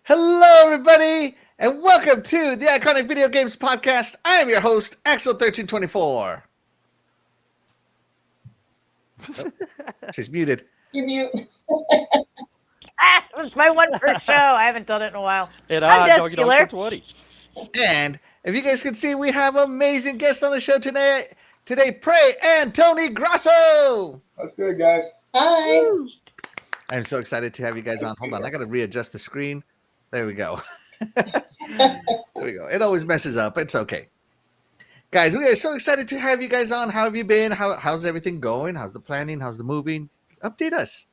Hello, everybody, and welcome to the Iconic Video Games Podcast. I am your host, Axel1324. Oh, she's muted. You mute. It's my one first show. I haven't done it in a while. And I'm I know you don't DeathDealer. for 20. And if you guys can see, we have amazing guests on the show today. Today, Prey and Tony Grasso. That's good, guys. Hi. Woo. I'm so excited to have you guys on. Hold on, I got to readjust the screen. There we go. There we go. It always messes up. It's okay. Guys, we are so excited to have you guys on. How have you been? How's everything going? How's the planning? How's the moving? Update us.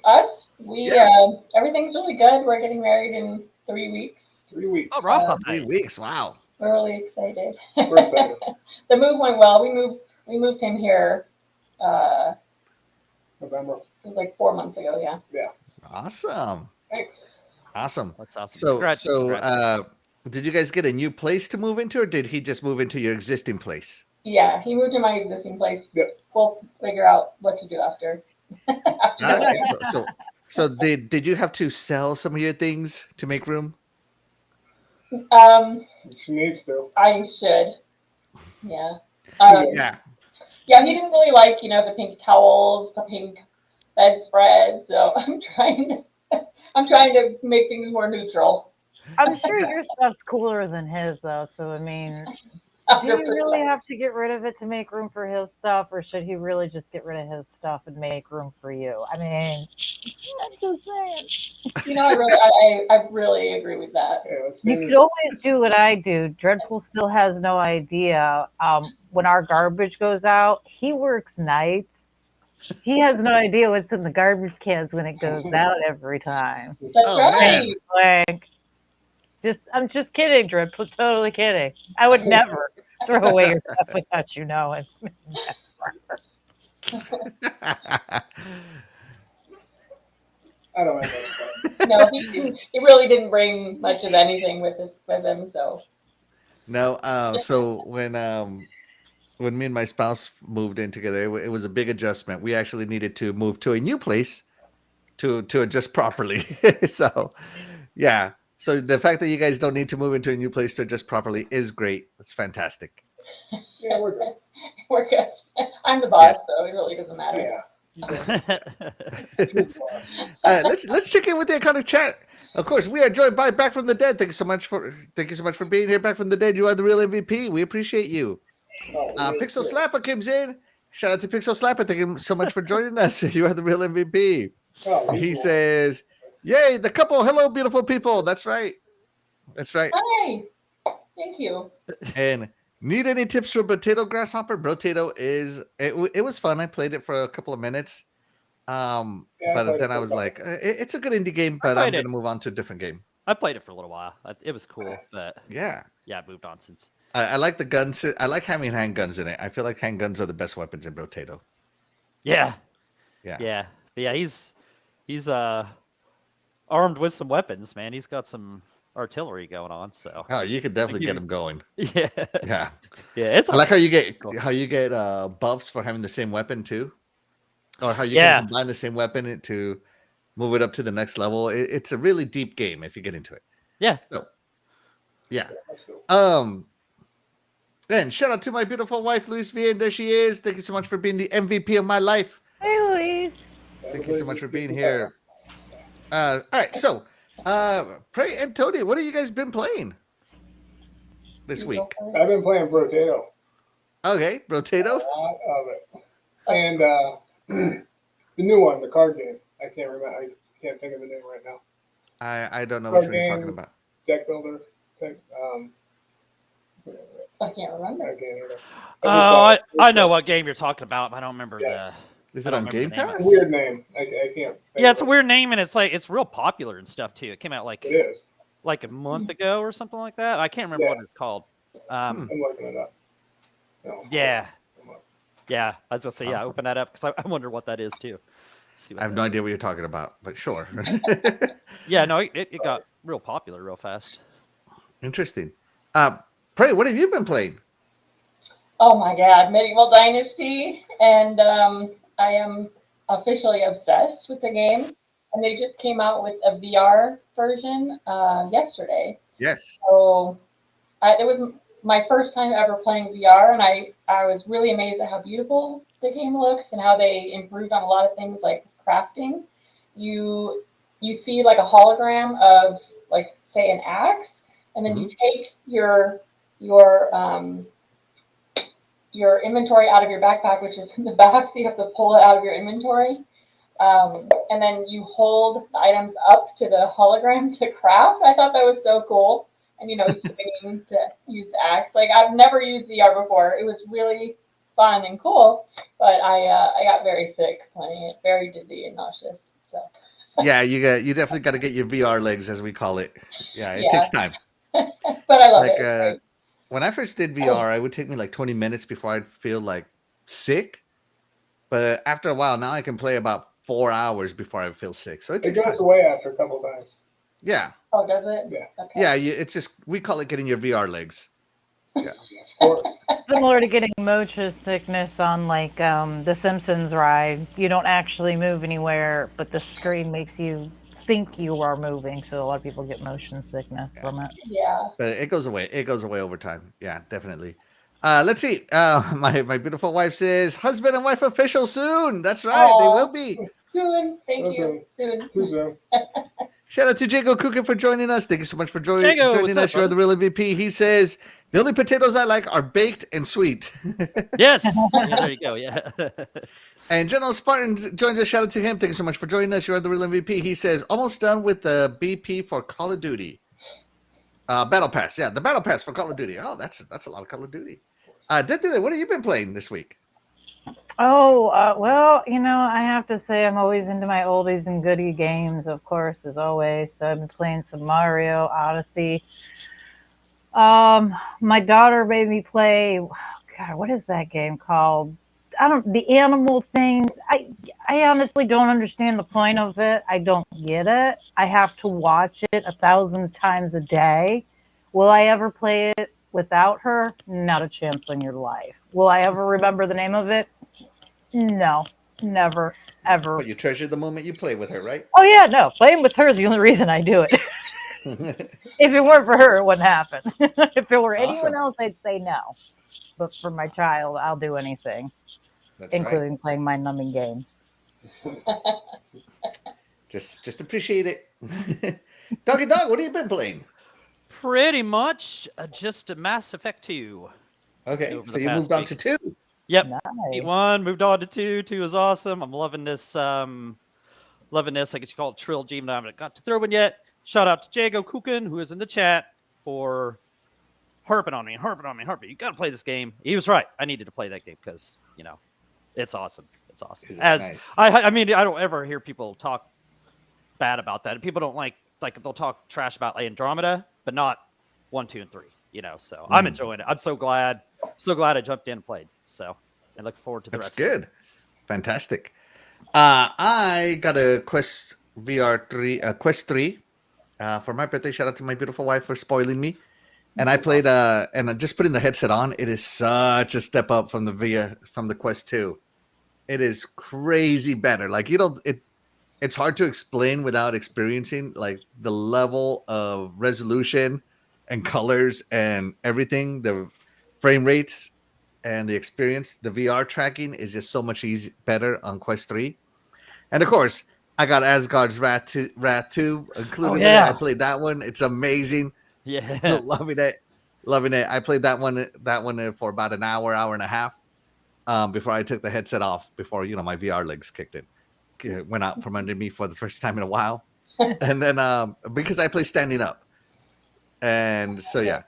Us, Yeah. everything's really good. We're getting married in 3 weeks. 3 weeks. All right. 3 weeks. Wow. We're really excited. We're excited. The move went well. We moved him here. November. It was like 4 months ago. Yeah. Awesome. Thanks. Awesome. That's awesome. So, Congrats. did you guys get a new place to move into, or did he just move into your existing place? Yeah. He moved to my existing place. Yep. We'll figure out what to do after. Okay, so did you have to sell some of your things to make room? She needs to. I should. Yeah. Yeah. Yeah. He didn't really like, the pink towels, the pink bedspread. So I'm trying to make things more neutral. I'm sure your stuff's cooler than his, though. So, I mean, do you really 100%. have to get rid of it to make room for his stuff, or should he really just get rid of his stuff and make room for you? I mean, I'm just saying. I really agree with that. Yeah, let's You could always do what I do. Dreadful still has no idea. When our garbage goes out, he works nights. He has no idea what's in the garbage cans when it goes out every time. That's Oh, right. man. Like, I'm just kidding, Dreadful. Totally kidding. I would never throw away your stuff without you knowing. I don't have that stuff. No, he really didn't bring much of anything with him. So No. So when me and my spouse moved in together, it was a big adjustment. We actually needed to move to a new place to adjust properly. So, yeah. So the fact that you guys don't need to move into a new place to adjust properly is great. That's fantastic. Yeah, we're good. we're good. I'm the boss, so it really doesn't matter. Yeah. Let's check in with the iconic chat. Of course, we are joined by Back from the Dead. Thank you so much for being here. Back from the Dead, you are the real MVP. We appreciate you. Pixel Slapper comes in. Shout out to Pixel Slapper. Thank you so much for joining us. You are the real MVP. He says, "Yay, the couple! Hello, beautiful people." That's right. That's right. Hi. Thank you. And need any tips for Potato Grasshopper? Brotato is it was fun. I played it for a couple of minutes. But then I was like, it's a good indie game, but I'm gonna move on to a different game. I played it for a little while. It was cool, but Yeah. I moved on since. I like the guns. I like having handguns in it. I feel like handguns are the best weapons in Brotato. Yeah. Yeah. Yeah. But yeah, he's armed with some weapons, man. He's got some artillery going on, so. Oh, you could definitely get him going. Yeah. Yeah. Yeah, it's I like how you get buffs for having the same weapon too, or how you can combine the same weapon to move it up to the next level. It's a really deep game if you get into it. Yeah. So, yeah. And shout out to my beautiful wife, Luis Vien. There she is. Thank you so much for being the MVP of my life. Hey, Louise. Thank you so much for being here. All right, so Prey and Tony, what have you guys been playing this week? I've been playing Potato. Okay, Brotato. A lot of it. And the new one, the card game. I can't remember. I can't think of the name right now. I don't know what you're talking about. Deck builder. I can't remember. I can't either. Oh, I know what game you're talking about, but I don't remember Yes. Is I it don't on remember Game the name of Pass? Weird name. I can't. Yeah, it's a weird name, and it's real popular and stuff too. It came out It is. like a month ago or something like that. I can't remember what it's called. I'm looking it up. No, Yeah. I'm up. Yeah, I was gonna say, yeah, Awesome. open that up because I wonder what that is too. See what I have that no is. idea what you're talking about, but sure. Yeah, no, it got real popular real fast. Interesting. Prey, what have you been playing? Oh my God, Medieval Dynasty, and I am officially obsessed with the game. and they just came out with a VR version yesterday. Yes. So it was my first time ever playing VR, and I was really amazed at how beautiful the game looks and how they improved on a lot of things like crafting. You see like a hologram of, like, say, an axe, and then you take your inventory out of your backpack, which is in the back, so you have to pull it out of your inventory. And then you hold the items up to the hologram to craft. I thought that was so cool. And, swinging to use the axe. Like, I've never used VR before. It was really fun and cool, but I got very sick playing it, very dizzy and nauseous. So. Yeah, you definitely got to get your VR legs, as we call it. Yeah, it takes time. But I love it. When I first did VR, it would take me like 20 minutes before I'd feel like sick. But after a while, now I can play about 4 hours before I feel sick. So it takes goes away after a couple times. Yeah. Oh, does it? Yeah. Okay. Yeah, it's just, we call it getting your VR legs. Yeah. Of course. Similar to getting motion sickness on like the Simpsons ride. You don't actually move anywhere, but the screen makes you think you are moving. So a lot of people get motion sickness from it. Yeah. But it goes away. It goes away over time. Yeah, definitely. Let's see. My beautiful wife says, husband and wife official soon. That's right. They will be. Soon. Thank you. Soon. Too soon. Shout out to Jago Cookin for joining us. Thank you so much for joining what's us. up, You're the real MVP. He says, the only potatoes I like are baked and sweet. Yes. Yeah, there you go. Yeah. And General Spartan joins us. Shout out to him. Thank you so much for joining us. You're the real MVP. He says, almost done with the BP for Call of Duty. Battle Pass. Yeah, the Battle Pass for Call of Duty. Oh, that's a lot of Call of Duty. DeathDealer, what have you been playing this week? Oh, well, I have to say I'm always into my oldies and goodie games, of course, as always. So I've been playing some Mario Odyssey. My daughter made me play, God, what is that game called? The animal things. I honestly don't understand the point of it. I don't get it. I have to watch it 1,000 times a day. Will I ever play it without her? Not a chance in your life. Will I ever remember the name of it? No, never, ever. But you treasure the moment you play with her, right? Oh, yeah, no. Playing with her is the only reason I do it. If it weren't for her, it wouldn't happen. If it were anyone else, I'd say no. But for my child, I'll do anything, including playing mind-numbing games. Just appreciate it. Doggy Dog, what have you been playing? Pretty much just a Mass Effect 2. Okay, so you moved on to 2. Yep. Nice. Beat 1, moved on to 2. 2 is awesome. I'm loving this. I guess you call it trilogy, but I haven't got to third one yet. Shout out to Jago Kukin, who is in the chat, for harping on me. You got to play this game. He was right. I needed to play that game because, it's awesome. It's awesome. Nice? I mean, I don't ever hear people talk bad about that. People don't like they'll talk trash about Andromeda, but not 1, 2, and 3. So I'm enjoying it. I'm so glad I jumped in and played. So I look forward to the rest. That's good. Fantastic. I got a Quest VR 3, Quest 3 for my birthday. Shout out to my beautiful wife for spoiling me. And I played and I just putting the headset on. It is such a step up from the Quest 2. It is crazy better. Like it's hard to explain without experiencing like the level of resolution and colors and everything, the frame rates and the experience. The VR tracking is just so much better on Quest 3. And of course, I got Asgard's Wrath 2 included. I played that one. It's amazing. Yeah. Loving it. I played that one for about an hour and a half before I took the headset off, before my VR legs kicked in. It went out from under me for the first time in a while. And then because I play standing up. And so yeah.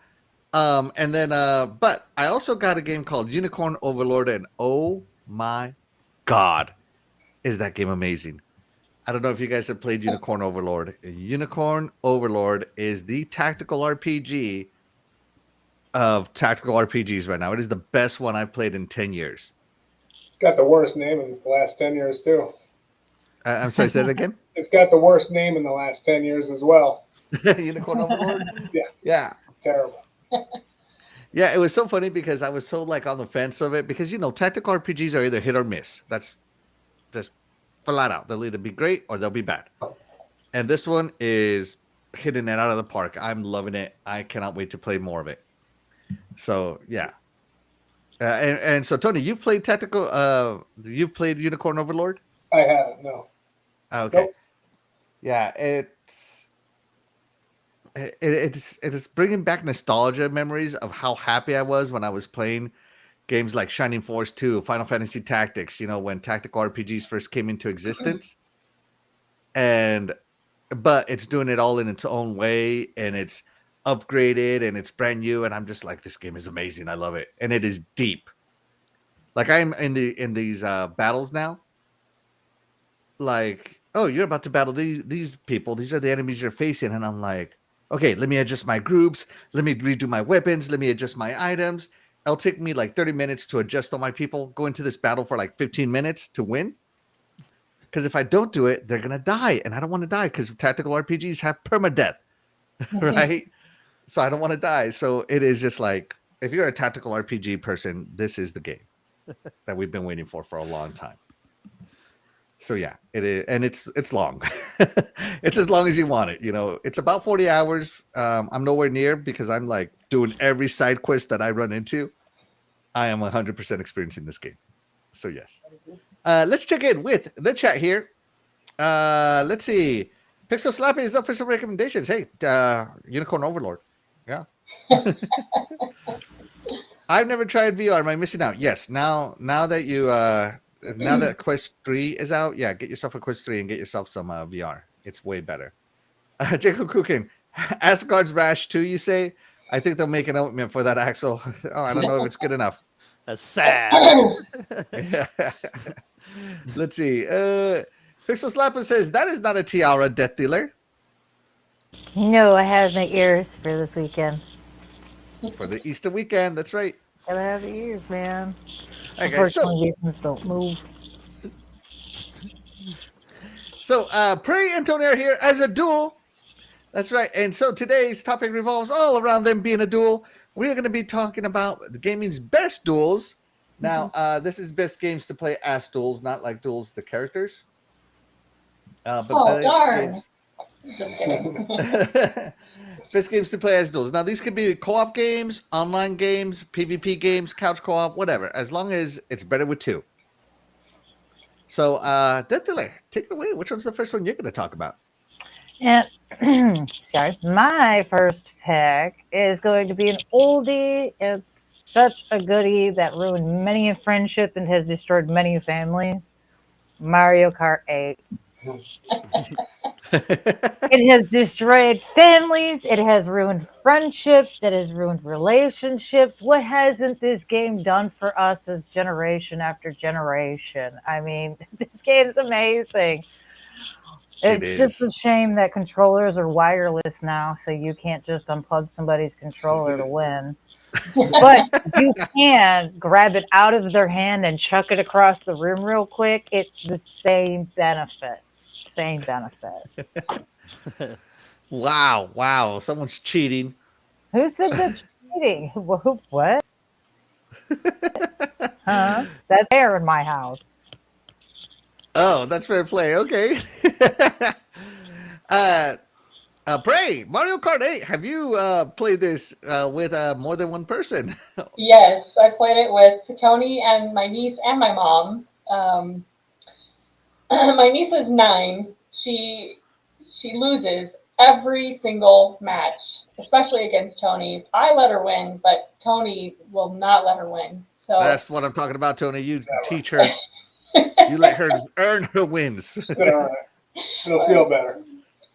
And then but I also got a game called Unicorn Overlord, and oh my god, is that game amazing. I don't know if you guys have played Unicorn Overlord. Unicorn Overlord is the tactical RPG of tactical RPGs right now. It is the best one I've played in 10 years. It's got the worst name in the last 10 years, too. I'm sorry, say that again? It's got the worst name in the last 10 years as well. Unicorn Overlord? Yeah. Terrible. Yeah, it was so funny because I was so on the fence of it because, tactical RPGs are either hit or miss. That's just flat out. They'll either be great or they'll be bad. And this one is hitting it out of the park. I'm loving it. I cannot wait to play more of it. So yeah. And so Tony, you've played tactical. You've played Unicorn Overlord. I haven't. No. Okay. Nope. Yeah, it's bringing back nostalgia memories of how happy I was when I was playing games like Shining Force 2, Final Fantasy Tactics, when tactical RPGs first came into existence. But it's doing it all in its own way, and it's upgraded and it's brand new, and I'm just like, this game is amazing. I love it. And it is deep. Like I'm in these battles now. Like, oh, you're about to battle these people. These are the enemies you're facing. And I'm like, okay, let me adjust my groups. Let me redo my weapons. Let me adjust my items. It'll take me like 30 minutes to adjust all my people. Go into this battle for like 15 minutes to win. Because if I don't do it, they're going to die. And I don't want to die because tactical RPGs have permadeath, right? So I don't want to die. So it is just like, if you're a tactical RPG person, this is the game that we've been waiting for a long time. So yeah, it is, and it's long. It's as long as you want it. It's about 40 hours. I'm nowhere near because I'm like doing every side quest that I run into. I am 100% experiencing this game. So yes. Let's check in with the chat here. Let's see. Pixel Slappy is up for some recommendations. Hey, Unicorn Overlord. Yeah. I've never tried VR. Am I missing out? Yes. Now that you now that Quest 3 is out, yeah, get yourself a Quest 3 and get yourself some VR. It's way better. Jacob Cookin, Asgard's Rash 2, you say? I think they'll make an ointment for that, Axel. Oh, I don't know if it's good enough. That's sad. Let's see. Pixel Slapper says, that is not a tiara, Death Dealer. No, I have my ears for this weekend. For the Easter weekend, that's right. Gotta have the ears, man. Okay, so Unfortunately, these ones don't move. Prey and Tony are here as a duel. That's right. And so today's topic revolves all around them being a duel. We're going to be talking about the gaming's best duels. Now, this is best games to play as duels, not like duels the characters. But best darn. games. Just kidding. Best games to play as duels. Now, these could be co-op games, online games, PvP games, couch co-op, whatever, as long as it's better with two. So, Death Dealer, take it away. Which one's the first one you're going to talk about? And sorry, my first pick is going to be an oldie. It's such a goodie that ruined many a friendship and has destroyed many families. Mario Kart 8. It has destroyed families. It has ruined friendships. It has ruined relationships. What hasn't this game done for us as generation after generation? I mean, this game's amazing. It's just a shame that controllers are wireless now, so you can't just unplug somebody's controller to win. But you can grab it out of their hand and chuck it across the room real quick. It's the same benefits. Same benefits. Wow. Someone's cheating. Who said that's cheating? What? Huh? That's fair in my house. Oh, that's fair play. Okay. Prey, Mario Kart 8. Have you played this with more than one person? Yes, I played it with Tony and my niece and my mom. My niece is 9. She loses every single match, especially against Tony. I let her win, but Tony will not let her win. So that's what I'm talking about, Tony. You teach her. You let her earn her wins. It'll feel better.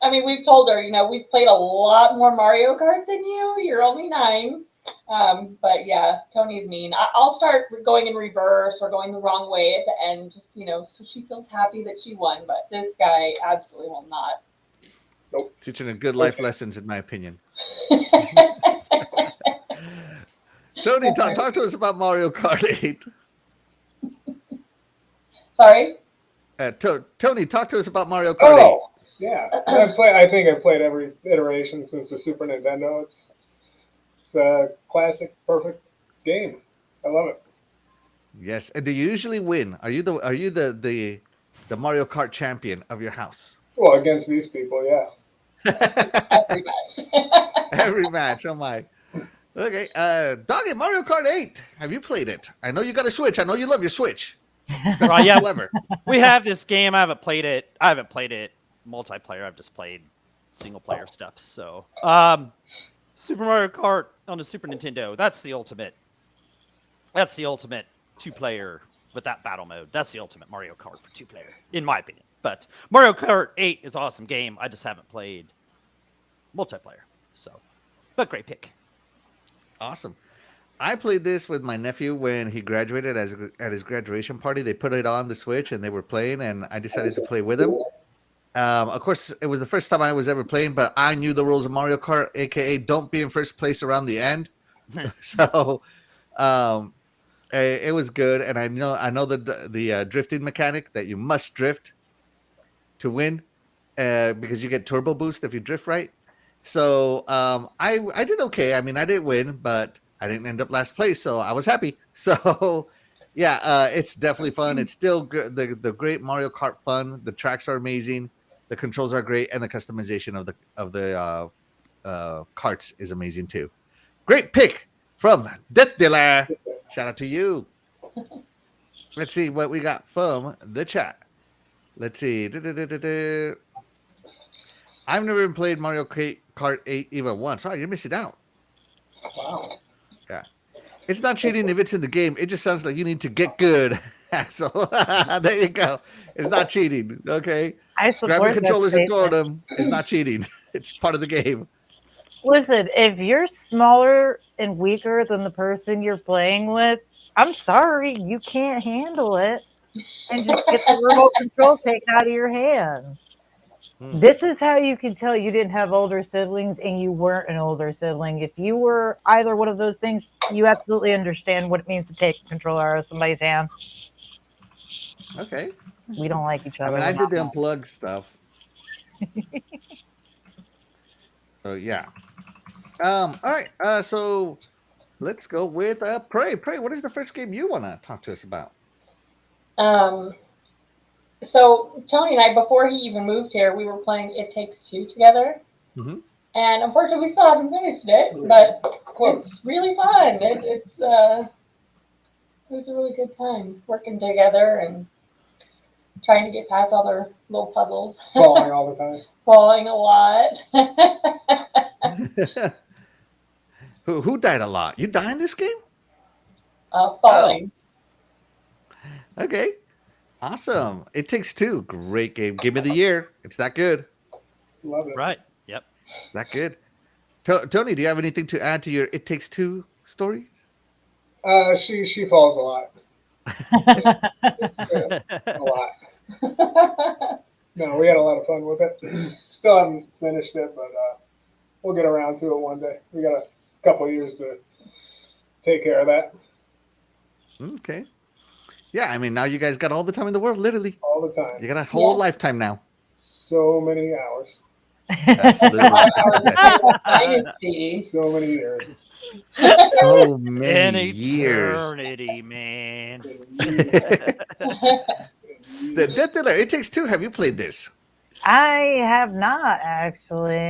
I mean, we've told her, we've played a lot more Mario Kart than you. You're only 9. But yeah, Tony's mean. I'll start going in reverse or going the wrong way at the end, just, so she feels happy that she won. But this guy absolutely will not. Nope. Teaching her good life lessons, in my opinion. Tony, talk to us about Mario Kart 8. Sorry? Tony, talk to us about Mario Kart 8. Yeah. I think I've played every iteration since the Super Nintendo. It's a classic, perfect game. I love it. Yes. And do you usually win? Are you the the Mario Kart champion of your house? Well, against these people, yeah. Every match. Every match. Oh my. Okay. Doggy, Mario Kart 8. Have you played it? I know you got a Switch. I know you love your Switch. Best Right, yeah. console ever. We have this game. I haven't played it multiplayer. I've just played single player stuff. So, Super Mario Kart on the Super Nintendo. That's the ultimate. That's the ultimate 2-player with that battle mode. That's the ultimate Mario Kart for 2-player, in my opinion. But Mario Kart 8 is an awesome game. I just haven't played multiplayer. So, but great pick. Awesome. I played this with my nephew when he graduated at his graduation party. They put it on the Switch and they were playing, and I decided to play with him. Of course, it was the first time I was ever playing, but I knew the rules of Mario Kart, aka don't be in first place around the end. So, it was good, and I know the drifting mechanic that you must drift to win, because you get turbo boost if you drift right. So I did okay. I mean, I didn't win, but I didn't end up last place, so I was happy. So yeah, it's definitely fun. It's still the great Mario Kart fun. The tracks are amazing, the controls are great, and the customization of the carts is amazing too. Great pick from DeathDealer. Shout out to you. Let's see what we got from the chat. Let's see. I've never even played Mario Kart 8 even once. Oh, you're missing out. Wow. Yeah. It's not cheating if it's in the game. It just sounds like you need to get good, Axel. There you go. It's not cheating. Okay. I support Grabbing that controllers and throwing statement. them is not cheating. It's part of the game. Listen, if you're smaller and weaker than the person you're playing with, I'm sorry, you can't handle it. And just get the remote control taken out of your hands. This is how you can tell you didn't have older siblings and you weren't an older sibling. If you were either one of those things, you absolutely understand what it means to take control out of somebody's hand. Okay. We don't like each I other. mean, I did the unplug stuff. So yeah. All right. So let's go with Prey. Prey, what is the first game you want to talk to us about? So Tony and I, before he even moved here, we were playing It Takes Two together. Mm-hmm. And unfortunately, we still haven't finished it, but it's really fun. It was a really good time working together and trying to get past all their little puzzles. Falling all the time. Falling a lot. Who died a lot? You die in this game? Falling. Oh. Okay. Awesome. It Takes Two. Great game. Game of the year. It's that good. Love it. Right. Yep. It's that good. Tony, do you have anything to add to your It Takes Two stories? She falls a lot. It's true. A lot. No, we had a lot of fun with it. Still haven't finished it, but we'll get around to it one day. We got a couple years to take care of that. Okay. Yeah, I mean, now you guys got all the time in the world, literally. All the time. You got a whole lifetime now. So many hours. Absolutely. Dynasty. So many years. So An many years. eternity, man. The DeathDealer, It Takes Two. Have you played this? I have not actually.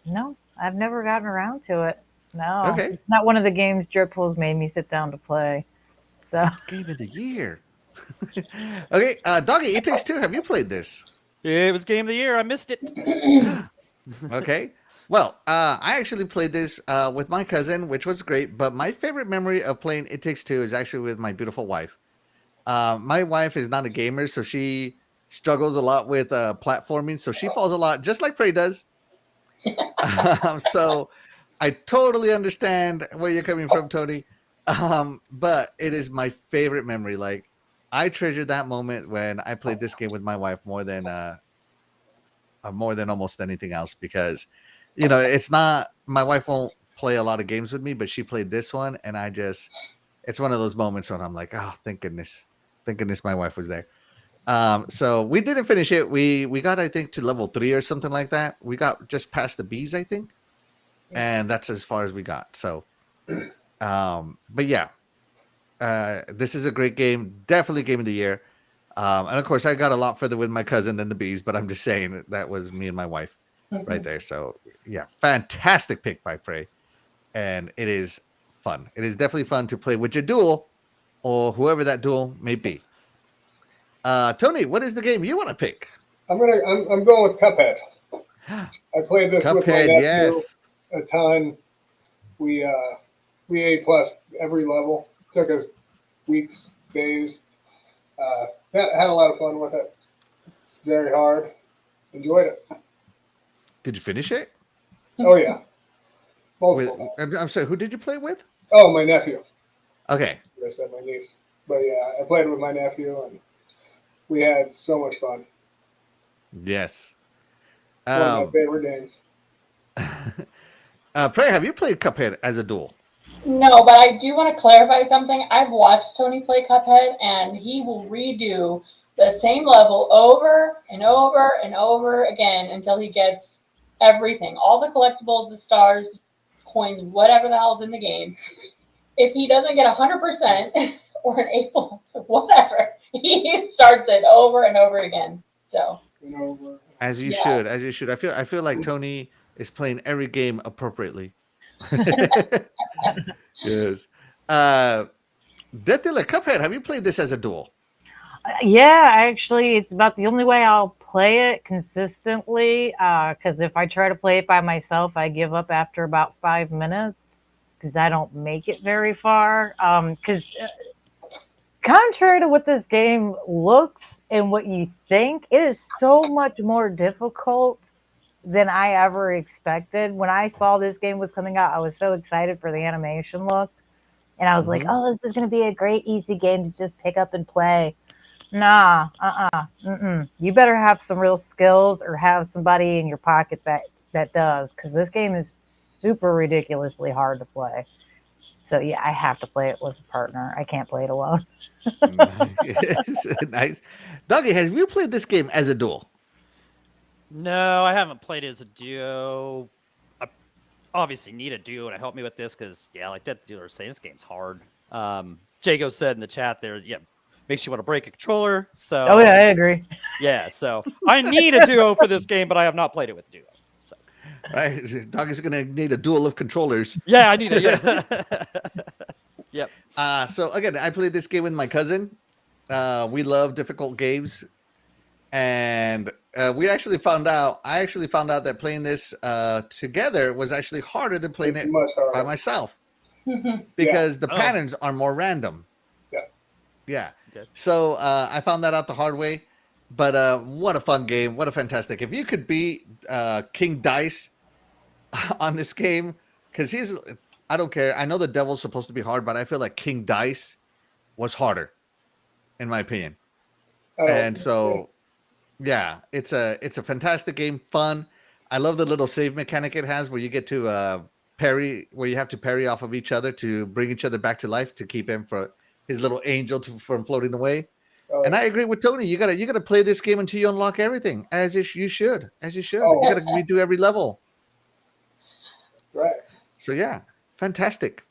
No, I've never gotten around to it. No, Okay. It's not one of the games Dreadpool's made me sit down to play. So Game of the year. Okay, Doggy, It Takes Two. Have you played this? It was game of the year. I missed it. Okay. Well, I actually played this with my cousin, which was great. But my favorite memory of playing It Takes Two is actually with my beautiful wife. My wife is not a gamer, so she struggles a lot with platforming. So she falls a lot, just like Prey does. So I totally understand where you're coming from, Tony. But it is my favorite memory. Like, I treasure that moment when I played this game with my wife more than almost anything else, because, you know, it's not, my wife won't play a lot of games with me, but she played this one, and it's one of those moments when I'm like, oh, thank goodness my wife was there. So we didn't finish it. We got, I think, to level 3 or something like that. We got just past the bees, I think, and that's as far as we got. So, but yeah, this is a great game. Definitely game of the year. And of course, I got a lot further with my cousin than the bees, but I'm just saying that was me and my wife right there. So yeah, fantastic pick by Prey, and it is fun. It is definitely fun to play with your duel or whoever that duel may be. Tony, what is the game you want to pick? I'm going with Cuphead. I played this with my Cuphead, nephew yes. a ton. We A+ every level. Took us weeks, days. Had a lot of fun with it. It's very hard. Enjoyed it. Did you finish it? Oh yeah. With, Multiple. I'm sorry, who did you play with? Oh, my nephew. Okay. I said my niece. But yeah, I played with my nephew and we had so much fun. Yes. One of my favorite games. Prey, have you played Cuphead as a duel? No, but I do want to clarify something. I've watched Tony play Cuphead, and he will redo the same level over and over and over again until he gets everything, all the collectibles, the stars, coins, whatever the hell's in the game. If he doesn't get 100% or an A+, whatever, he starts it over and over again. So, As you should, as you should. I feel like Tony is playing every game appropriately. Yes. DeathDealer Cuphead, have you played this as a duel? Yeah, actually, it's about the only way I'll play it consistently. Because if I try to play it by myself, I give up after about 5 minutes because I don't make it very far. Because contrary to what this game looks and what you think, it is so much more difficult than I ever expected. When I saw this game was coming out, I was so excited for the animation look. And I was like, oh, this is going to be a great, easy game to just pick up and play. Nah, you better have some real skills or have somebody in your pocket that does, because this game is super ridiculously hard to play. So yeah, I have to play it with a partner. I can't play it alone. Nice. Dougie, have you played this game as a duel? No, I haven't played it as a duo. I obviously need a duo to help me with this because, yeah, like DeathDealer was saying, this game's hard. Jago said in the chat there, yeah, makes you want to break a controller. So, Oh yeah, I agree. yeah, so I need a duo for this game, but I have not played it with a duo. So, Right, Dougie's gonna need a duel of controllers. yeah, I need it. Yeah. Yep. So again, I played this game with my cousin. We love difficult games, and I actually found out that playing this together was actually harder than playing it Much harder. by myself because the patterns are more random. Yeah. Okay. So I found that out the hard way. But what a fun game! What a fantastic! If you could beat King Dice on this game, because I don't care. I know the devil's supposed to be hard, but I feel like King Dice was harder, in my opinion. And so, yeah, it's a fantastic game, fun. I love the little save mechanic it has, where you get to parry, where you have to parry off of each other to bring each other back to life to keep him for his little angel from floating away. And I agree with Tony. You gotta play this game until you unlock everything, as you should. You gotta redo every level. Right. So yeah, fantastic.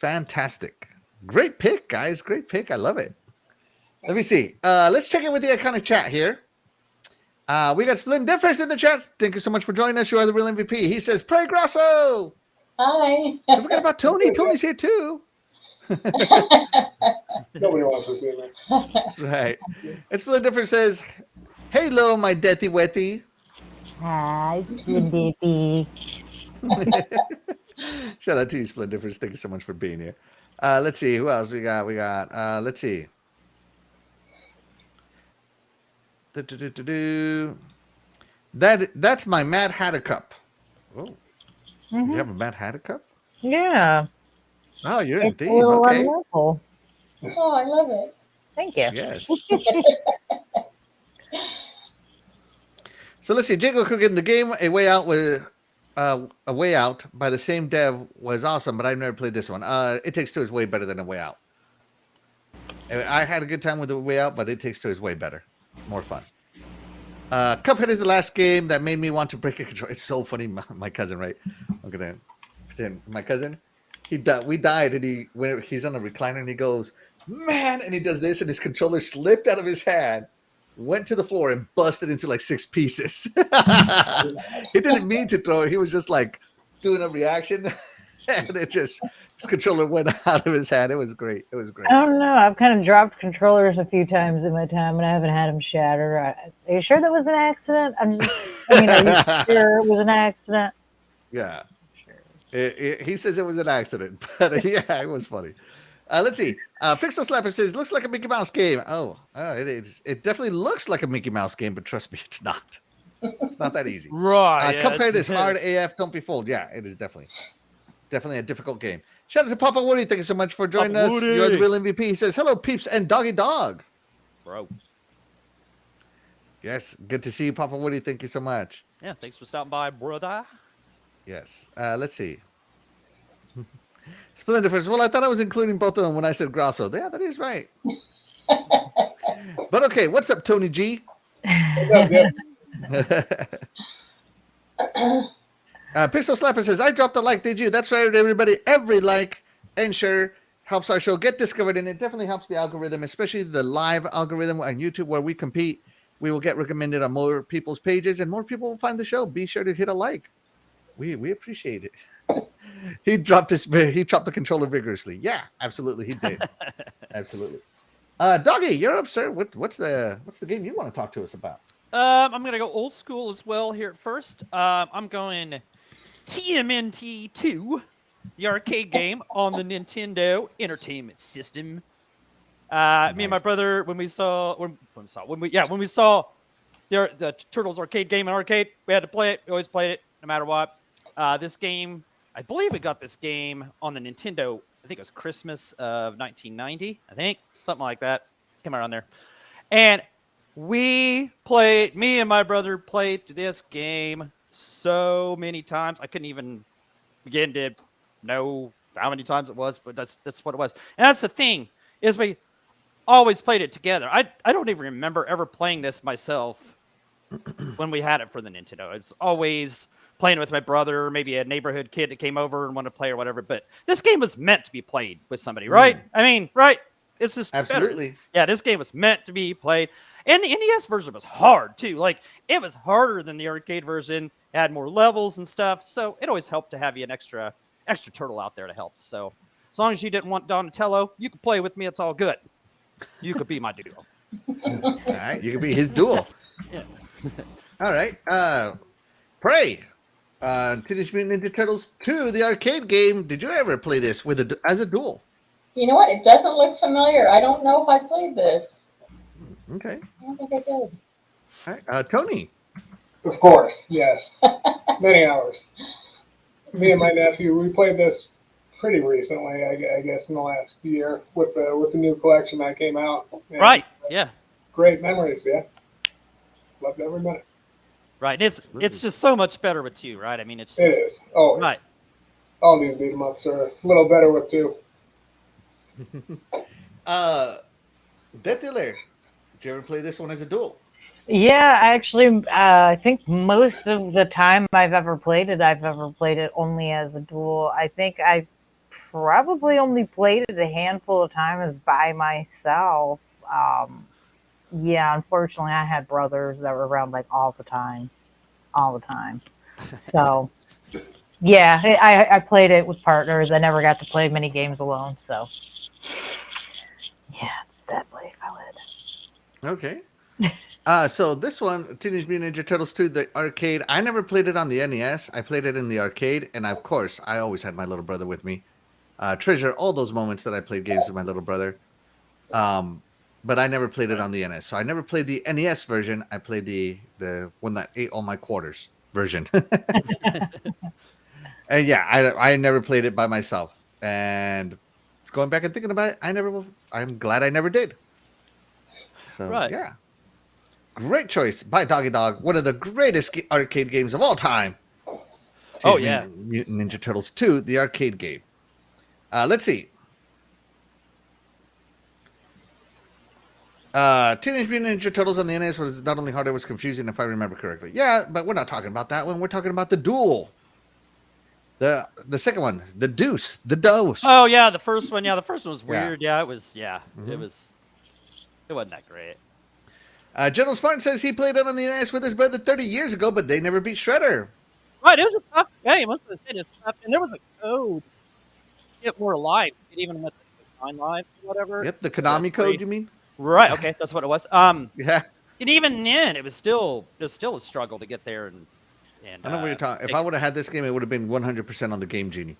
Great pick, guys. Great pick. I love it. Let me see. Let's check in with the iconic chat here. We got Splendid Difference in the chat. Thank you so much for joining us. You are the real MVP. He says, "Pray Grosso." hi. Don't forget about Tony. Tony's here too. Nobody wants to see me. That's right. And Splendid Difference says, "Hello, my deathy wethy." Hi, Trinity. Shout out to you, Splendid Difference. Thank you so much for being here. Let's see who else we got. Let's see. That's my Mad Hatter cup. Oh, you have a Mad Hatter cup? Yeah. Oh, you're in It's a theme. little Okay. unlevel. Oh, I love it. Thank you. Yes. So let's see. Jago Cooking, the game A Way Out A Way Out by the same dev was awesome, but I've never played this one. It Takes Two is way better than A Way Out. I had a good time with A Way Out, but It Takes Two is way better, more fun. Cuphead is the last game that made me want to break a controller. It's so funny. My cousin, right? I'm gonna pretend my cousin. We died, and he's on a recliner, and he goes, "Man!" and he does this, and his controller slipped out of his hand. went to the floor and busted into like 6 pieces. He didn't mean to throw it. He was just like doing a reaction, and his controller went out of his hand. It was great. It was great. I don't know. I've kind of dropped controllers a few times in my time, and I haven't had them shatter. Are you sure that was an accident? Are you sure it was an accident? Yeah. He says it was an accident, but yeah, it was funny. Let's see. Pixel Slapper says, looks like a Mickey Mouse game. It is. It definitely looks like a Mickey Mouse game, but trust me, it's not. It's not that easy. Right. Yeah, Cuphead is hard AF. Don't be fooled. Yeah, it is definitely a difficult game. Shout out to Papa Woody. Thank you so much for joining us. Woody. You're the real MVP. He says, hello, peeps and doggy dog. Bro. Yes, good to see you, Papa Woody. Thank you so much. Yeah, thanks for stopping by, brother. Yes. Let's see. Splendid first. Well, I thought I was including both of them when I said Grasso. Yeah, that is right. But okay, what's up, Tony G? What's up, Jeff? Pixel Slapper says, I dropped a like, did you? That's right, everybody. Every like and share helps our show get discovered, and it definitely helps the algorithm, especially the live algorithm on YouTube where we compete. We will get recommended on more people's pages, and more people will find the show. Be sure to hit a like. We appreciate it. He dropped the controller vigorously. Yeah, absolutely, he did. Absolutely. Doggy, you're up, sir. What's the game you want to talk to us about? I'm gonna go old school as well here at first. I'm going TMNT 2, the arcade game on the Nintendo Entertainment System. Me and my brother, when we saw the Turtles arcade game in arcade, we had to play it. We always played it, no matter what. This game, I believe we got this game on the Nintendo. I think it was Christmas of 1990. I think something like that. Came around there, and me and my brother played this game so many times. I couldn't even begin to know how many times it was, but that's what it was. And that's the thing, is we always played it together. I don't even remember ever playing this myself when we had it for the Nintendo. It's always playing with my brother, maybe a neighborhood kid that came over and wanted to play or whatever. But this game was meant to be played with somebody, right? I mean, right? It's just absolutely better. Yeah, this game was meant to be played. And the NES version was hard too. Like, it was harder than the arcade version. It had more levels and stuff. So it always helped to have you an extra turtle out there to help. So as long as you didn't want Donatello, you could play with me. It's all good. You could be my duo. All right, you could be his duel. Yeah. All right. Prey. Teenage Mutant Ninja Turtles 2, the arcade game. Did you ever play this as a duel? You know what? It doesn't look familiar. I don't know if I played this. Okay. I don't think I did. All right. Tony. Of course, yes. Many hours. Me and my nephew, we played this pretty recently, I guess, in the last year with the new collection that came out. And Right. Yeah. great memories, yeah. Loved every minute. Right. It's just so much better with two, right? I mean, it's It just is. Oh, right. all these beat 'em ups are a little better with two. DeathDealer. Did you ever play this one as a duel? Yeah, actually, I think most of the time I've ever played it only as a duel. I think I probably only played it a handful of times by myself. Yeah, unfortunately, I had brothers that were around like all the time. So, yeah, I played it with partners. I never got to play many games alone. So, yeah, it's sadly valid. Okay. So this one, Teenage Mutant Ninja Turtles 2, the arcade. I never played it on the NES. I played it in the arcade, and of course, I always had my little brother with me. Treasure all those moments that I played games with my little brother. But I never played it on the NES. So I never played the NES version. I played the one that ate all my quarters version. And yeah, I never played it by myself. And going back and thinking about it, I'm glad I never did. So Right. yeah. Great choice by Doggy Dog. One of the greatest arcade games of all time. Oh, yeah. Mutant Ninja Turtles 2, the arcade game. Let's see. Teenage Mutant Ninja Turtles on the NES was not only hard, it was confusing, if I remember correctly. Yeah, but we're not talking about that one. We're talking about the duel. The second one, the deuce, the dose. Oh yeah, the first one. Yeah, the first one was Yeah. weird. Yeah, it was. Yeah, Mhm. it wasn't that great. General Spartan says he played it on the NES with his brother 30 years ago, but they never beat Shredder. Right, it was a tough game. Most of the state is tough, and there was a code to get more lives. It even went to 9 lives or whatever. Yep, the Konami code, you mean? Right. Okay, that's what it was. Yeah. And even then, it was still a struggle to get there. And I know what you're talking. If I would have had this game, it would have been 100% on the Game Genie.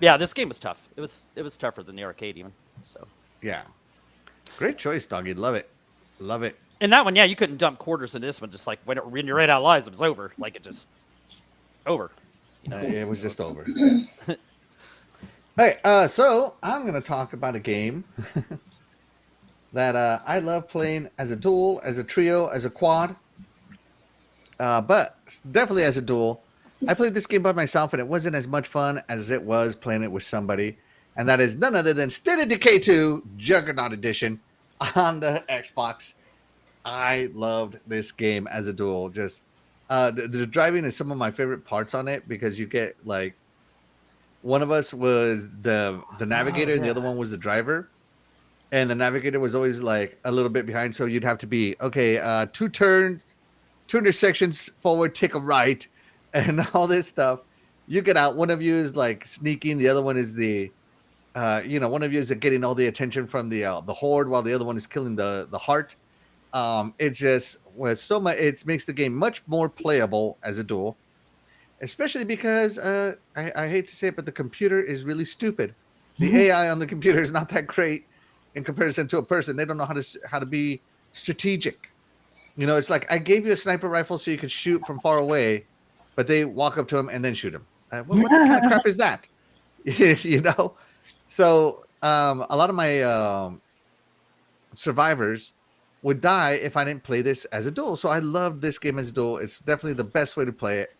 Yeah, this game was tough. It was tougher than the arcade even. So Yeah. Great choice, doggy. Love it. Love it. and that one, yeah, you couldn't dump quarters in this one. Just like when you ran out of lives, it was over. Like it just over. You know. It was just over. Hey, so I'm going to talk about a game that I love playing as a duel, as a trio, as a quad. But definitely as a duel. I played this game by myself, and it wasn't as much fun as it was playing it with somebody. And that is none other than State of Decay 2 Juggernaut Edition on the Xbox. I loved this game as a duel. Just the driving is some of my favorite parts on it because you get like one of us was the navigator and the other one was the driver. And the navigator was always like a little bit behind. So you'd have to be, okay, 2 turns, 2 intersections forward, take a right, and all this stuff. You get out. One of you is like sneaking. The other one is one of you is getting all the attention from the horde while the other one is killing the heart. It just was so much. It makes the game much more playable as a duel, especially because I hate to say it, but the computer is really stupid. The AI on the computer is not that great in comparison to a person. They don't know how to be strategic. You know, it's like I gave you a sniper rifle so you could shoot from far away, but they walk up to him and then shoot him. What kind of crap is that? You know? So a lot of my survivors would die if I didn't play this as a duel. So I love this game as a duel. It's definitely the best way to play it.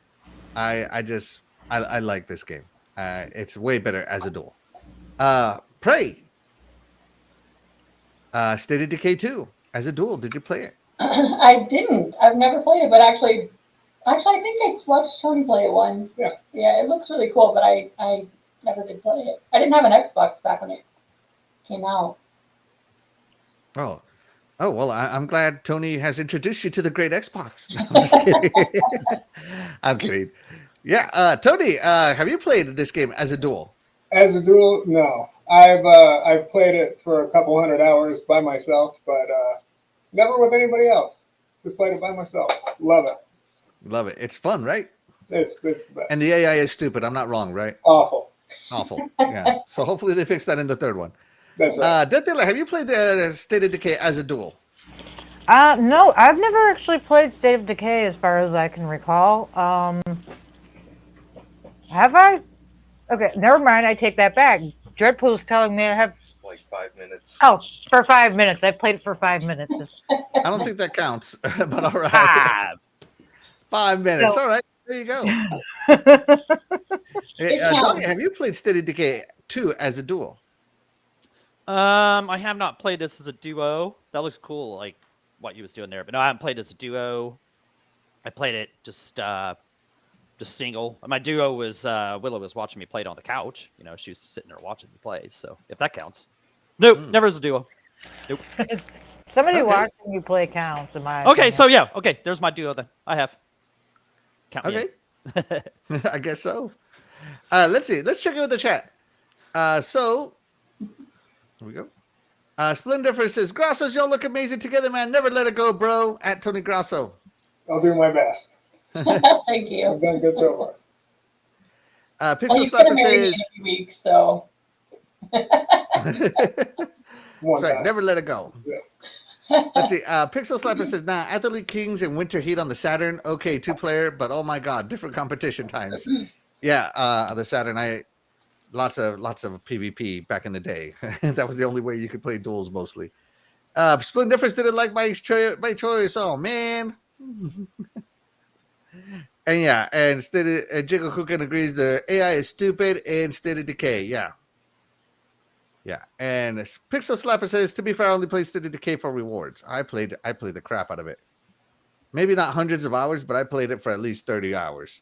I like this game. It's way better as a duel. Prey. State of Decay 2 as a duel. Did you play it? I didn't. I've never played it, but actually, I think I watched Tony play it once. Yeah, it looks really cool, but I never did play it. I didn't have an Xbox back when it came out. Oh, well, I'm glad Tony has introduced you to the great Xbox. No, I'm just kidding. I'm kidding. Yeah, Tony, have you played this game as a duel? As a duel, no. I've played it for a couple hundred hours by myself, but never with anybody else. Just played it by myself. Love it. Love it. It's fun, right? It's the best. And the AI is stupid. I'm not wrong, right? Awful. Yeah. So hopefully they fix that in the third one. That's right. DeathDealer, have you played State of Decay as a duel? No, I've never actually played State of Decay as far as I can recall. Have I? Okay, never mind. I take that back. Dreadpool's telling me I have like 5 minutes. Oh, for 5 minutes. I played it for 5 minutes. I don't think that counts, but all right. 5 minutes. So, all right. There you go. Hey, Doggy, have you played State of Decay 2 as a duel? I have not played this as a duo. That looks cool, like what you was doing there. But no, I haven't played as a duo. I played it just single. My duo was Willow was watching me play it on the couch. You know, she was sitting there watching me play. So if that counts, nope, never as a duo. Nope. Somebody watching you play counts. In my okay, opinion. so yeah, okay. There's my duo then. I have. Count me Okay. I guess so. Let's see. Let's check in with the chat. So here we go. Splendifer says, Grassos, y'all look amazing together, man. Never let it go, bro. At Tony Grasso. I'll do my best. Thank you. I've done good so far. Pixel Well, he's gonna Slapper marry me says, in a few weeks, so. One that's right. time. Never let it go. Yeah. Let's see. Pixel Slapper says, nah, Athlete Kings and Winter Heat on the Saturn. Okay, 2-player, but oh my God, different competition times. Yeah, the Saturn, lots of PvP back in the day. That was the only way you could play duels mostly. Splendiferous didn't like my choice. Oh, man. And yeah, and Jiggle Cookin agrees the AI is stupid and State of Decay. Yeah. And Pixel Slapper says, to be fair, I only played State of Decay for rewards. I played the crap out of it. Maybe not hundreds of hours, but I played it for at least 30 hours.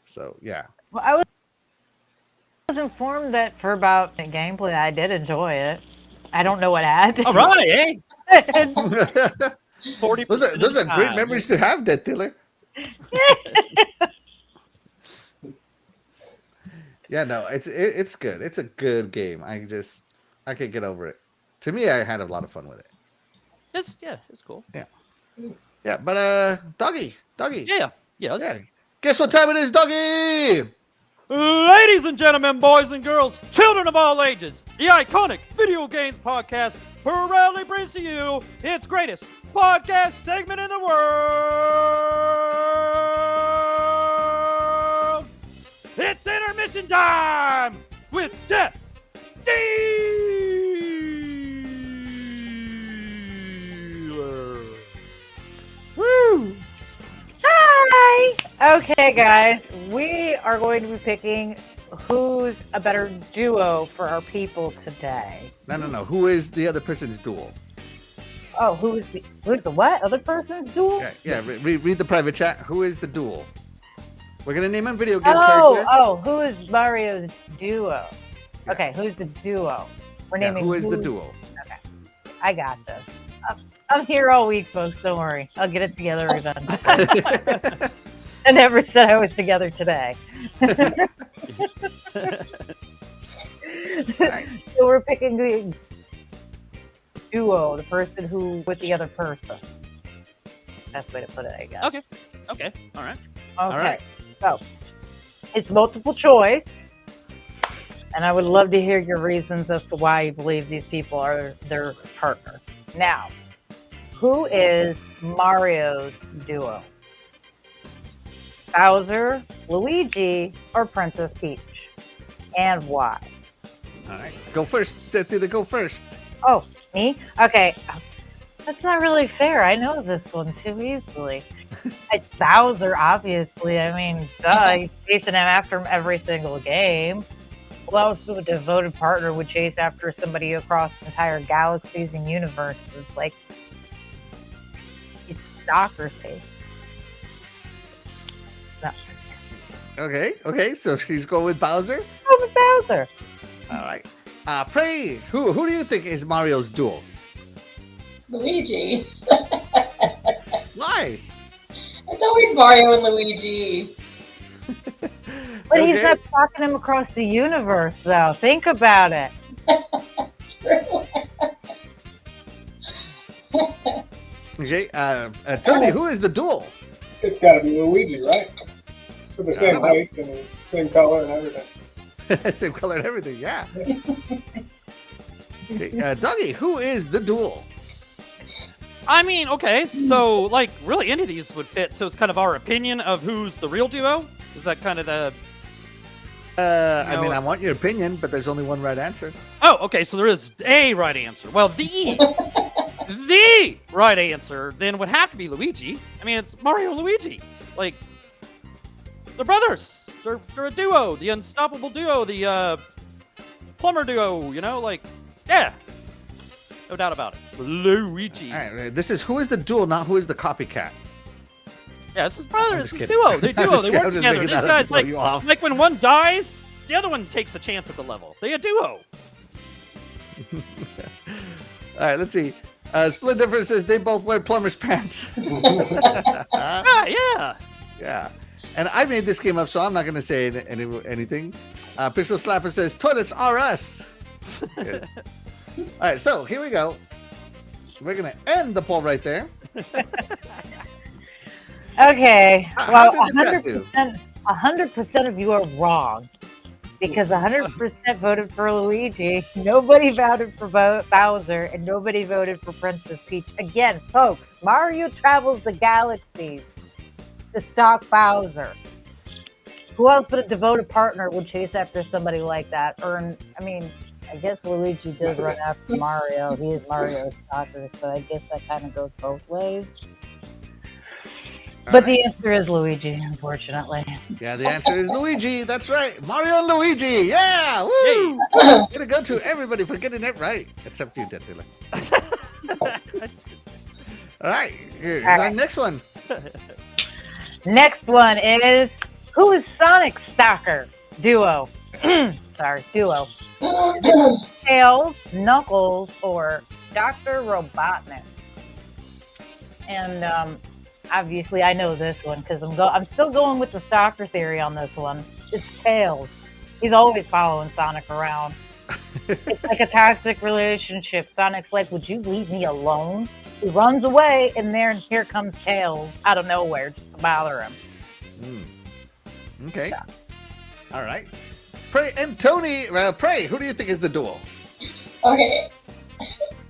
So yeah. Well, I was informed that for about the gameplay, I did enjoy it. I don't know what happened. All right, hey. 40%. those are of the great time. memories to have, Death Dealer. Yeah, no, it's good. It's a good game. I can't get over it. To me, I had a lot of fun with it. It's cool. Yeah, but Doggy, Yeah. Yes. yeah. Guess what time it is, Doggy? Ladies and gentlemen, boys and girls, children of all ages, the iconic Video Games Podcast proudly brings to you its greatest podcast segment in the world. It's intermission time with Death Dealer. Woo! Hi! Okay, guys, we are going to be picking who's a better duo for our people today. No. Who is the other person's duel? Oh, who's the what? Other person's duel? Yeah. Read the private chat. Who is the duel? We're gonna name a video game character. Who is Mario's duo? Yeah. Okay, who's the duo? We're Yeah, naming who is the duel? Okay, I got this. I'm here all week, folks. Don't worry. I'll get it together again. I never said I was together today. Right. So we're picking the duo, the person who with the other person. Best way to put it, I guess. Okay. All right. Okay. right. So it's multiple choice, and I would love to hear your reasons as to why you believe these people are their partner. Now, who is Mario's duo? Bowser, Luigi, or Princess Peach? And why? All right. Go first. Death Dealer, go first. Oh, me? Okay. That's not really fair. I know this one too easily. It's Bowser, obviously. I mean, duh. He's chasing him after him every single game. Who else would a devoted partner would chase after somebody across entire galaxies and universes? Like, it's stalker safe. No. Okay. So she's going with Bowser. Go with Bowser. All right. Prey. Who do you think is Mario's duel? Luigi. Why? It's always Mario and Luigi. But he's Okay. not stalking him across the universe, though. Think about it. True. Okay. Tony, who is the duel? It's got to be Luigi, right? With the same Yeah. height and the same color and everything. Same color and everything. Yeah. Okay. Dougie, who is the duel? I mean, okay, so like really any of these would fit. So it's kind of our opinion of who's the real duo. Is that kind of the? I No. mean, I want your opinion, but there's only one right answer. Oh, okay. So there is a right answer. Well, the right answer then would have to be Luigi. I mean, it's Mario and Luigi. Like they're brothers. They're a duo. The unstoppable duo. The plumber duo. You know, like yeah, no doubt about it. It's Luigi. All right. This is who is the duel, not who is the copycat. Yeah, it's his brother. I'm It's just his kidding. duo. They I'm duo. just They kidding. work I'm just together. making These that up guys to throw like you off. when one dies, the other one takes a chance at the level. They a duo. All right. Let's see. Split Difference says they both wear plumber's pants. Yeah. Yeah. And I made this game up, so I'm not going to say anything. Pixel Slapper says toilets are us. Yes. All right. So here we go. We're going to end the poll right there. Okay. How Well, did the chat do? 100% of you are wrong. Because 100% voted for Luigi. Nobody voted for Bowser. And nobody voted for Princess Peach. Again, folks, Mario travels the galaxies to stalk Bowser. Who else but a devoted partner would chase after somebody like that? I guess Luigi does run after Mario. He is Mario's stalker, so I guess that kind of goes both ways. But the answer is Luigi, unfortunately. Yeah, the answer is Luigi. That's right. Mario and Luigi. Yeah. Woo. Yay. Gonna go to everybody for getting it right. Except you, Death Dealer. All right. Here's All our right. next one. Next one is, who is Sonic Stalker? Duo. Sorry, duo. Tails, Knuckles, or Dr. Robotnik. And obviously, I know this one because I'm still going with the stalker theory on this one. It's Tails. He's always following Sonic around. It's like a toxic relationship. Sonic's like, "Would you leave me alone?" He runs away, and here comes Tails out of nowhere just to bother him. Okay. Yeah. All right. Prey and Tony. Prey, who do you think is the duel? Okay.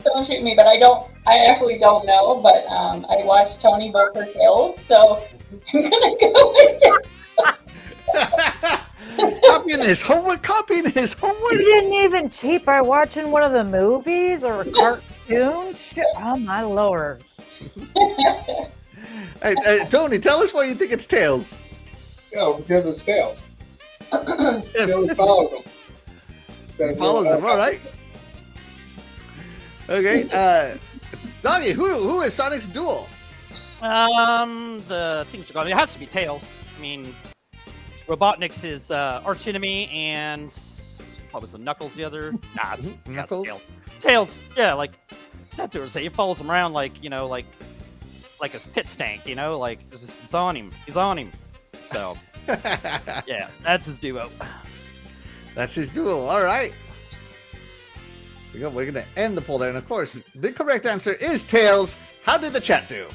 Don't shoot me, but I actually don't know, but I watched Tony vote for Tails, so I'm gonna go with it. Copying his homework. You didn't even cheat by watching one of the movies or a cartoon? Oh my lord. Hey, Tony, tell us why you think it's Tails. Because it's Tails. He always follows him. He follows him, all right. Okay, Doggy, who is Sonic's duel? The things are going. It has to be Tails. I mean, Robotnik's his arch enemy, and what was the Knuckles the other? Nah, it's Knuckles? Tails. Tails, yeah, like that dude say. He follows him around like like a pit stank, like it's on him. He's on him. So yeah, that's his duo. That's his duel. All right. We're going to end the poll there. And of course, the correct answer is Tails. How did the chat do?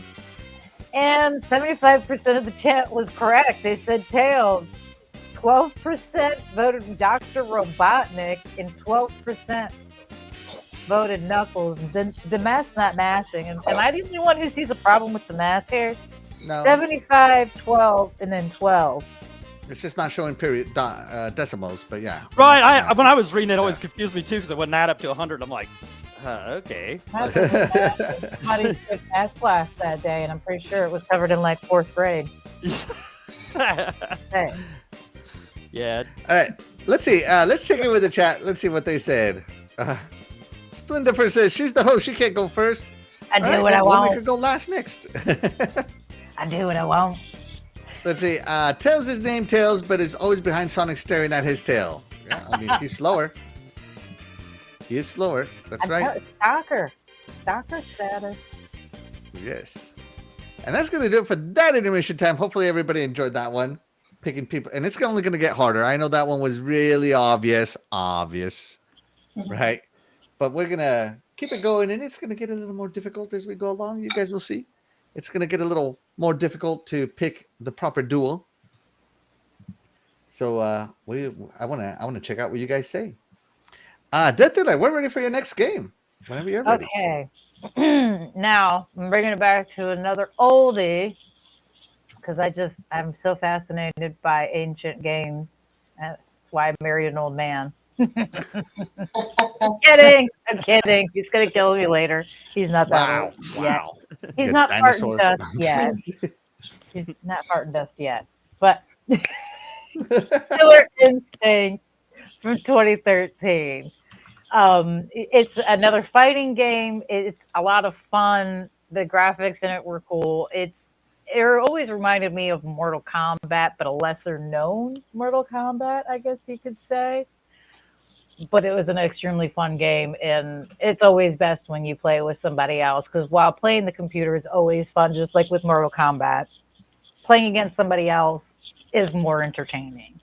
And 75% of the chat was correct. They said Tails. 12% voted Dr. Robotnik, and 12% voted Knuckles. The math's not matching. And am I the only one who sees a problem with the math here? No. 75, 12, and then 12. It's just not showing decimals, but yeah. Right. When I was reading it, always confused me too because it wouldn't add up to 100. I'm like, okay. Somebody took math class that day, and I'm pretty sure it was covered in like 4th grade. Hey. Yeah. All right. Let's see. Let's check in with the chat. Let's see what they said. Splendifer says she's the host. She can't go first. I do what I Well, want. we could go last next. I do what I want. Let's see. Tails is named Tails, but is always behind Sonic staring at his tail. Yeah, I mean, he's slower. He is slower. That's right. Stalker status. Yes. And that's going to do it for that intermission time. Hopefully everybody enjoyed that one. Picking people. And it's only going to get harder. I know that one was really obvious. Right? But we're going to keep it going. And it's going to get a little more difficult as we go along. You guys will see. It's going to get a little more difficult to pick the proper duel. So I want to check out what you guys say. DeathDealer, we're ready for your next game. Whenever you're ready. Okay. Now I'm bringing it back to another oldie because I'm so fascinated by ancient games. That's why I married an old man. I'm kidding. He's gonna kill me later. He's not that old yet. He's not farting dust yet. He's not farting dust yet. But Killer Instinct from 2013. It's another fighting game. It's a lot of fun. The graphics in it were cool. It always reminded me of Mortal Kombat, but a lesser known Mortal Kombat, I guess you could say. But it was an extremely fun game, and it's always best when you play with somebody else, because while playing the computer is always fun, just like with Mortal Kombat, playing against somebody else is more entertaining.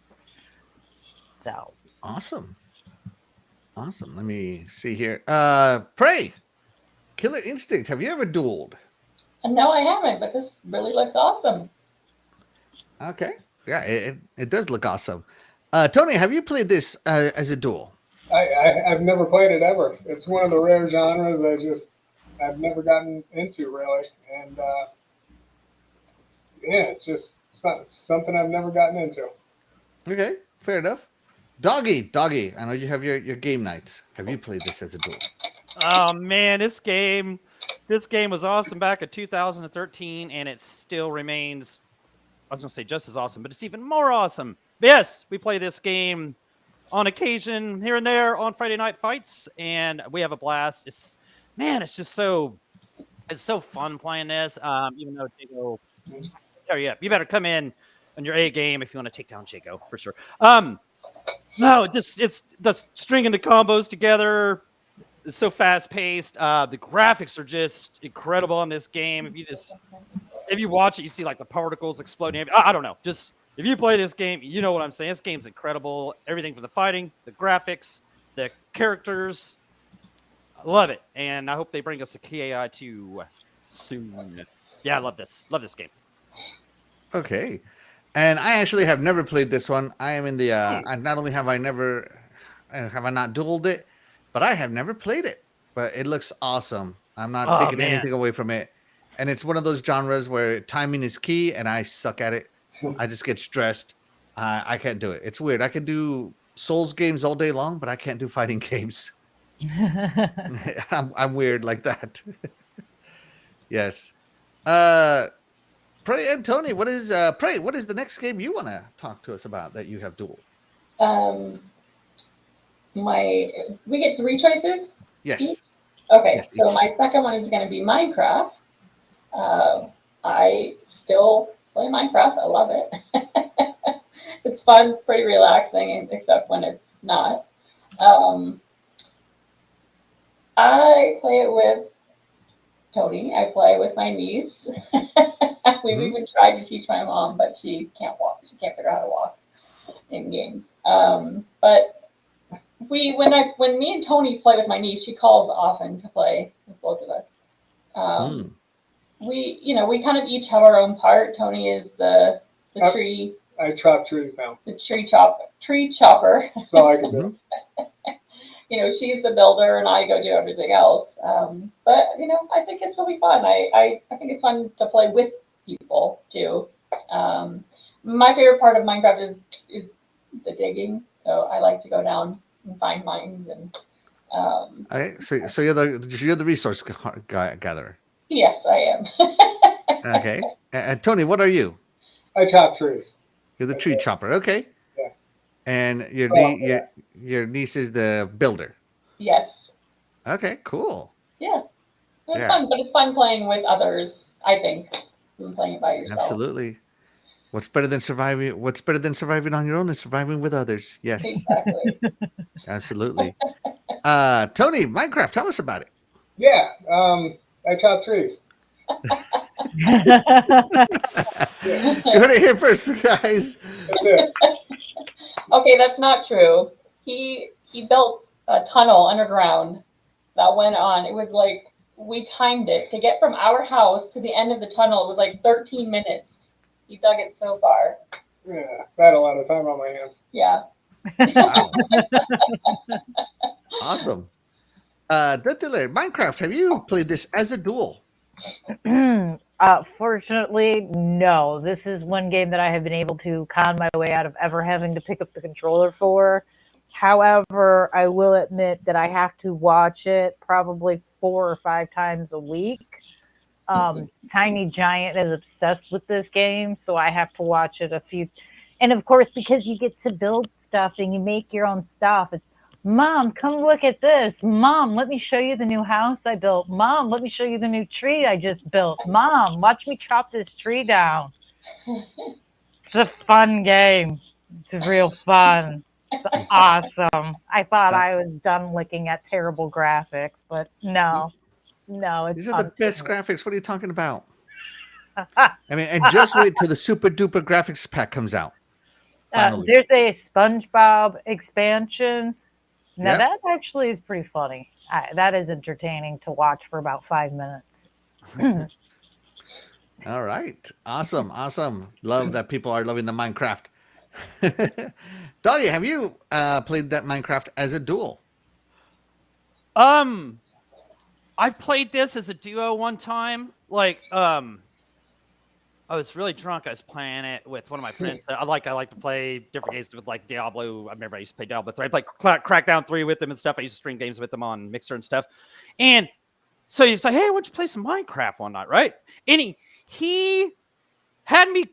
So Awesome. Let me see here. Prey, Killer Instinct. Have you ever dueled? No, I haven't, but this really looks awesome. Okay. Yeah, it does look awesome. Tony, have you played this as a duel? I've never played it ever. It's one of the rare genres I've never gotten into really, and it's just something I've never gotten into. Okay, fair enough. Doggy, I know you have your game nights. Have you played this as a duel? Oh man, this game was awesome back in 2013, and it still remains. I was gonna say just as awesome, but it's even more awesome. But yes, we play this game on occasion here and there on Friday Night Fights, and we have a blast. It's just so fun playing this. Even though Jago, tell you, you better come in on your A game if you want to take down Jago for sure. No, it's the stringing the combos together. It's so fast paced. The graphics are just incredible on this game. If you watch it, you see like the particles exploding. I don't know. Just if you play this game, you know what I'm saying. This game's incredible. Everything from the fighting, the graphics, the characters. I love it, and I hope they bring us a KAI 2 soon. Yeah, I love this. Love this game. Okay. And I actually have never played this one. I am in the. Not only have I never, have I not dueled it, but I have never played it. But it looks awesome. I'm not Oh, taking man. anything away from it. And it's one of those genres where timing is key, and I suck at it. I just get stressed. I can't do it. It's weird. I can do Souls games all day long, but I can't do fighting games. I'm weird like that. Yes. Pray and Tony, what is the next game you want to talk to us about that you have dueled? We get 3 choices. Yes. Okay, Yes, so each. my second one is going to be Minecraft. I still play Minecraft. I love it. It's fun. It's pretty relaxing, except when it's not. I play it with Tony. I play with my niece. We've even tried to teach my mom, but she can't walk. She can't figure out how to walk in games. But when me and Tony play with my niece, she calls often to play with both of us. We kind of each have our own part. Tony is the tree. I chop trees now. The tree chopper. That's all I can do. She's the builder and I go do everything else. But I think it's really fun. I think it's fun to play with people too. My favorite part of Minecraft is the digging. So I like to go down and find mines and. So you're the resource gatherer. Yes, I am. Okay. And Tony, what are you? I chop trees. You're the tree chopper. Okay. Yeah. And your niece is the builder. Yes. Okay. Cool. Yeah. It's Yeah. fun, but it's fun playing with others, I think, than playing it by yourself. Absolutely. What's better than surviving on your own is surviving with others. Yes. Exactly. Absolutely. Tony, Minecraft, tell us about it. Yeah. I chop trees. You heard it here first, guys. That's it. Okay, that's not true. He built a tunnel underground that went on. It was like we timed it to get from our house to the end of the tunnel. It was like 13 minutes. He dug it so far. Yeah. I had a lot of time on my hands. Yeah. Wow. Awesome. DeathDealer, Minecraft, have you played this as a duel? Fortunately, no. This is one game that I have been able to con my way out of ever having to pick up the controller for. However, I will admit that I have to watch it probably 4 or 5 times a week. Tiny Giant is obsessed with this game, so I have to watch it a few. And of course, because you get to build stuff and you make your own stuff, it's, Mom, come look at this. Mom, let me show you the new house I built. Mom, let me show you the new tree I just built. Mom, watch me chop this tree down. It's a fun game. It's real fun. It's awesome. I thought I was done looking at terrible graphics, but no, it's These are the best graphics. What are you talking about? I mean, and just wait till the super duper graphics pack comes out. Finally. There's a SpongeBob expansion. Now Yep. that actually is pretty funny. That is entertaining to watch for about 5 minutes. All right. Awesome. Love that people are loving the Minecraft. Dahlia, have you played that Minecraft as a duel? I've played this as a duo one time. I was really drunk. I was playing it with one of my friends. I like to play different games with like Diablo. I remember I used to play Diablo 3. I played Crackdown 3 with them and stuff. I used to stream games with them on Mixer and stuff. And so he's like, hey, why don't you play some Minecraft one night, right? And he had me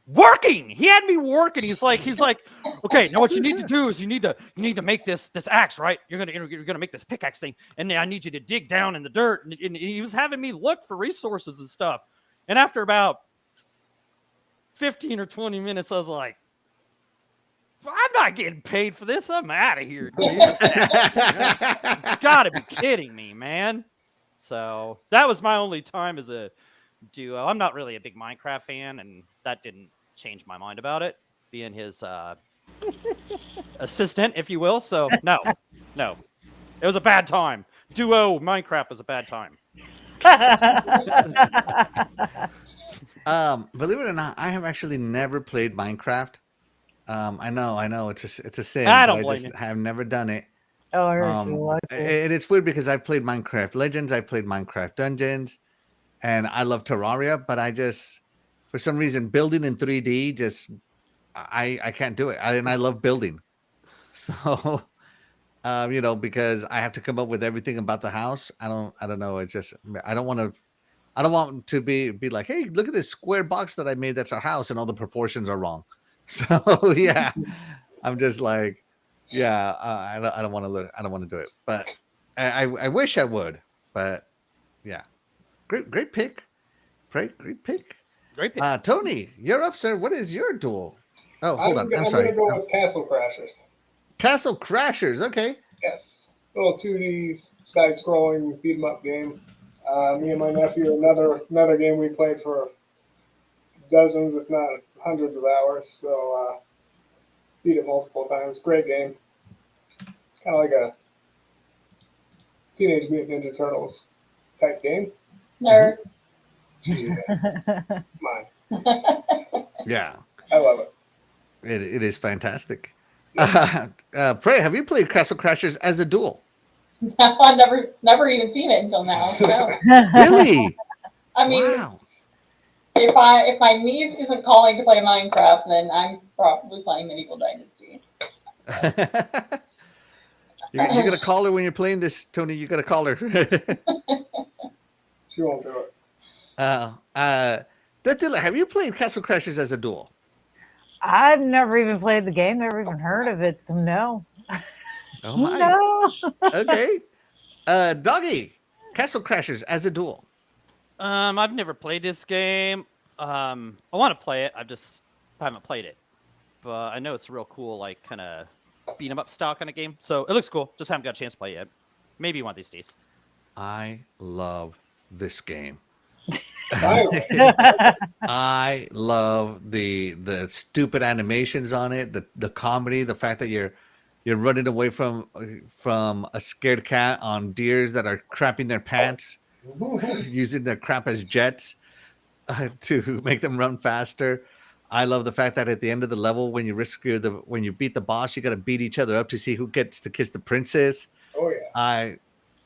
working. He's like, okay, now what you need to do is you need to make this axe, right? You're gonna make this pickaxe thing, and then I need you to dig down in the dirt. And he was having me look for resources and stuff. And after about 15 or 20 minutes, I was like, I'm not getting paid for this. I'm out of here, dude. Gotta be kidding me, man. So that was my only time as a duo. I'm not really a big Minecraft fan, and that didn't change my mind about it, being his assistant, if you will. So no, it was a bad time. Duo Minecraft was a bad time. Believe it or not, I have actually never played Minecraft. I know it's a sin, I but don't I blame just you. have never done it. Oh, you're lucky. And it's weird because I've played Minecraft Legends, I've played Minecraft Dungeons, and I love Terraria, but I just, for some reason, building in 3D just I can't do it. And I love building, so because I have to come up with everything about the house. I don't know. It's just I don't want to be like, hey, look at this square box that I made. That's our house, and all the proportions are wrong. So yeah, I'm just like, yeah, I don't want to look. I don't want to do it, but I wish I would. But yeah, great pick, great pick. Great pick. Tony, you're up, sir. What is your duel? Oh, hold on. I'm I'm sorry. going to go with Castle Crashers. Castle Crashers. Okay. Yes. Little 2D side-scrolling beat-em-up game. Me and my nephew, another game we played for dozens, if not hundreds of hours. So beat it multiple times. Great game. It's kind of like a Teenage Mutant Ninja Turtles type game. Nerd. Mine. Yeah, I love it. it is fantastic. Prey, have you played Castle Crashers as a duel? I've never even seen it until now. No. Really? I mean, Wow. if my niece isn't calling to play Minecraft, then I'm probably playing Medieval Dynasty. You're gonna call her when you're playing this, Tony. You gotta call her. She won't do it. DeathDealer, have you played Castle Crashers as a duel? I've never even played the game, never even heard of it, so no. Oh my. No. Okay. Doggy, Castle Crashers as a duel. I've never played this game. I want to play it. I haven't played it, but I know it's real cool, like kind of beat 'em up style kind of game. So it looks cool. Just haven't got a chance to play it yet. Maybe one of these days. I love this game. Finally. I love the stupid animations on it, the comedy, the fact that you're running away from a scared cat on deers that are crapping their pants, using their crap as jets to make them run faster. I love the fact that at the end of the level, when you beat the boss, you got to beat each other up to see who gets to kiss the princess. Oh, yeah.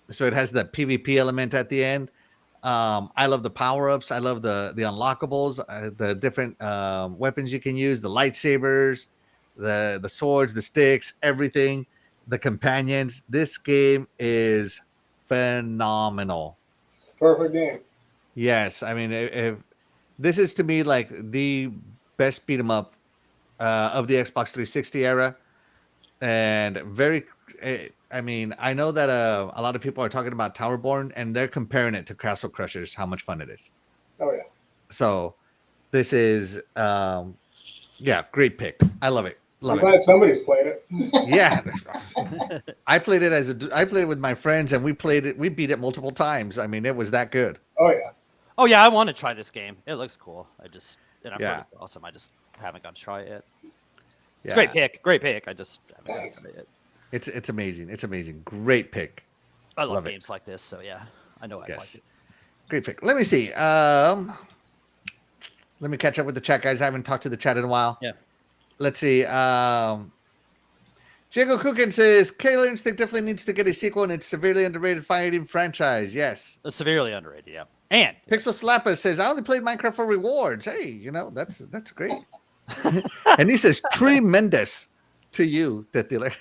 So it has that PvP element at the end. I love the power-ups. I love the unlockables, the different weapons you can use, the lightsabers, the swords, the sticks, everything, the companions. This game is phenomenal. It's a perfect game. Yes, I mean, if this is to me like the best beat 'em up of the Xbox 360 era, and I mean, I know that a lot of people are talking about Towerborn, and they're comparing it to Castle Crushers, how much fun it is. Oh, yeah. So this is, great pick. I love it. I'm glad somebody's played it. Yeah, I played it with my friends, and we beat it multiple times. I mean, it was that good. Oh, yeah. Oh yeah, I want to try this game. It looks cool. I've heard Yeah. it's awesome. I just haven't got to try it yet. It's Yeah. a great pick. Great pick. I just haven't got to try it yet. It's amazing. It's amazing. Great pick. I love Love it. games like this, so yeah, I know I Yes. like it. Great pick. Let me see. Let me catch up with the chat, guys. I haven't talked to the chat in a while. Yeah. Let's see. Diego Kukin says Killer Instinct definitely needs to get a sequel, and it's severely underrated fighting franchise. Yes. It's severely underrated, yeah. And Pixel Slapper says I only played Minecraft for rewards. Hey, that's great. And he says tremendous to you, Death Dealer.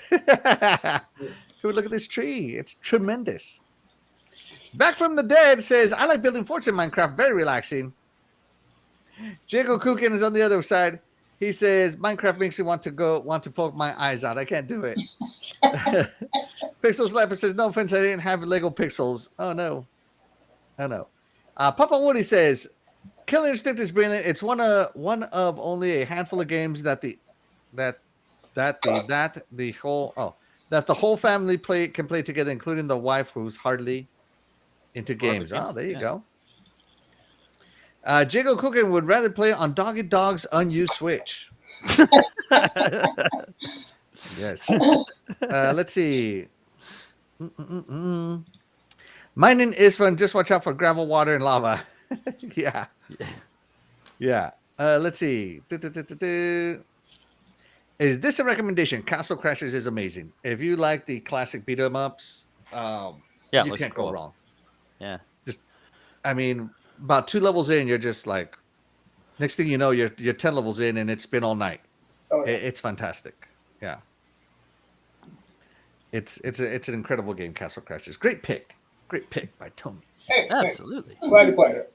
Look at this tree. It's tremendous. Back from the Dead says I like building forts in Minecraft. Very relaxing. Diego Kukin is on the other side. He says Minecraft makes me want to poke my eyes out. I can't do it. Pixel Slapper says no offense, I didn't have Lego pixels. Oh no. Papa Woody says Killer Instinct is brilliant. It's one of only a handful of games that that the whole family can play together, including the wife who's hardly into games. Oh, there you go. Jago Cooking would rather play on Doggy Dog's unused Switch. Yes. Let's see. Mining is fun. Just watch out for gravel, water, and lava. Yeah. Let's see. Is this a recommendation? Castle Crashers is amazing. If you like the classic beat 'em ups, you can't go wrong. Yeah. I mean, about 2 levels in, you're just like, next thing you know, you're 10 levels in, and it's been all night. Oh, yeah. It's fantastic. Yeah. It's an incredible game, Castle Crashers. Great pick by Tony. Hey, Absolutely. hey, glad you played it.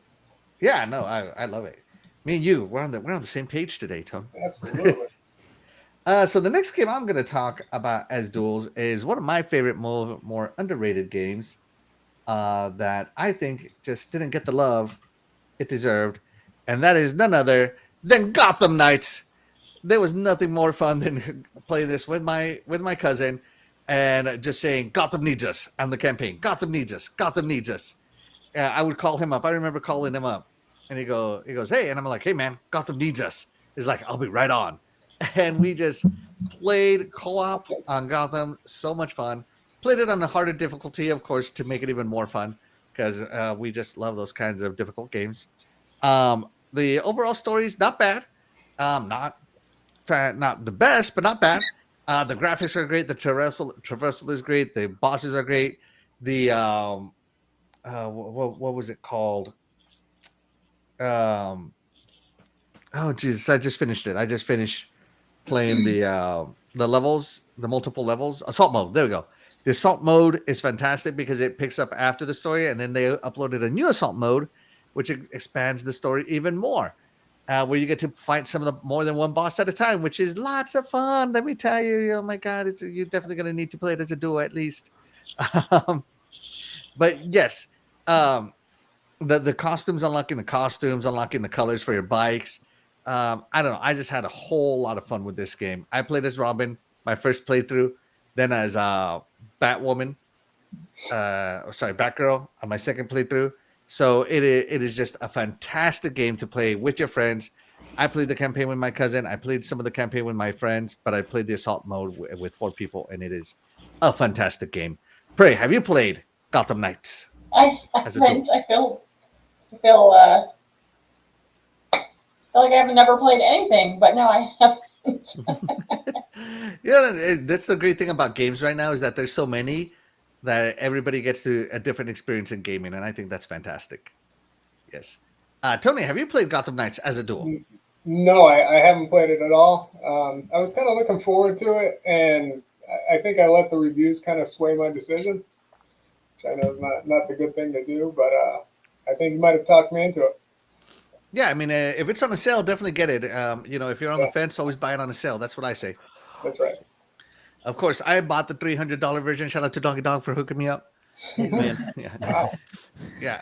Yeah, no, I love it. Me and you, we're on the same page today, Tony. Absolutely. So the next game I'm going to talk about as duels is one of my favorite, more underrated games that I think just didn't get the love it deserved, and that is none other than Gotham Knights. There was nothing more fun than playing this with my cousin and just saying Gotham needs us on the campaign. Gotham needs us. Gotham needs us. I would call him up. I remember calling him up, and he goes, hey, and I'm like, hey man, Gotham needs us. He's like, I'll be right on. And we just played co-op on Gotham. So much fun. Played it on the harder difficulty, of course, to make it even more fun, because we just love those kinds of difficult games. The overall story is not bad. Not the best, but not bad. The graphics are great. The traversal is great. The bosses are great. The what was it called? Oh Jesus! I just finished it. I just finished playing the levels, the multiple levels. Assault mode. There we go. The assault mode is fantastic because it picks up after the story, and then they uploaded a new assault mode, which expands the story even more. Where you get to fight some of the more than one boss at a time, which is lots of fun. Let me tell you, oh my God, you're definitely going to need to play it as a duo at least. But yes, the costumes, unlocking the colors for your bikes. I don't know. I just had a whole lot of fun with this game. I played as Robin, my first playthrough, then as Batwoman, Batgirl on my second playthrough. So it is just a fantastic game to play with your friends. I played the campaign with my cousin. I played some of the campaign with my friends, but I played the assault mode with 4 people, and it is a fantastic game. Pray, have you played Gotham Knights? I haven't. I feel like I haven't never played anything, but now I haven't. Yeah, that's the great thing about games right now is that there's so many that everybody gets to a different experience in gaming, and I think that's fantastic. Yes. Tony, have you played Gotham Knights as a duel? No, I haven't played it at all. I was kind of looking forward to it, and I think I let the reviews kind of sway my decision, which I know is not the good thing to do, but I think you might have talked me into it. Yeah, I mean, if it's on a sale, definitely get it. If you're on the fence, always buy it on a sale. That's what I say. That's right. Of course, I bought the $300 version. Shout out to Doggy Dog for hooking me up. Man, yeah. Wow. Yeah.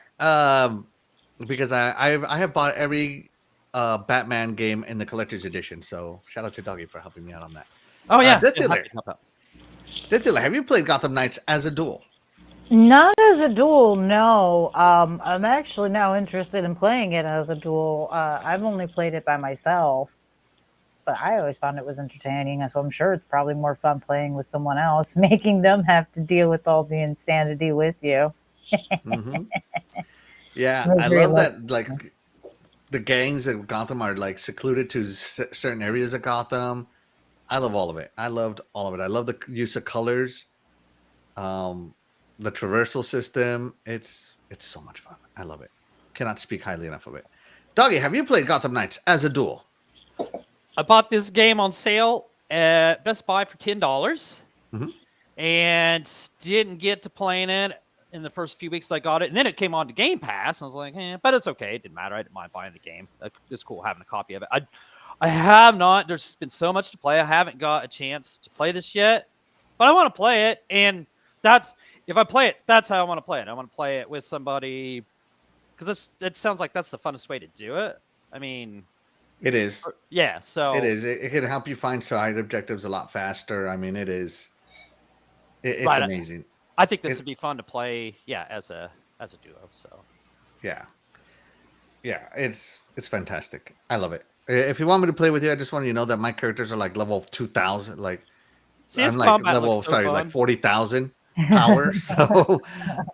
Because I have bought every Batman game in the collector's edition. So shout out to Doggy for helping me out on that. Oh yeah. DeathDealer, have you played Gotham Knights as a duel? Not as a duel, no. I'm actually now interested in playing it as a duel. I've only played it by myself, but I always found it was entertaining, so I'm sure it's probably more fun playing with someone else, making them have to deal with all the insanity with you. Mm-hmm. Yeah, I love that. Like the gangs of Gotham are like secluded to certain areas of Gotham. I love all of it. I loved all of it. I love the use of colors, the traversal system. It's so much fun. I love it. Cannot speak highly enough of it. Doggy, have you played Gotham Knights as a duel? I bought this game on sale at Best Buy for $10, and didn't get to playing it in the first few weeks I got it. And then it came on to Game Pass, and I was like, but it's okay. It didn't matter. I didn't mind buying the game. It's cool having a copy of it. I have not. There's been so much to play. I haven't got a chance to play this yet, but I want to play it. And if I play it, that's how I want to play it. I want to play it with somebody because it sounds like that's the funnest way to do it. I mean, It is. Yeah, so It is. It can help you find side objectives a lot faster. I mean, it is. It's Right. amazing. I think this It- would be fun to play. Yeah, as a duo. So Yeah. Yeah. It's fantastic. I love it. If you want me to play with you, I just want you to know that my characters are like level 2,000. Like see, his I'm like combat level, looks so fun. like 40,000 power. So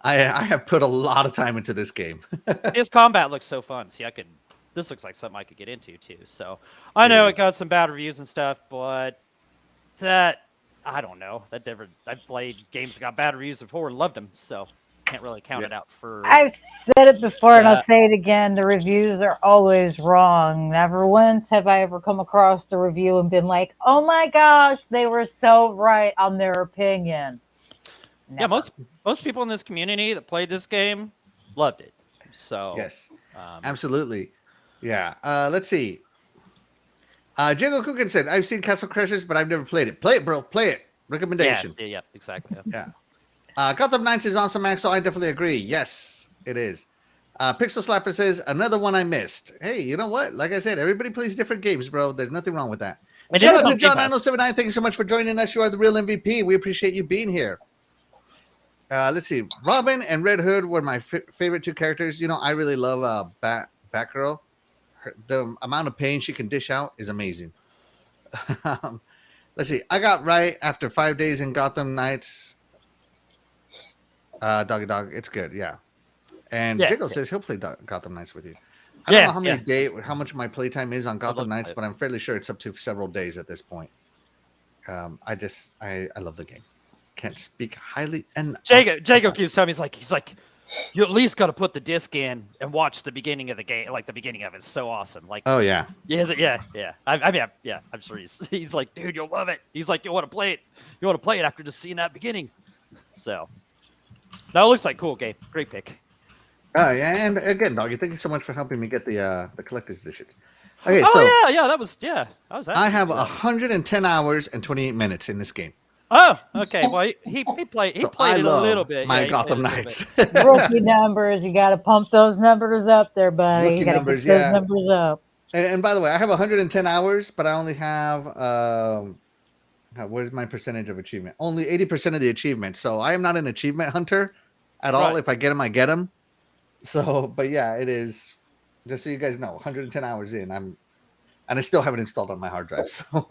I have put a lot of time into this game. His combat looks so fun. See, this looks like something I could get into too. So I know it is. got some bad reviews and stuff, but that I don't know. I've played games that got bad reviews before and loved them, so can't really count it out for. I've said it before and Yeah. I'll say it again. The reviews are always wrong. Never once have I ever come across the review and been like, oh my gosh, they were so right on their opinion. Yeah, Never. Oh. most people in this community that played this game loved it. So Yes. um, Absolutely. Yeah. Let's see. Jago Kukin said, I've seen Castle Crashers, but I've never played it. Play it, bro. Play it. Recommendation. yeah, exactly. Yeah. Yeah. Gotham Knights is awesome, Max, so I definitely agree. Yes, it is. Pixel Slapper says, another one I missed. Hey, you know what? Like I said, everybody plays different games, bro. There's nothing wrong with that. And Shout it is out on to John Game Pass. 9079. Thank you so much for joining us. You are the real MVP. We appreciate you being here. Let's see. Robin and Red Hood were my favorite two characters. You know, I really love Batgirl. The amount of pain she can dish out is amazing. Let's see. I got right after 5 days in Gotham Knights. Doggy Dog, it's good. Yeah. And Yeah, Jiggle yeah. says he'll play Gotham Knights with you. I don't Yeah, know how many yeah. how much my playtime is on love Gotham to Knights, play it. but I'm fairly sure it's up to several days at this point. I love the game. Can't speak highly enough. Jago keeps telling me he's like, you at least got to put the disc in and watch the beginning of the game. Like the beginning of it's so awesome. Like Oh yeah. yeah. I'm sure he's like, dude, you'll love it. He's like, you want to play it. You want to play it after just seeing that beginning. So that looks like a cool game. Great pick. Oh yeah, and again, Doggy, thank you so much for helping me get the collector's edition. Okay, Oh so yeah, that was I was happy I have with that. 110 hours and 28 minutes in this game. Oh, okay. Well, he played So played I it a love little bit. my Yeah, he played Gotham it a little Knights. bit. Rookie numbers. You got to pump those numbers up there, buddy. Rookie You got to numbers, get those yeah. numbers up. And by the way, I have 110 hours, but I only have where's my percentage of achievement? Only 80% of the achievement. So I am not an achievement hunter at all. Right. If I get them, I get them. So, but yeah, it is. Just so you guys know, 110 hours in, and I still haven't installed on my hard drive. So,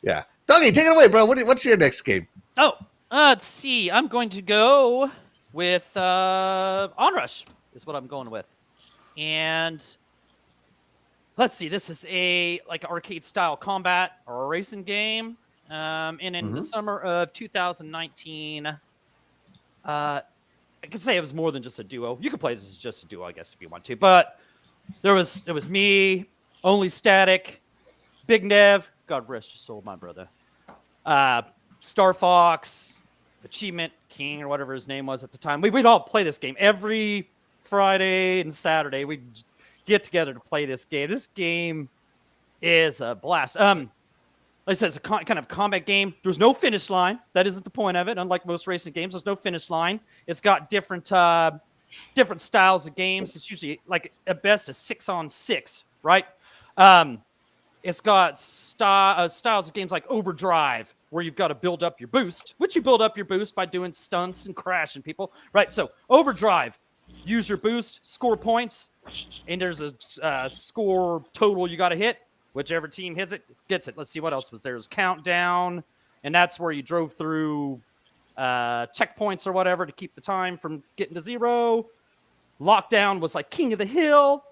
yeah, Doggy, take it away, bro. What's your next game? Oh, let's see. I'm going to go with Onrush is what I'm going with, and let's see. This is a like arcade style combat or a racing game. And in the summer of 2019, I could say it was more than just a duo. You could play this as just a duo, I guess, if you want to. But it was me, Only Static, Big Nev, God rest your soul, my brother. Star Fox, Achievement King, or whatever his name was at the time. We'd all play this game every Friday and Saturday. We'd get together to play this game. This game is a blast. Like I said, it's a kind of combat game. There's no finish line. That isn't the point of it. Unlike most racing games, there's no finish line. It's got different styles of games. It's usually like at best a 6-on-6, right? It's got styles of games like Overdrive, where you've got to build up your boost, which you build up your boost by doing stunts and crashing people, right? So Overdrive, use your boost, score points, and there's a score total you got to hit. Whichever team hits it, gets it. Let's see what else was there. There's Countdown, and that's where you drove through checkpoints or whatever to keep the time from getting to zero. Lockdown was like King of the Hill.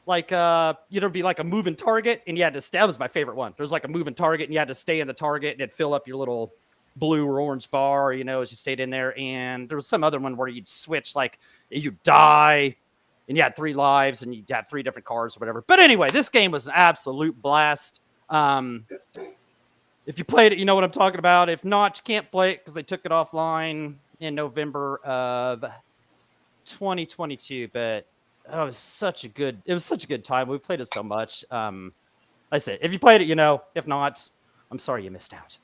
Like, it'd be like a moving target, and you had to that was my favorite one. There's like a moving target, and you had to stay in the target, and it'd fill up your little blue or orange bar, as you stayed in there. And there was some other one where you'd switch, like, you'd die, and you had 3 lives, and you had 3 different cars or whatever. But anyway, this game was an absolute blast. If you played it, you know what I'm talking about. If not, you can't play it because they took it offline in November of 2022. But it was such a good time. We played it so much. Like I said, if you played it, you know. If not, I'm sorry you missed out.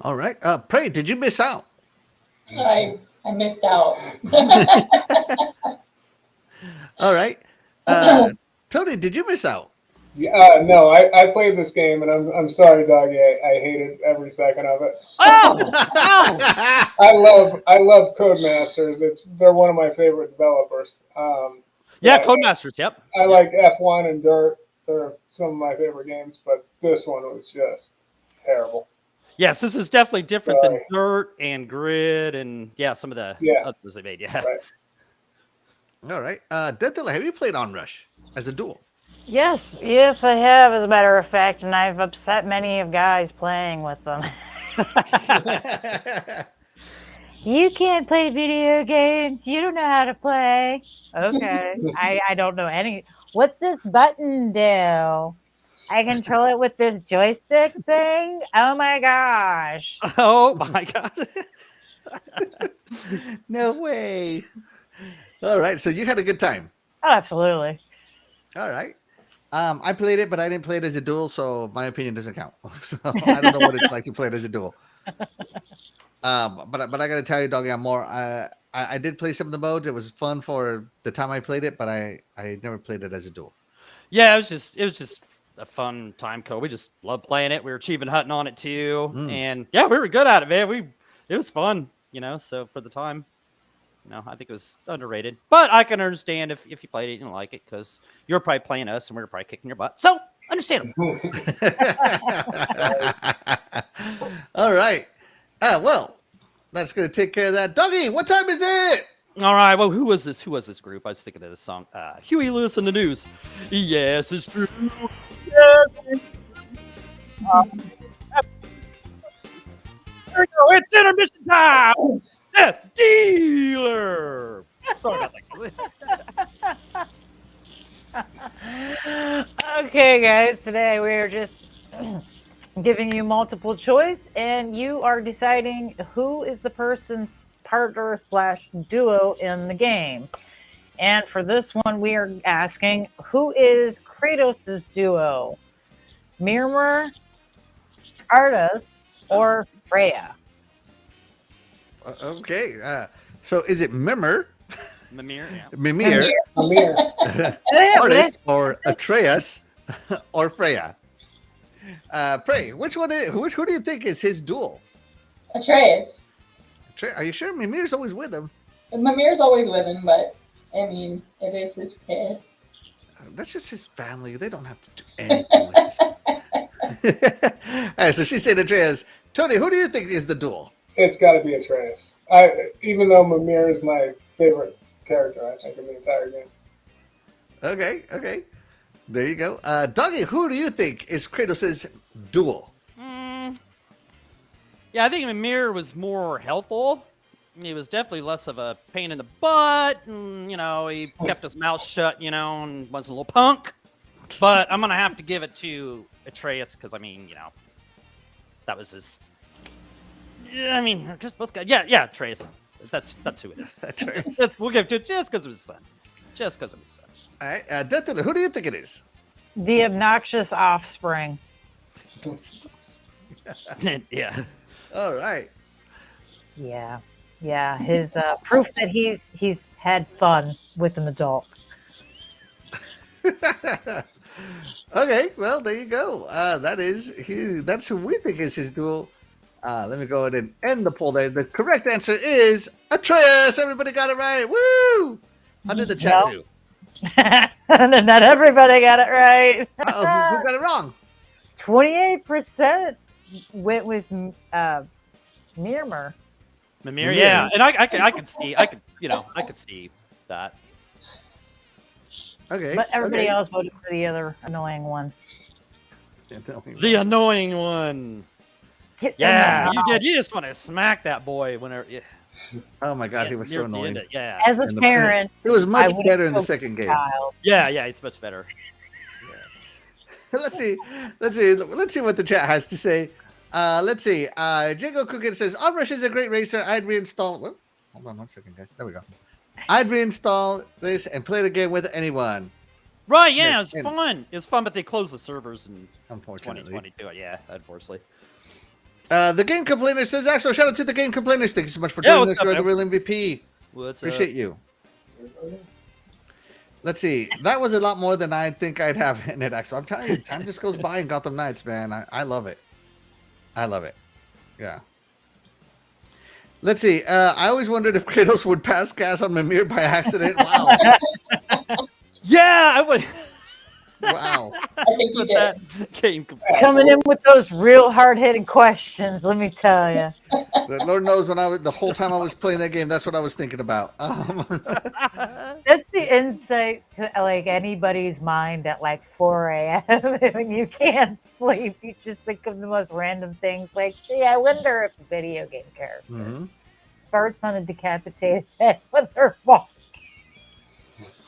All right, Prey, did you miss out? I missed out. All right. Tony, did you miss out? No, I played this game, and I'm sorry, Doggy. I hated every second of it. Oh, oh. I love Codemasters. They're one of my favorite developers. Yeah, Codemasters. Yep. I like F1 and Dirt. They're some of my favorite games, but this one was just terrible. Yes, this is definitely different than Sorry. Dirt and Grid and some of the others they made. Yeah. Right. All right. DeathDealer, have you played Onrush as a duel? Yes, I have, as a matter of fact, and I've upset many of guys playing with them. You can't play video games. You don't know how to play. Okay. I don't know any. What's this button do? I control it with this joystick thing? Oh my gosh. Oh my god. No way. All right. So you had a good time. Oh, absolutely. All right. I played it, but I didn't play it as a duel, so my opinion doesn't count. So I don't know what it's like to play it as a duel. But I got to tell you, Doggy, I'm more. I did play some of the modes. It was fun for the time I played it, but I never played it as a duel. Yeah, it was just a fun time code. We just loved playing it. We were achieving hunting on it too, and yeah, we were good at it, man. It was fun, So for the time. I think it was underrated. But I can understand if you played it, you didn't like it, because you were probably playing us and we were probably kicking your butt. So, understandable. All right. Well, that's going to take care of that. Doggy, what time is it? All right. Well, who was this group? I was thinking of this song. Huey Lewis in the News. Yes, it's true. Yes, it's true. Here we go. It's intermission time. DeathDealer. Sorry about that. Okay, guys. Today we are just giving you multiple choice, and you are deciding who is the person's partner / duo in the game. And for this one, we are asking, who is Kratos' duo? Mimir, Artus, or Freya? Okay. So is it Mimir, Mimir, Artist, or Atreus, or Freya? Pray, who do you think is his duel? Atreus. Are you sure Mimir's always with him? Mimir's always with him, but I mean, it is his kid. That's just his family. They don't have to do anything with this. All right, so she said Atreus. Tony, who do you think is the duel? It's got to be Atreus. Even though Mimir is my favorite character, I think, in the entire game. Okay. There you go. Doggy, who do you think is Kratos' duel? Yeah, I think Mimir was more helpful. He was definitely less of a pain in the butt. And, he kept his mouth shut, and wasn't a little punk. But I'm going to have to give it to Atreus because, that was his... Yeah, because both guys... Yeah, Atreus. That's who it is. We'll give it to just because of his son. Just because of his son. All right. DeathDealer, who do you think it is? The obnoxious offspring. Yeah. All right. Yeah. His proof that he's had fun with an adult. Okay, well there you go. That's who we think is his duel. Let me go ahead and end the poll there. The correct answer is Atreus. Everybody got it right. Woo! How did the chat do? Not everybody got it right. Uh-oh, who got it wrong? 28% went with Mimir. Mimir, yeah, and I could see that. Okay. But everybody else voted for the other annoying one. The annoying one. Yeah, you did. You just want to smack that boy whenever. Yeah. Oh my God, he was so annoying. Yeah. As a parent, it was much better in the second game. Yeah, it's much better. Yeah. Let's see what the chat has to say. Let's see. Jago Cookin says, Onrush is a great racer. I'd reinstall. Whoop. Hold on 1 second, guys. There we go. I'd reinstall this and play the game with anyone. Right, yeah, it's fun. It's fun, but they closed the servers in 2022. Yeah, unfortunately. The Game Complainer says, Axel, shout out to the Game Complainers. Thank you so much for doing this. You're the real MVP. What's Appreciate you. Let's see. That was a lot more than I think I'd have in it. Actually, I'm telling you, time just goes by in Gotham Knights, man. I love it. I love it. Yeah. Let's see. I always wondered if Kratos would pass gas on Mimir by accident. Wow. Yeah, I would. Wow. I think you With did. that game complete. Coming in with those real hard-hitting questions, let me tell you. The Lord knows when the whole time I was playing that game, that's what I was thinking about. That's the insight to like anybody's mind at like 4 a.m. when you can't sleep. You just think of the most random things. Like, gee, I wonder if a video game character Mhm. farts on a decapitated head when they're walking.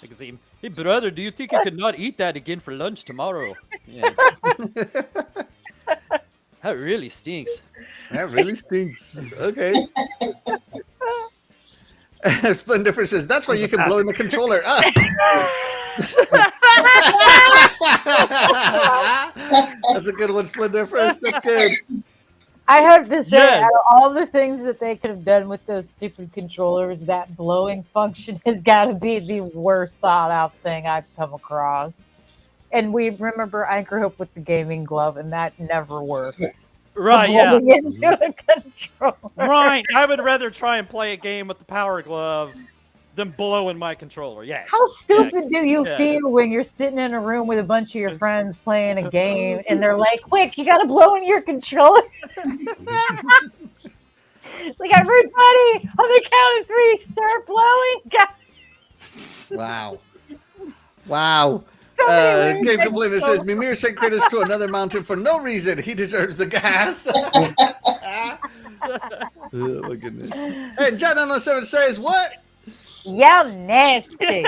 I can see him. Hey, brother, do you think you could not eat that again for lunch tomorrow? Yeah. That really stinks. That really stinks. Okay. Splendifer says, that's why you can blow in the controller. That's a good one, Splendifer. That's good. I have to say, Yes. out of all the things that they could have done with those stupid controllers, that blowing function has got to be the worst thought out thing I've come across. And we remember I grew up with the gaming glove, and that never worked. Right, yeah. Blowing into a controller. Right. I would rather try and play a game with the power glove than blowing my controller. Yes. How stupid do you Yeah. feel when you're sitting in a room with a bunch of your friends playing a game and they're like, quick, you gotta blow in your controller? It's like, everybody, on the count of 3, start blowing. Wow. Wow. Somebody Gabe really Complainer says, Mimir sent Kratos to another mountain for no reason. He deserves the gas. Oh, my goodness. And John 907 says, what? Y'all nasty.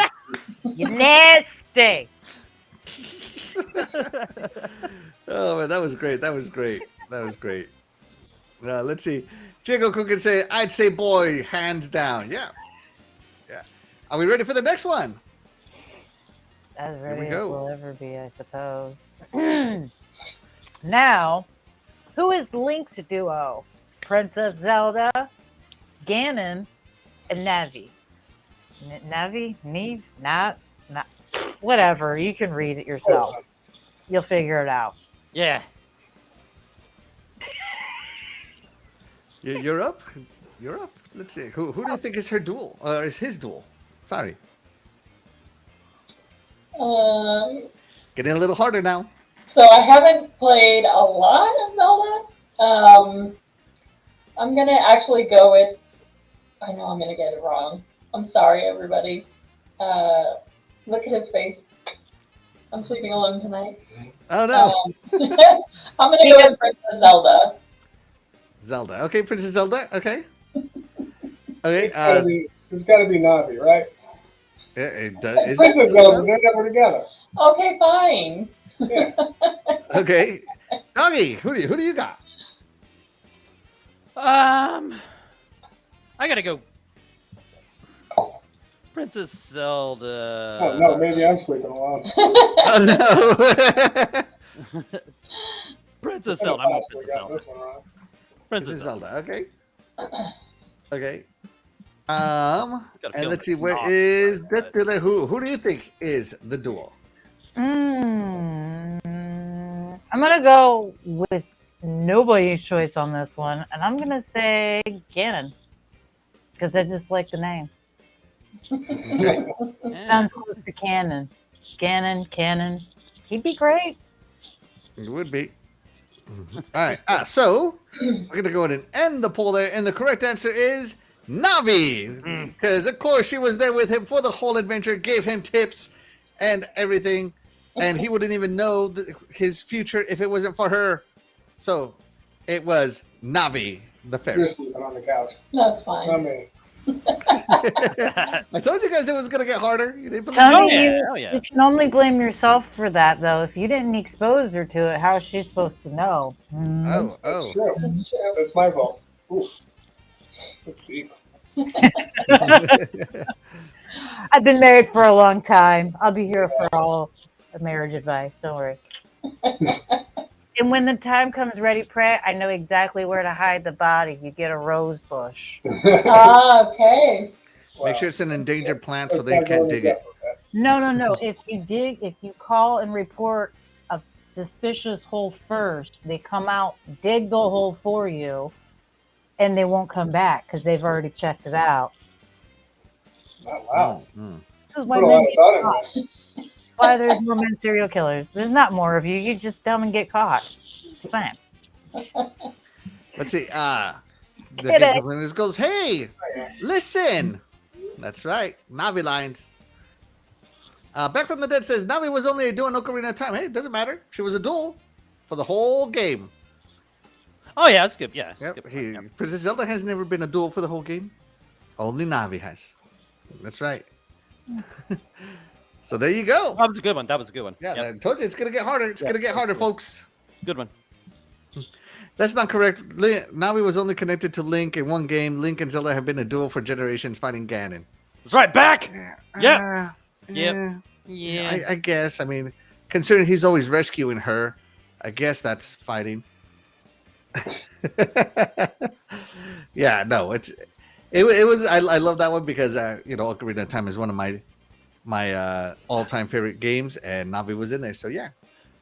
You nasty. Oh, man, that was great. That was great. That was great. Let's see. Jago Cook can say, I'd say boy, hands down. Yeah. Yeah. Are we ready for the next one? As we ready as go. we'll ever be, I suppose. Now, who is Link's duo? Princess Zelda, Ganon, and Navi. Navi? Neve? Not? Whatever. You can read it yourself. You'll figure it out. Yeah. You're up. You're up. Let's see. Who do you think is her duel? Or is his duel? Sorry. Getting a little harder now. So I haven't played a lot of Zelda. I'm gonna actually go with. I know I'm gonna get it wrong. I'm sorry, everybody. Look at his face. I'm sleeping alone tonight. Oh, no. I'm gonna go with Princess Zelda. Zelda. Okay, Princess Zelda. Okay. Okay. It's got to be Navi, right? It does. Is Princess it? Zelda, they're never together. Okay, fine. Yeah. Okay. Doggy, who do you got? I gotta go. Princess Zelda. Oh, no, maybe I'm sleeping alone. Oh, no. Princess Zelda. I'm going Princess Got Zelda. this one wrong. Princess Princess Zelda. Zelda. Okay. Okay. Got a And feeling let's see, it's where not is right, but- DeathDealer? Who do you think is the duel? I'm gonna go with nobody's choice on this one, and I'm gonna say Ganon, because I just like the name. Okay. Yeah. Sounds close to canon. Ganon. He'd be great. It would be. All right. So we're gonna go ahead and end the poll there, and the correct answer is Navi, because of course she was there with him for the whole adventure, gave him tips and everything, and he wouldn't even know his future if it wasn't for her. So it was Navi, the You're fairy. sleeping on the couch. That's Not fine. me. I told you guys it was gonna get harder. You didn't believe Tell me? me, yeah, oh, yeah. you can only blame yourself for that, though. If you didn't expose her to it, how is she supposed to know? Oh, That's oh. true. That's true. That's my fault. Ooh. That's deep. I've been married for a long time. I'll be here for all the marriage advice. Don't worry. And when the time comes ready, Pratt, I know exactly where to hide the body. You get a rose bush. Ah, okay. Make sure it's an endangered plant so Let's they not go can't into dig it. depth with No. If you call and report a suspicious hole first, they come out, dig the hole for you, and they won't come back because they've already checked it out. Oh, wow. This is why Put a men lot of get thought into caught. that. That's why there's more men serial killers. There's not more of you. You just dumb and get caught. It's the same. Let's see. The Kidding. game complainers goes, hey, listen. That's right. Navi lines. Back from the Dead says Navi was only a duel in Ocarina of Time. Hey, it doesn't matter. She was a duel for the whole game. Oh yeah, that's good. Yeah. That's Yep. good point, yeah. Princess Zelda has never been a duel for the whole game. Only Navi has. That's right. So there you go. That was a good one. That was a good one. Yeah, Yep. I told you it's gonna get harder. It's gonna get harder, folks. Good one. That's not correct. Navi was only connected to Link in one game. Link and Zelda have been a duel for generations fighting Ganon. That's right. Back. Yep. Uh, Yep. yeah, Yeah. I guess. I mean, considering he's always rescuing her, I guess that's fighting. Yeah, no, it was. I love that one because Ocarina of Time is one of my all-time favorite games, and Navi was in there. So yeah,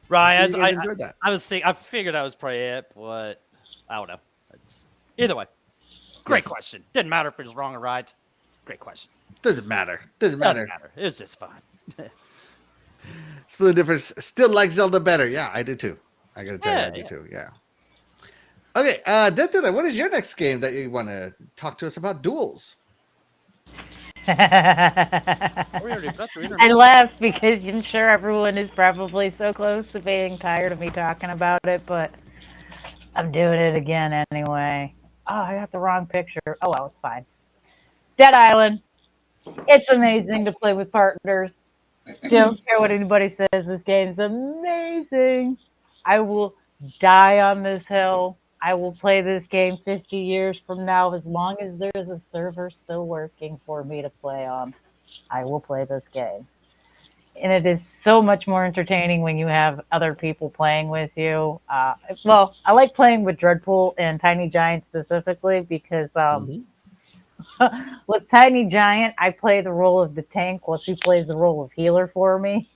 Right. I enjoyed that. I was saying, I figured that was probably it, but I don't know. Either way, great Yes. question. Didn't matter if it was wrong or right. Great question. Doesn't matter. Doesn't Doesn't matter. matter. It was just fun. Split the difference. Still like Zelda better. Yeah, I do too. I gotta tell you, I do Yeah. too. Yeah. Okay, DeathDealer, what is your next game that you want to talk to us about? Duels. I laugh because I'm sure everyone is probably so close to being tired of me talking about it, but I'm doing it again anyway. Oh, I got the wrong picture. Oh, well, it's fine. Dead Island. It's amazing to play with partners. Don't care what anybody says. This game's amazing. I will die on this hill. I will play this game 50 years from now as long as there's a server still working for me to play on. I will play this game. And it is so much more entertaining when you have other people playing with you. Well, I like playing with Dreadpool and Tiny Giant specifically because with Tiny Giant, I play the role of the tank while she plays the role of healer for me.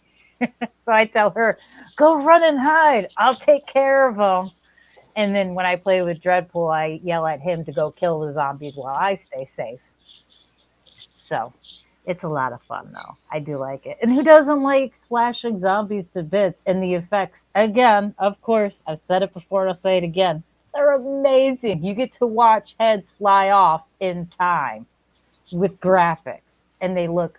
So I tell her, go run and hide. I'll take care of them. And then when I play with Dreadpool, I yell at him to go kill the zombies while I stay safe. So it's a lot of fun, though. I do like it. And who doesn't like slashing zombies to bits? And the effects, again, of course, I've said it before, I'll say it again. They're amazing. You get to watch heads fly off in time with graphics, and they look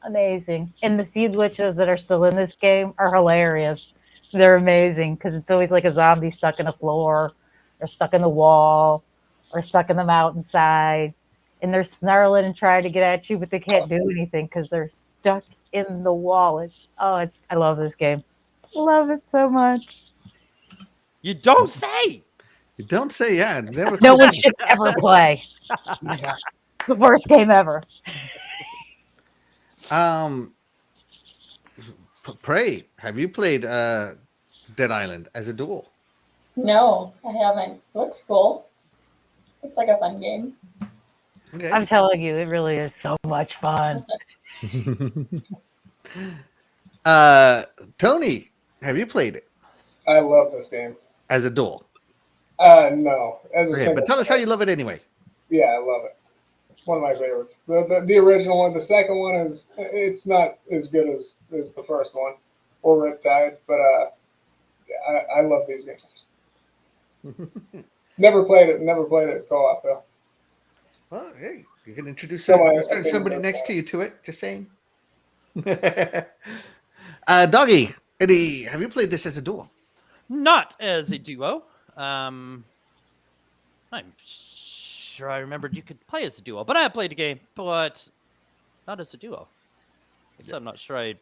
amazing. And the few glitches that are still in this game are hilarious. They're amazing because it's always like a zombie stuck in a floor or stuck in the wall or stuck in the mountainside. And they're snarling and trying to get at you, but they can't do anything because they're stuck in the wall. I love this game. Love it so much. You don't say. You don't say, yeah. Never. No one should ever play. It's the worst game ever. Pray, have you played Dead Island as a duel? No, I haven't. Looks cool. It's like a fun game. Okay. I'm telling you, it really is so much fun. Tony, have you played it I love this game. as a duel? No. As a Okay, single but tell us how player. you love it anyway. Yeah, I love it. One of my favorites. The original one. The second one it's not as good as the first one or Riptide, but I love these games. Never played it co-op though. Well, hey, you can introduce Somebody somebody next to you to it. Just saying. Doggy, Eddie, have you played this as a duel? Not as a duo. I'm sure I remembered you could play as a duo, but I have played a game, but not as a duo. So I'm not sure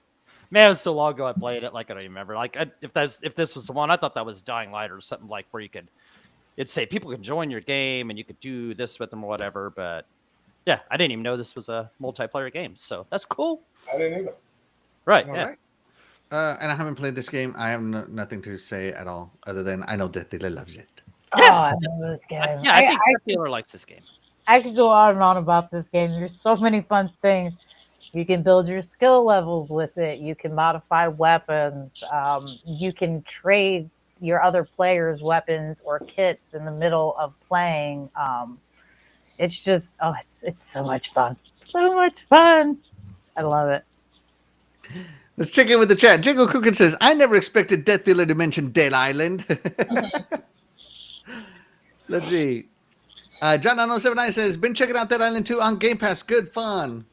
Man, it was so long ago I played it. Like I don't even remember. Like if this was the one, I thought that was Dying Light or something like where it'd say people can join your game and you could do this with them or whatever. But yeah, I didn't even know this was a multiplayer game. So that's cool. I didn't either. Right. All Yeah. right. And I haven't played this game. I have nothing to say at all, other than I know that DeathDealer loves it. Oh, I love this game. I think Taylor likes this game. I could go on and on about this game. There's so many fun things. You can build your skill levels with it. You can modify weapons. You can trade your other players' weapons or kits in the middle of playing. It's just, it's so much fun. So much fun. I love it. Let's check in with the chat. Jago Cookin says, I never expected DeathDealer to mention Dead Island. Let's see. John 979 says, been checking out Dead Island 2 on Game Pass. Good fun.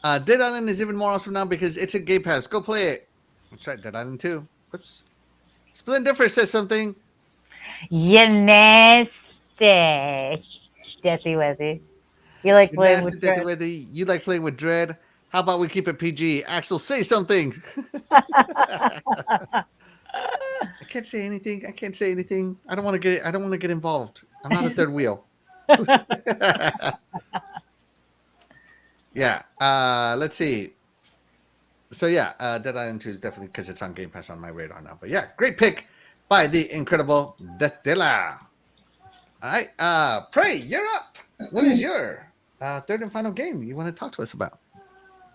Dead Island is even more awesome now because it's a Game Pass. Go play it. That's right, Dead Island 2. Oops. Splendifer says something. You nasty. Deathy Wethy. You like playing with Dread? You like playing with Dread? How about we keep it PG? Axel, say something. I can't say anything. I don't want to get involved. I'm not a third wheel. Yeah. Let's see. So yeah, Dead Island 2 is definitely because it's on Game Pass on my radar now. But yeah, great pick by the incredible DeathDealer. All right. Prey, you're up. What is your third and final game you want to talk to us about?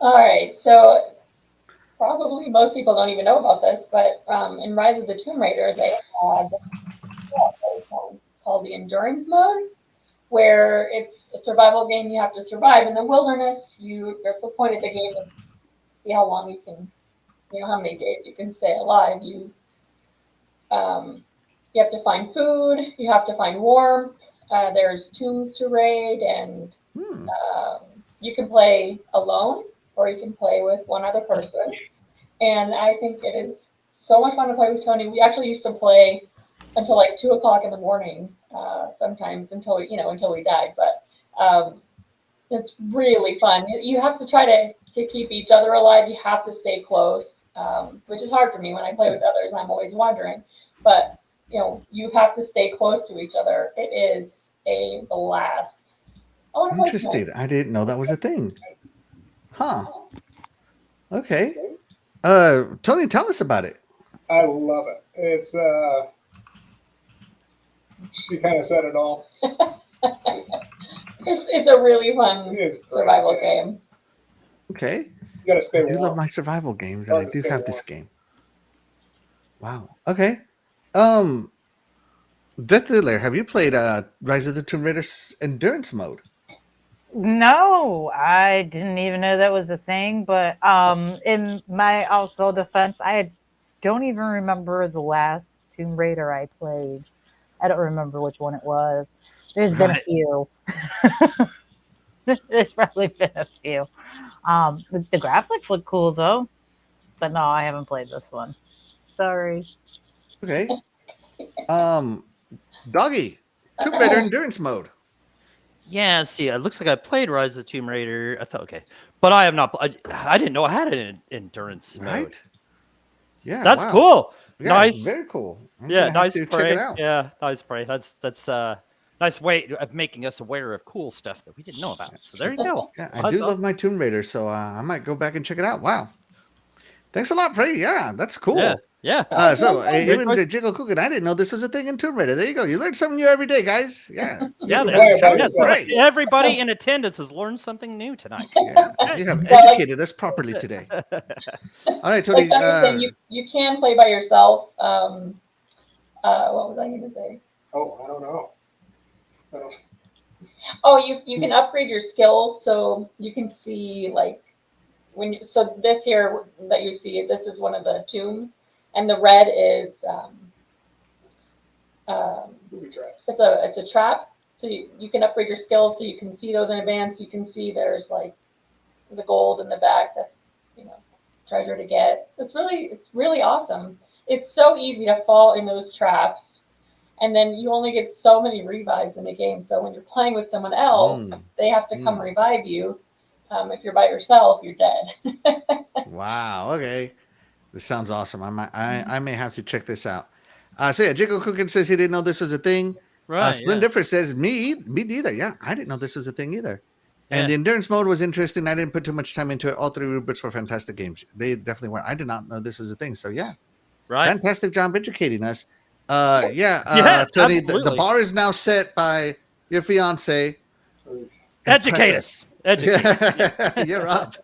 All right, so probably most people don't even know about this, but in Rise of the Tomb Raider, they had called the endurance mode, where it's a survival game. You have to survive in the wilderness. You're the point of the game to see how long you can, how many days you can stay alive. You have to find food. You have to find warmth. There's tombs to raid, and you can play alone, or you can play with one other person. And I think it is so much fun to play with Tony. We actually used to play until like 2 o'clock in the morning, sometimes until we died. But it's really fun. You have to try to keep each other alive. You have to stay close, which is hard for me when I play with others. I'm always wandering, but you have to stay close to each other. It is a blast. Interesting. I didn't know that was a thing. Huh. Okay. Tony, tell us about it. I love it. It's she kind of said it all. It's a really fun survival game. Okay. You gotta stay warm. You love my survival games, and I do have this game. Wow. Okay. DeathDealer, have you played Rise of the Tomb Raider endurance mode? No, I didn't even know that was a thing. But in my also defense, I don't even remember the last Tomb Raider I played. I don't remember which one it was. There's been a few. There's probably been a few. The graphics look cool though, but no, I haven't played this one. Sorry. Okay. Doggy, Tomb Raider endurance mode. Yeah, see, it looks like I played Rise of the Tomb Raider. I thought, okay. But I have not. I didn't know I had an endurance mode. Right? Yeah. That's wow. Cool. Yeah, nice. Very cool. Yeah, nice check Prey. it out. Yeah, nice Prey. That's nice way of making us aware of cool stuff that we didn't know about. So there you go. Yeah, I do love my Tomb Raider, so I might go back and check it out. Wow. Thanks a lot, Prey. Yeah, that's cool. Yeah. So even the Jiggle Cooking, I didn't know this was a thing in Tomb Raider. There you go. You learn something new every day, guys. Yeah. Everybody in attendance has learned something new tonight. Yeah. You have educated us properly today. All right, Tony. You can play by yourself. What was I going to say? Oh, I don't know. Oh, you can upgrade your skills, so you can see like so this here that you see, this is one of the tombs, and the red is it's a trap. So you can upgrade your skills so you can see those in advance. You can see there's like the gold in the back. That's treasure to get. It's really awesome. It's so easy to fall in those traps. And then you only get so many revives in the game. So when you're playing with someone else, they have to come revive you. If you're by yourself, you're dead. Wow. Okay. This sounds awesome. I may have to check this out. So yeah, Jiggle Cookin says he didn't know this was a thing. Right. Splendifer says me neither. Yeah, I didn't know this was a thing either. And the endurance mode was interesting. I didn't put too much time into it. All 3 rubrics were fantastic games. They definitely were. I did not know this was a thing. So yeah. Right. Fantastic job educating us. Yes, Tony, the bar is now set by your fiance. Educate us. Educate. You're up.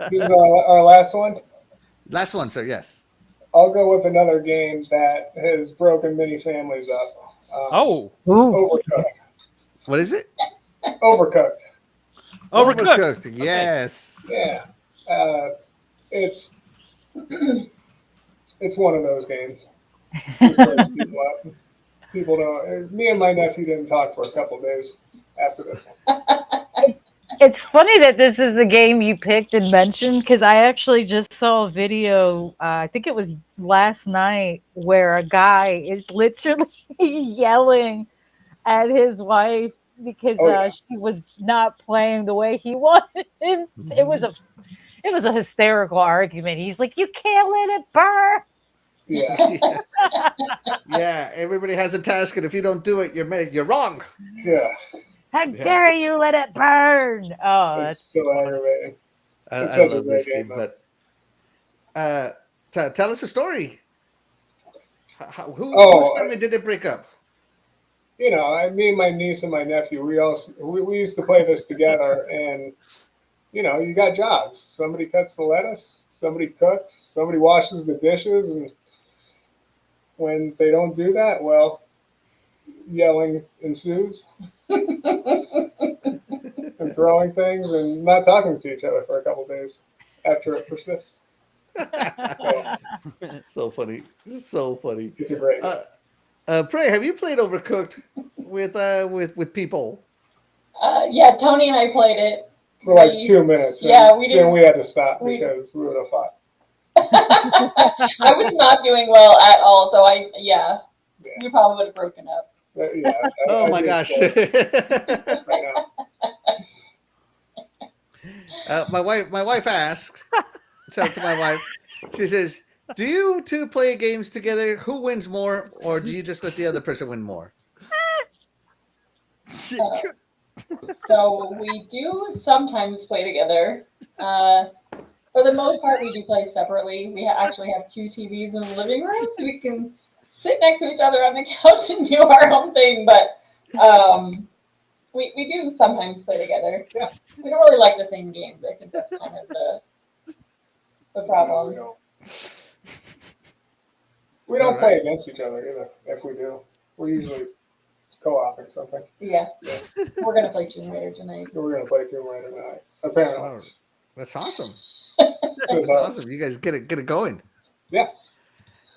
This is our last one. Last one, sir. Yes. I'll go with another game that has broken many families up. Oh, Ooh. Overcooked. What is it? Overcooked. overcooked. Yes. Yeah. It's it's one of those games. Just breaks people up. People don't. Me and my nephew didn't talk for a couple of days after this one. It's funny that this is the game you picked and mentioned because I actually just saw a video, I think it was last night, where a guy is literally yelling at his wife because Oh, yeah. she was not playing the way he wanted. It was a hysterical argument. He's like, "You can't let it burn." Yeah. Yeah. Everybody has a task, and if you don't do it, you're wrong. Yeah. How dare you let it burn? Oh, It's that's so aggravating. I It's such a love great this game, game, though. but tell us a story. Whose Oh, family did it break up? You know, me and my niece and my nephew, we used to play this together, and you know, you got jobs. Somebody cuts the lettuce, somebody cooks, somebody washes the dishes, and when they don't do that, well, yelling ensues and throwing things and not talking to each other for a couple of days after it persists. So, So funny. So funny. it's a great game. Pray, have you played Overcooked with people? Yeah, Tony and I played it. For like 2 minutes. Yeah, we didn't. Then we had to stop we- because we would have fought. I was not doing well at all, so we probably would have broken up. Yeah. Oh I my did gosh. play right now. My wife asked, shout out to my wife, she says, do you two play games together? Who wins more, or do you just let the other person win more? So we do sometimes play together. For the most part, we do play separately. We actually have 2 TVs in the living room, so we can sit next to each other on the couch and do our own thing. But we do sometimes play together. Yeah. We don't really like the same games. I think that's kind of the problem. No, we don't play against each other either. If we do, we're usually co-oping something. Yeah. We're gonna play Tomb Raider tonight. We're gonna play Tomb Raider tonight. Apparently, Oh, that's awesome. It's That's awesome. You guys get it going. Yeah.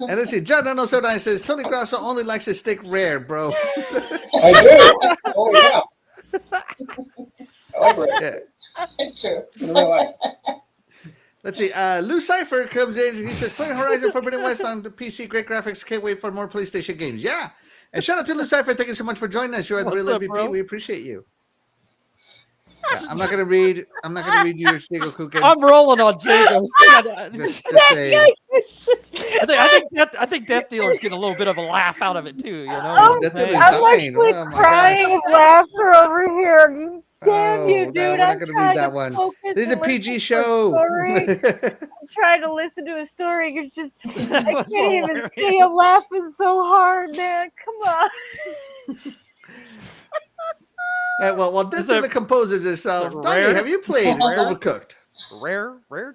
And let's see, John 909 says Tony Grasso only likes his steak rare, bro. I do. Oh yeah. I like it. Yeah. It's true. In real life. Let's see. Lou Cypher comes in. He says, playing Horizon Forbidden West on the PC. Great graphics. Can't wait for more PlayStation games. Yeah. And shout out to Lou Cypher. Thank you so much for joining us. You are the What's real up, MVP. bro? We appreciate you. Yeah, I'm not gonna read your Diego Kukin. I'm rolling on Jago. Just say, I think DeathDealer's getting a little bit of a laugh out of it too. You know, Oh, Death Dealer's I'm dying. actually Oh my crying gosh. with laughter over here. You damn Oh, you, no, dude! we're not I'm gonna trying read that to one. focus This is a and PG listen to show. story. I'm trying to listen to a story. You're just, I That was can't even hilarious. see you laughing so hard, man. Come on. Yeah, well, while Death Is it- Dealer composes itself, is it Donnie, rare? have you played Rare? Overcooked? rare. Was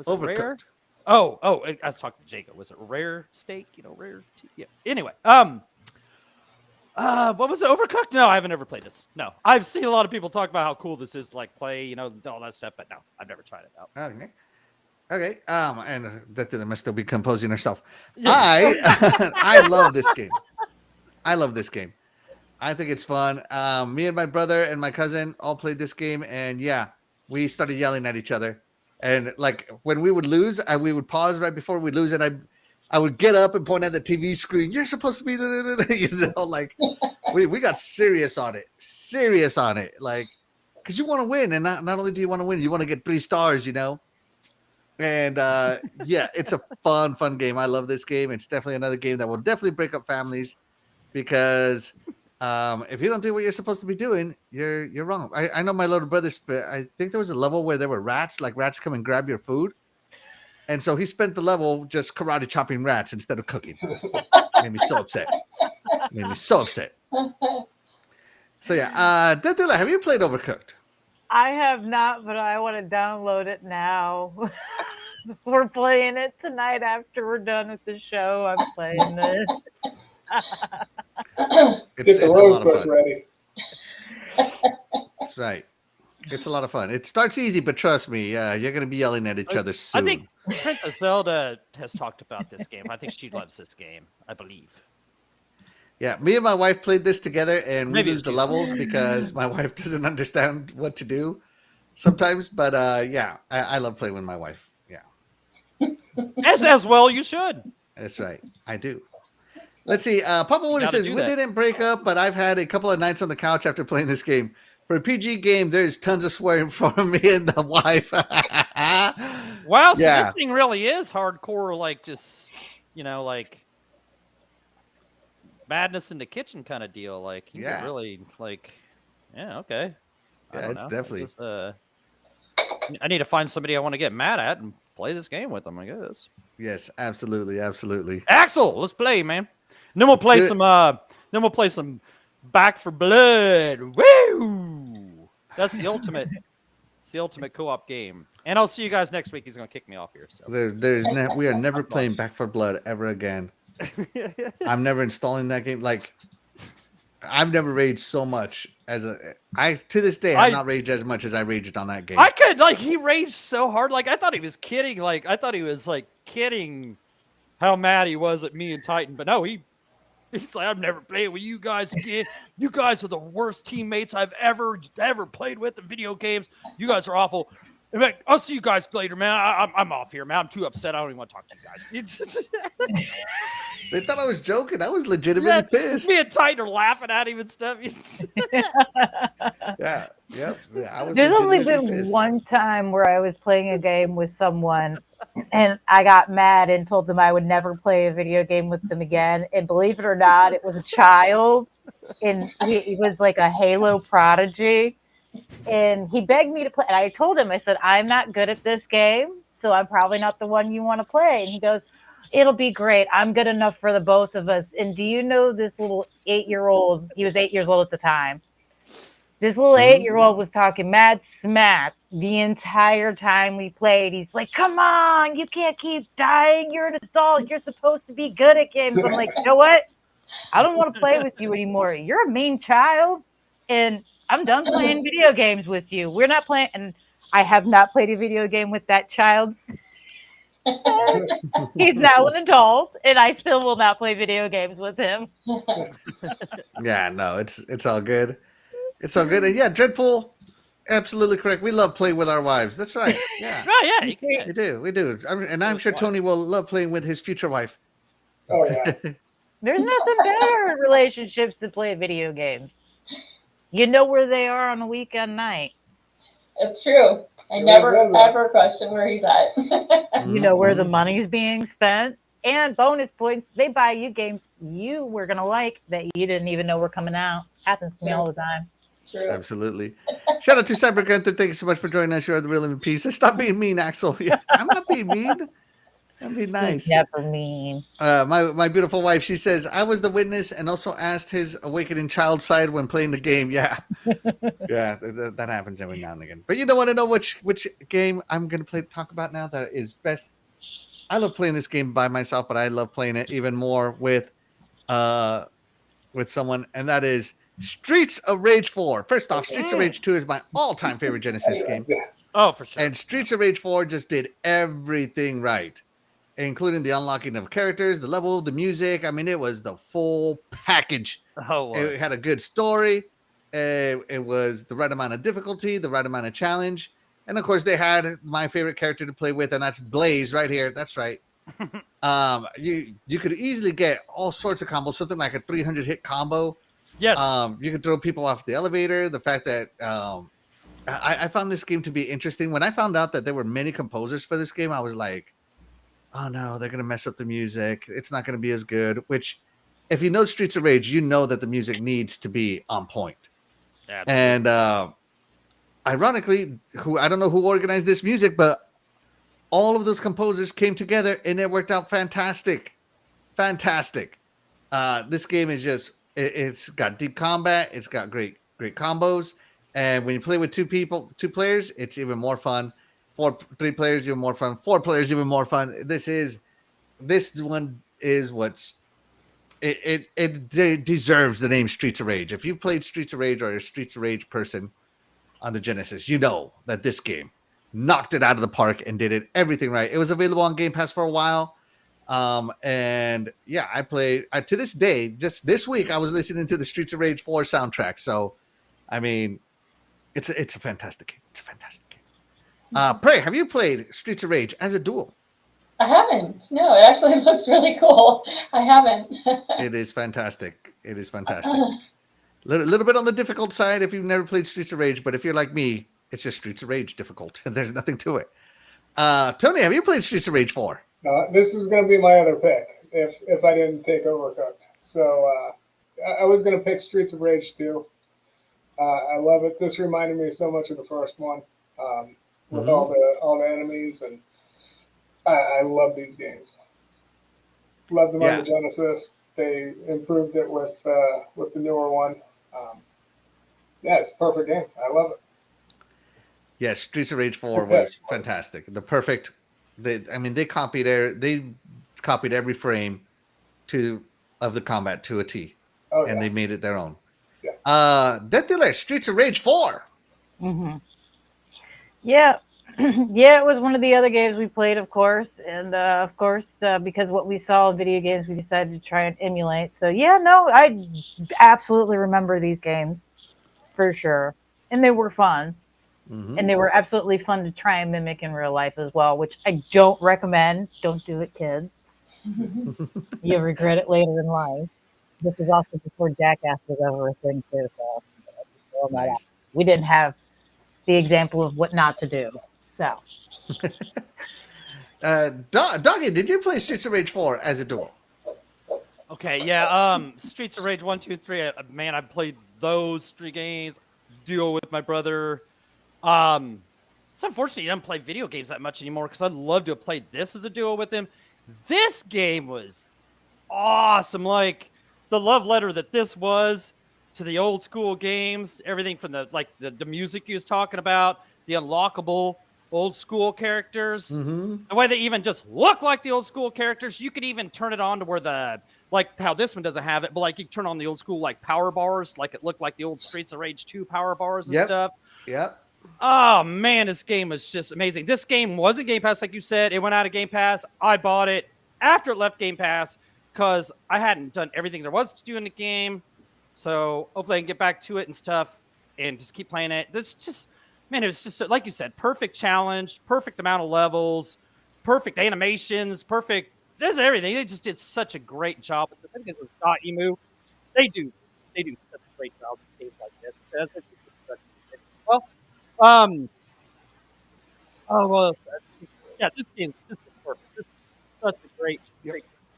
it rare? Overcooked. Oh, I was talking to Jacob. Was it rare steak? You know, rare. Yeah. Anyway, what was it? Overcooked? No, I haven't ever played this. No, I've seen a lot of people talk about how cool this is to like play, you know, all that stuff, but no, I've never tried it out. Okay. Okay. And Death Dealer must still be composing herself. Yes. I love this game. I love this game. I think it's fun. Me and my brother and my cousin all played this game, and yeah, we started yelling at each other. And like when we would lose, we would pause right before we lose, and I would get up and point at the TV screen. You're supposed to be, you know, like we got serious on it, like because you want to win, and not only do you want to win, you want to get 3 stars, you know. And yeah, it's a fun game. I love this game. It's definitely another game that will definitely break up families because if you don't do what you're supposed to be doing, you're wrong. I know my little brother I think there was a level where there were rats, like rats come and grab your food. And so he spent the level just karate chopping rats instead of cooking. Made me so upset. So yeah, Death Dealer, have you played Overcooked? I have not, but I want to download it now. We're playing it tonight after we're done with the show. I'm playing this. It's Get the a rose lot of bush fun. ready. That's right. It's a lot of fun. It starts easy, but trust me, you're going to be yelling at each other soon. I think Princess Zelda has talked about this game. I think she loves this game. I believe. Yeah, me and my wife played this together, and Maybe we lose it's the you. levels because my wife doesn't understand what to do sometimes. But yeah, I love playing with my wife. Yeah, As well, you should. that's right. I do. Let's see. Papa Woody Gotta says, do we that. didn't break up, but I've had a couple of nights on the couch after playing this game. For a PG game, there's tons of swearing from me and the wife. Wow, so Yeah. this thing really is hardcore, like just, like madness in the kitchen kind of deal. Like, you Yeah. could really, like, yeah, okay. I Yeah, don't it's know. definitely. I need to find somebody I want to get mad at and play this game with them, I guess. Yes, absolutely. Absolutely. Axel, let's play, man. And then we'll play some Back for Blood. Woo! That's the ultimate. It's the ultimate co-op game. And I'll see you guys next week. He's gonna kick me off here. So We are never playing Back for Blood ever again. I'm never installing that game. Like, I've never raged so much to this day have not raged as much as I raged on that game. I could, like, he raged so hard. Like, I thought he was kidding. Like, I thought he was like kidding how mad he was at me and Titan. But no, he's like, I'm never playing with you guys again. You guys are the worst teammates I've ever played with in video games. You guys are awful. In fact, I'll see you guys later, man. I'm off here, man. I'm too upset. I don't even want to talk to you guys. They thought I was joking. I was legitimately pissed. Me and Titan are laughing at him and stuff. Yeah. Yep. Yeah, I was There's only legitimately been pissed. one time where I was playing a game with someone and I got mad and told them I would never play a video game with them again. And believe it or not, it was a child and he was like a Halo prodigy. And he begged me to play. And I told him, I said, I'm not good at this game, so I'm probably not the one you want to play. And he goes, it'll be great. I'm good enough for the both of us. And do you know this little 8-year-old? He was 8 years old at the time. This little 8-year-old was talking mad smack the entire time we played. He's like, come on, you can't keep dying. You're an adult. You're supposed to be good at games. I'm like, you know what? I don't want to play with you anymore. You're a mean child. And I'm done playing video games with you. We're not playing. And I have not played a video game with that child. He's now an adult, and I still will not play video games with him. Yeah, no, it's all good. It's all good. And yeah, Dreadpool, absolutely correct. We love playing with our wives. That's right. Yeah. Oh, yeah, you can. We do. We do. And I'm sure Tony will love playing with his future wife. Oh yeah. There's nothing better in relationships than play video games. You know where they are on a weekend night. It's true. I never ever question where he's at. You know where the money's being spent. And bonus points, they buy you games you were going to like that you didn't even know were coming out. Happens to me all the time. True. Absolutely. Shout out to Cyber Gunther. Thank you so much for joining us. You're the real MVP. So stop being mean, Axel. Yeah, I'm not being mean. I'm being nice. He's never mean. My beautiful wife, she says, I was the witness and also asked his awakening child side when playing the game. Yeah. Yeah, that happens every now and again. But you don't want to know which game I'm going to talk about now that is best. I love playing this game by myself, but I love playing it even more with someone, and that is Streets of Rage 4. First off, Streets of Rage 2 is my all-time favorite Genesis game. Oh, for sure. And Streets of Rage 4 just did everything right, including the unlocking of characters, the level, the music. I mean, it was the full package. Oh, It had a good story. It was the right amount of difficulty, the right amount of challenge. And of course, they had my favorite character to play with, and that's Blaze right here. That's right. You could easily get all sorts of combos, something like a 300 hit combo. Yes. You could throw people off the elevator. The fact that I found this game to be interesting. When I found out that there were many composers for this game, I was like, oh no, they're going to mess up the music. It's not going to be as good. Which, if you know Streets of Rage, you know that the music needs to be on point. Absolutely. And ironically, I don't know who organized this music, but all of those composers came together and it worked out fantastic. Fantastic. This game is just, it's got deep combat. It's got great combos. And when you play with two players, it's even more fun. 3 players, even more fun. 4 players, even more fun. This one is it deserves the name Streets of Rage. If you played Streets of Rage or a Streets of Rage person on the Genesis, you know that this game knocked it out of the park and did everything right. It was available on Game Pass for a while. And yeah, I played to this day, just this week, I was listening to the Streets of Rage 4 soundtrack. So, I mean, it's a fantastic game. It's a fantastic game. Prey, have you played Streets of Rage as a duel? I haven't. No, it actually looks really cool. I haven't. It is fantastic. It is fantastic. Little bit on the difficult side if you've never played Streets of Rage, but if you're like me, it's just Streets of Rage difficult. There's nothing to it. Tony, have you played Streets of Rage 4? This is going to be my other pick if I didn't take Overcooked. So I was going to pick Streets of Rage 2. I love it. This reminded me so much of the first one with all the enemies, and I love these games. Love them on the Genesis. They improved it with the newer one. It's a perfect game. I love it. Yes, Streets of Rage 4 was fantastic. They copied every frame of the combat to a T, and they made it their own. Yeah. DeathDealer, Streets of Rage 4. Mm-hmm. Yeah. Yeah, it was one of the other games we played, of course. And, of course, because what we saw in video games, we decided to try and emulate. So, yeah, no, I absolutely remember these games for sure. And they were fun. Mm-hmm. And they were absolutely fun to try and mimic in real life as well, which I don't recommend. Don't do it, kids. You'll regret it later in life. This is also before Jackass was ever a thing, too. So, nice. We didn't have the example of what not to do. So, Doggy, did you play Streets of Rage 4 as a duel? Okay, yeah. Streets of Rage 1, 2, 3. Man, I played those 3 games. Duo with my brother. It's unfortunate you don't play video games that much anymore because I'd love to have played this as a duo with him. This game was awesome. Like the love letter that this was to the old school games, everything from the music he was talking about, the unlockable old school characters, the way they even just look like the old school characters. You could even turn it on to where how this one doesn't have it, but you turn on the old school power bars, like it looked like the old Streets of Rage 2 power bars and stuff. Yep. Oh man, this game was just amazing. This game wasn't Game Pass, like you said. It went out of Game Pass. I bought it after it left Game Pass because I hadn't done everything there was to do in the game. So hopefully I can get back to it and stuff and just keep playing it. It's just, man, it was just, like you said, perfect challenge, perfect amount of levels, perfect animations, perfect, there's everything. They just did such a great job. I think it's .emu. They do such a great job with games like this. Well, this game is perfect. This is such a great.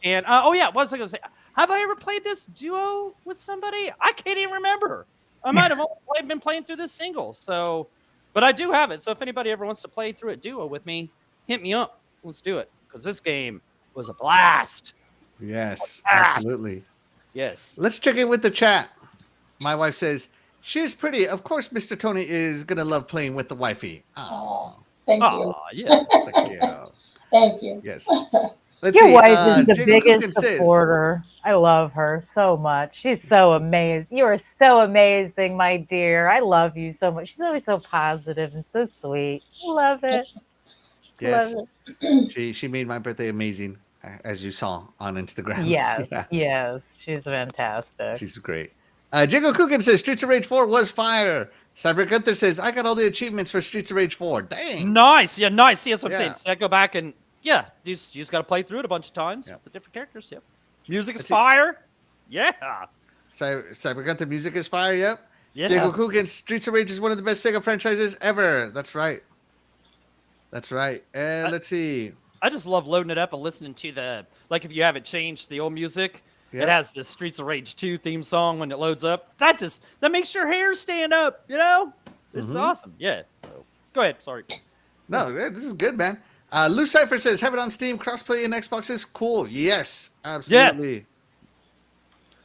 And what was I going to say? Have I ever played this duo with somebody? I can't even remember. I might have only been playing through this single. So, but I do have it. So if anybody ever wants to play through it duo with me, hit me up. Let's do it because this game was a blast. Yes, absolutely. Yes. Let's check in with the chat. My wife says, she's pretty. Of course, Mr. Tony is going to love playing with the wifey. Oh, thank you. Yes. Thank you. Thank you. Yes. Your wife is the biggest supporter. I love her so much. She's so amazing. You are so amazing, my dear. I love you so much. She's always so positive and so sweet. Love it. Yes. Love it. She made my birthday amazing, as you saw on Instagram. Yes. Yes. She's fantastic. She's great. Jago Coogan says Streets of Rage 4 was fire. Cyber Gunther says I got all the achievements for Streets of Rage 4. Dang. Nice. Yeah, nice. See, that's what I'm saying. So I go back and you just got to play through it a bunch of times. Yep. The different characters. Yep. Music is fire. Yeah. Cyber Gunther music is fire. Yep. Yeah. Jago Coogan, Streets of Rage is one of the best Sega franchises ever. That's right. That's right. And let's see. I just love loading it up and listening to if you haven't changed the old music. Yep. It has the Streets of Rage 2 theme song when it loads up. That makes your hair stand up, It's awesome. Yeah. So go ahead. Sorry. No, this is good, man. Lou Cypher says, have it on Steam, crossplay in Xbox is cool. Yes, absolutely.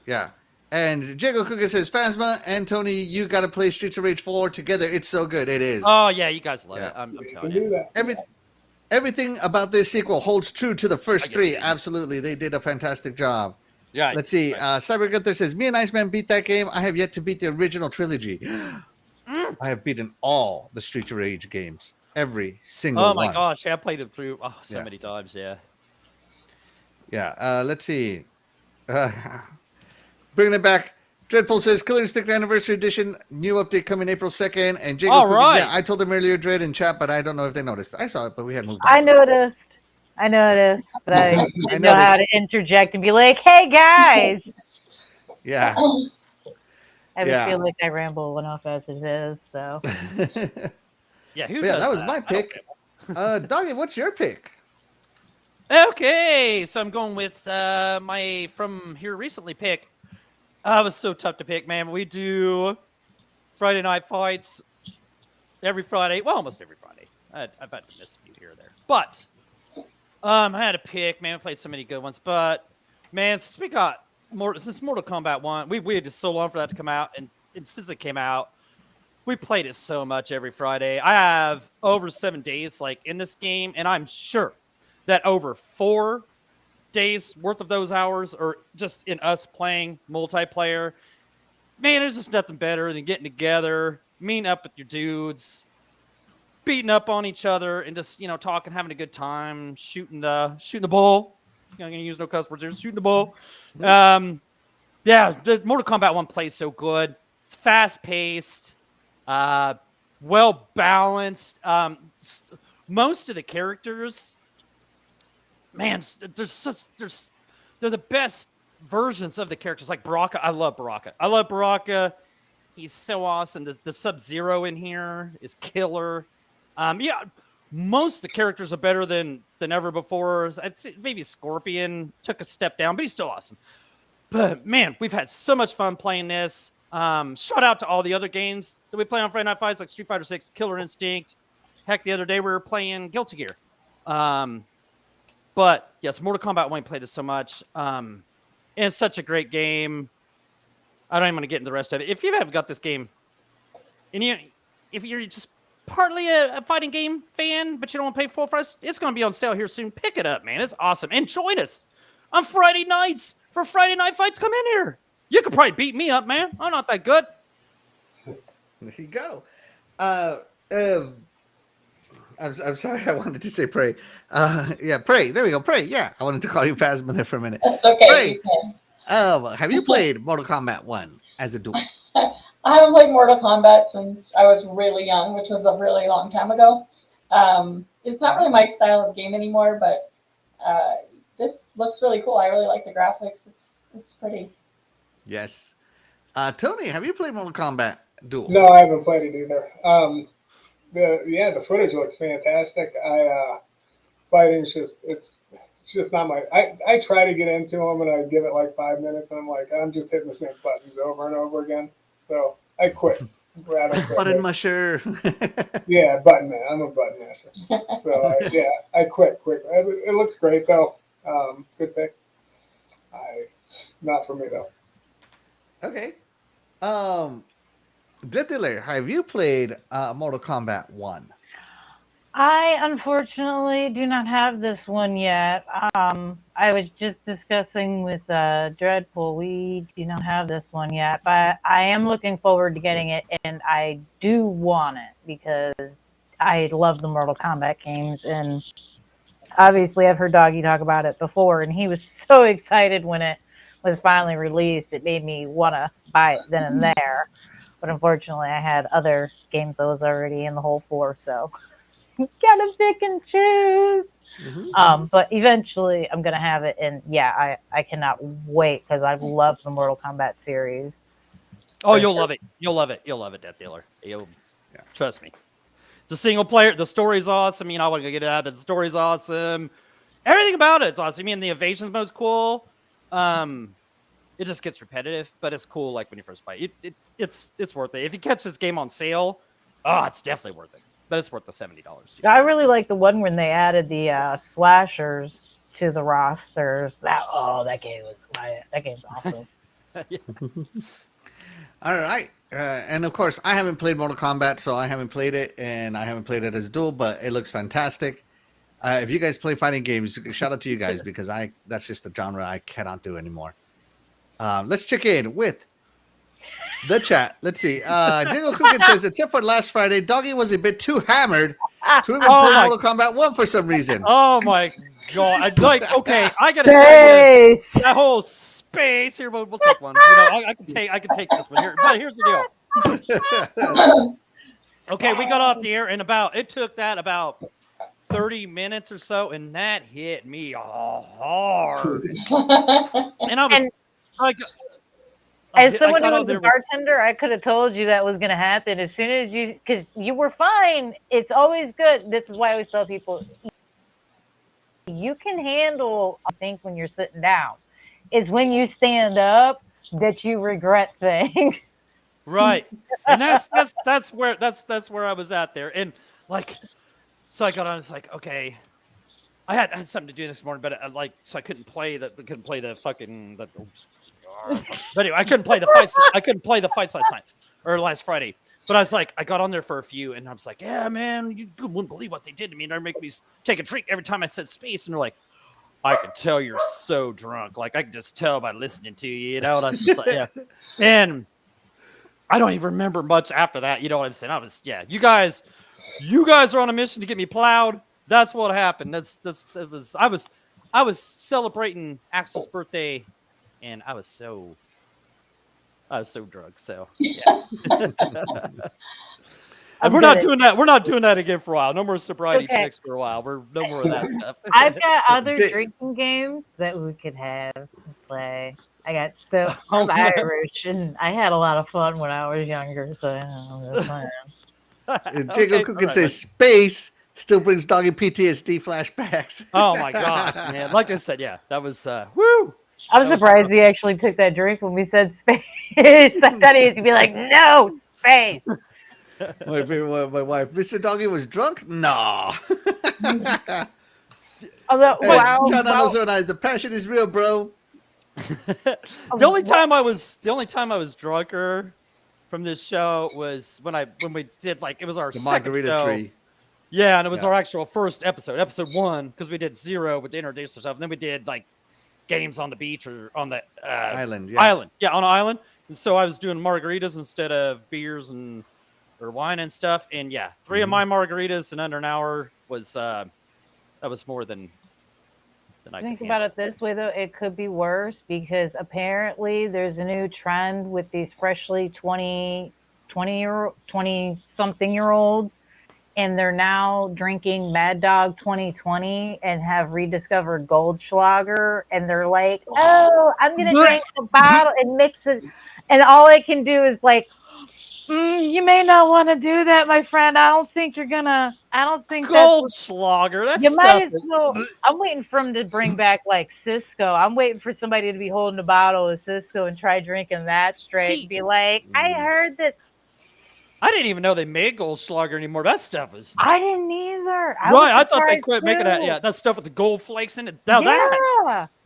Yeah. And Jago Kuka says, Phasma and Tony, you got to play Streets of Rage 4 together. It's so good. It is. Oh yeah, you guys love Yeah. it. I'm We can telling do you. that. Everything about this sequel holds true to the first I guess three. they do. Absolutely. They did a fantastic job. Yeah. Let's see. Right. Cyber Gunther says, me and Iceman beat that game. I have yet to beat the original trilogy. I have beaten all the Streets of Rage games. Every single Oh one. my gosh, yeah, I played it through so Yeah. many times. Yeah. Yeah. Let's see. Bringing it back. Dreadful says, Killer Instinct Anniversary Edition, new update coming April 2nd. And Jacob, All right. yeah, I told them earlier, Dread, in chat, but I don't know if they noticed. I saw it, but we had moved I on. noticed, but I I didn't know how to interject and be like, "Hey guys." Yeah. I Yeah. feel like I ramble enough as it is. So Yeah. Who But yeah, does that was my I don't pick. Doggy, what's your pick? Okay, so I'm going with my from here recently pick. It was so tough to pick, man. We do Friday night fights every Friday. Well, almost every Friday. I've had to miss a few here or there. But I had to pick, man. We played so many good ones. But, man, since we got since Mortal Kombat 1, we waited so long for that to come out. And since it came out, we played it so much every Friday. I have over 7 days like in this game, and I'm sure that over 4 days worth of those hours are just in us playing multiplayer. Man, there's just nothing better than getting together, meeting up with your dudes, beating up on each other, and just talking, having a good time, shooting the bull. I'm not gonna use no cuss words here. Shooting the bull. Yeah, the Mortal Kombat 1 plays so good. It's fast paced, well balanced. Most of the characters, man, they're the best versions of the characters. Like Baraka, I love Baraka. He's so awesome. The Sub-Zero in here is killer. Yeah, most of the characters are better than ever before. I'd say maybe Scorpion took a step down, but he's still awesome. But man, we've had so much fun playing this. Shout out to all the other games that we play on Friday Night Fights, like Street Fighter 6, Killer Instinct. Heck, the other day we were playing Guilty Gear. But yes, Mortal Kombat 1 played this so much. And it's such a great game. I don't even want to get into the rest of it. If you haven't got this game, and if you're just partly a fighting game fan, but you don't want to pay full price, it's going to be on sale here soon. Pick it up, man. It's awesome. And join us on Friday nights for Friday Night Fights. Come in here. You could probably beat me up, man. I'm not that good. There you go. I'm sorry, I wanted to say pray. Yeah, pray. There we go. Pray. Yeah, I wanted to call you Phasma there for a minute. That's okay. Pray. You can. Have you played Mortal Kombat 1 as a duel? I haven't played Mortal Kombat since I was really young, which was a really long time ago. It's not really my style of game anymore, but this looks really cool. I really like the graphics. It's pretty. Yes. Tony, have you played Mortal Kombat Duel? No, I haven't played it either. The footage looks fantastic. Fighting's it's just not my. I try to get into them and I give it like 5 minutes and I'm like, I'm just hitting the same buttons over and over again. So I quit. Button musher. Yeah, button man. I'm a button masher. So I quit quick. It looks great though. Good pick. Not for me though. Okay. DeathDealer, have you played Mortal Kombat 1? I unfortunately do not have this one yet. I was just discussing with Dreadful. We do not have this one yet, but I am looking forward to getting it, and I do want it because I love the Mortal Kombat games, and obviously I've heard Doggy talk about it before, and he was so excited when it was finally released. It made me want to buy it then and there, but unfortunately I had other games that was already in the hole for, so gotta pick and choose. Mm-hmm. But eventually I'm gonna have it, and yeah, I cannot wait because I've loved the Mortal Kombat series. Oh, you'll love it. You'll love it. You'll love it, DeathDealer. Trust me. The single player, the story's awesome. I want to get it out, but the story's awesome. Everything about it's awesome. The evasion mode's cool. It just gets repetitive, but it's cool. Like when you first play it, it's worth it. If you catch this game on sale, it's definitely worth it. But it's worth the $70 too. I really like the one when they added the slashers to the rosters. That game's awesome. All right. And of course, I haven't played Mortal Kombat, so I haven't played it, and I haven't played it as a duel, but it looks fantastic. If you guys play fighting games, shout out to you guys because that's just a genre I cannot do anymore. Let's check in with the chat. Let's see. Jingle Cookin says, except for last Friday, Doggy was a bit too hammered to even Oh play my- Mortal Kombat 1 for some reason. Oh my god! Okay, I gotta tell you Space. that whole space here. We'll take one. You know, I can take this one here. But here's the deal. Okay, we got off the air in it took that about 30 minutes or so, and that hit me hard. And I was And- like, As someone got who on was there a with- bartender, I could have told you that was going to happen as soon as because you were fine. It's always good. This is why I always tell people, you can handle, I think, when you're sitting down. It's when you stand up that you regret things. Right, and that's where I was at there, and like, so I got on. It's like, okay, I had something to do this morning, but so I couldn't play the fucking. But anyway, I couldn't play the fights. I couldn't play the fights last night or last Friday. But I was like, I got on there for a few, and I was like, yeah, man, you wouldn't believe what they did to me. And they're making me take a drink every time I said space, and they're like, I can tell you're so drunk. Like I can just tell by listening to you, you know. And I was just like, yeah, and I don't even remember much after that. You know what I'm saying? You guys are on a mission to get me plowed. That's what happened. I was celebrating Axel's birthday, and I was so drunk. So yeah. And we're not doing that. We're not doing that again for a while. No more sobriety checks for a while. We're no more of that stuff. I've got other drinking games that we could have and play. I got stuff. I'm Irish, and I had a lot of fun when I was younger. So that's fine. Jingle Cookin says, space still brings Doggy PTSD flashbacks. Oh my gosh, man! Like I said, yeah, that was woo. I was surprised he actually took that drink when we said space. I thought he was to be like, no, space. My favorite one, my wife. Mr. Doggy was drunk? No. Although, Hey, John the passion is real, bro. The only time I was drunker from this show was when we did it was our The second margarita show. tree. Yeah, and it was our actual first episode 1, because we did 0 with the introducer stuff, and then we did games on the beach or on the Island. on an island. And so I was doing margaritas instead of beers or wine and stuff. And yeah, 3 of my margaritas in under an hour was that was more than I Think could about handle. it this way, though. It could be worse because apparently there's a new trend with these freshly 20-something year olds, and they're now drinking Mad Dog 2020 and have rediscovered Goldschlager, and they're like, oh, I'm going to drink a bottle and mix it. And all I can do is you may not want to do that, my friend. I don't think that's Goldschlager. That's you stuff. might as well. I'm waiting for him to bring back Cisco. I'm waiting for somebody to be holding a bottle of Cisco and try drinking that straight. See- Be like, I heard this. I didn't even know they made Goldschlager anymore. That stuff was I didn't either. I thought they quit making that. Yeah, that stuff with the gold flakes in it. Now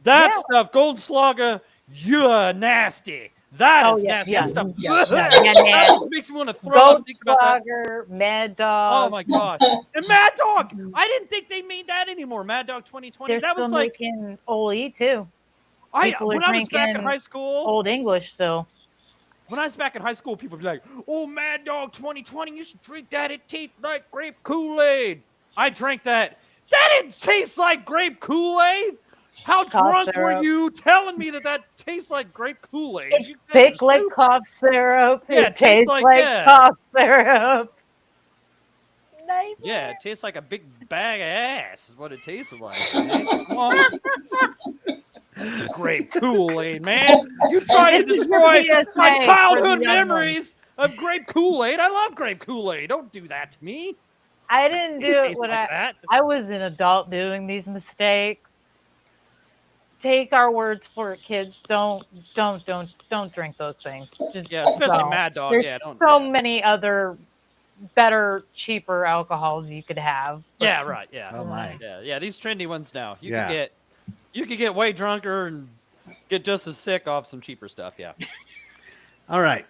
that stuff, Goldschlager, you're nasty. That is nasty. That stuff. That just makes me want to throw up thinking about that. Goldschlager, Mad Dog. Oh my gosh! And Mad Dog. I didn't think they made that anymore. Mad Dog 2020. They're That was still making Ole too. People are when I was back in drinking high school. Old English still. When I was back in high school, people would be like, "Oh, Mad Dog 2020, you should drink that. It tastes like grape Kool-Aid." I drank that. That didn't taste like grape Kool-Aid. How drunk were you telling me that tastes like grape Kool-Aid? It's thick like cough syrup. Yeah, it tastes like cough syrup. Nice. Yeah, it tastes like a big bag of ass is what it tasted like. Man. Come on. Grape Kool-Aid, man. You tried to destroy my childhood memories of grape Kool-Aid. I love grape Kool-Aid. Don't do that to me. I didn't do it when I was an adult doing these mistakes. Take our words for it, kids. Don't drink those things. Especially Mad Dog. There's many other better, cheaper alcohols you could have. Yeah, right. Yeah. Oh my. Yeah. These trendy ones now. You could get way drunker and get just as sick off some cheaper stuff. Yeah. All right.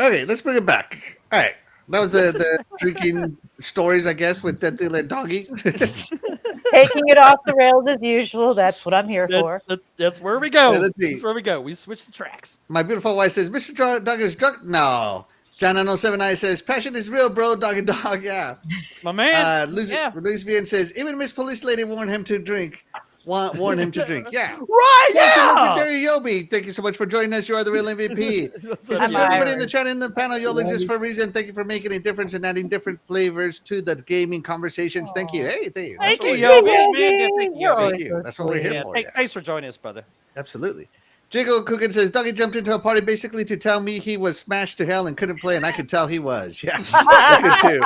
Okay, let's bring it back. All right. That was the drinking stories, I guess, with DeathDealer and Doggy. Taking it off the rails as usual. That's what I'm here for. That's where we go. Yeah, let's see. That's where we go. We switch the tracks. My beautiful wife says, Mr. Dog is drunk. No. John 079 says, passion is real, bro. Doggy dog. Yeah. My man. Luis Vian says, even Miss Police Lady warned him to drink. Warn him to drink. Yeah. Right. Yeah. Legendary Yobi, thank you so much for joining us. You are the real MVP. He says, everybody in the chat and in the panel, you'll exist for a reason. Thank you for making a difference and adding different flavors to the gaming conversations. Thank you. Hey, thank you. Thank you, Yobi. Man, thank you. Thank you. That's what we're here for. Thanks for joining us, brother. Absolutely. Jago Cookin says, Dougie jumped into a party basically to tell me he was smashed to hell and couldn't play, and I could tell he was. Yes, I could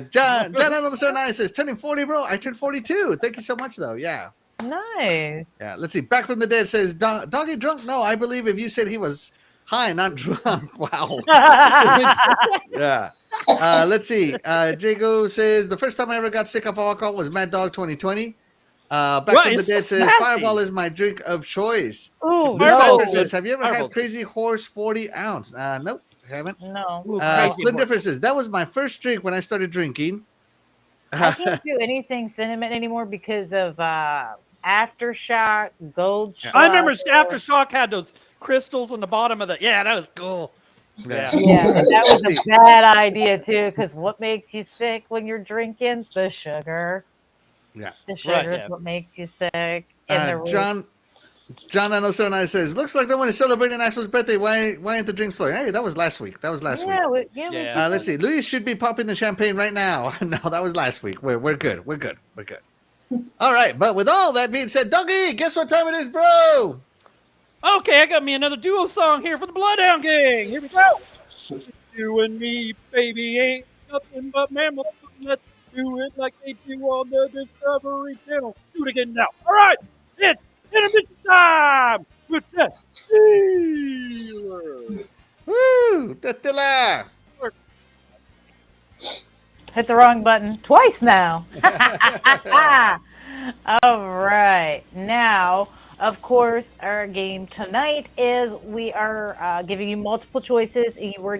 too. John Anderson says, turning 40, bro. I turned 42. Thank you so much, though. Yeah. Nice. Yeah. Let's see. Back from the Dead says, Doggy drunk? No, I believe if you said he was high, not drunk. Wow. Yeah. Let's see. Jago says, the first time I ever got sick of alcohol was Mad Dog 2020. Back from the Dead says, Fireball is my drink of choice. Ooh, Cypher says, have you ever had Crazy Horse 40 ounce? Nope, haven't. No. Split Differences. That was my first drink when I started drinking. I can't do anything cinnamon anymore because of Aftershock, Gold Shock. I remember Aftershock had those crystals on the bottom of the. Yeah, that was cool. Yeah, that was a bad idea too. Because what makes you sick when you're drinking? The sugar. Yeah, the sugar is what makes you sick. John 979 says, looks like no one is celebrating Axel's birthday. Why aren't the drinks flowing? Hey, that was last week. Week. Let's see. Luis should be popping the champagne right now. No, that was last week. We're good. We're good. All right, but with all that being said, Dougie, guess what time it is, bro? Okay, I got me another duo song here for the Bloodhound Gang. Here we go. You and me, baby, ain't nothing but mammals. Let's do it like they do on the Discovery Channel. Do it again now. All right, it's intermission time with DeathDealer. Woo, DeathDealer. Hit the wrong button twice now. All right. Now, of course, our game tonight is we are giving you multiple choices, and you were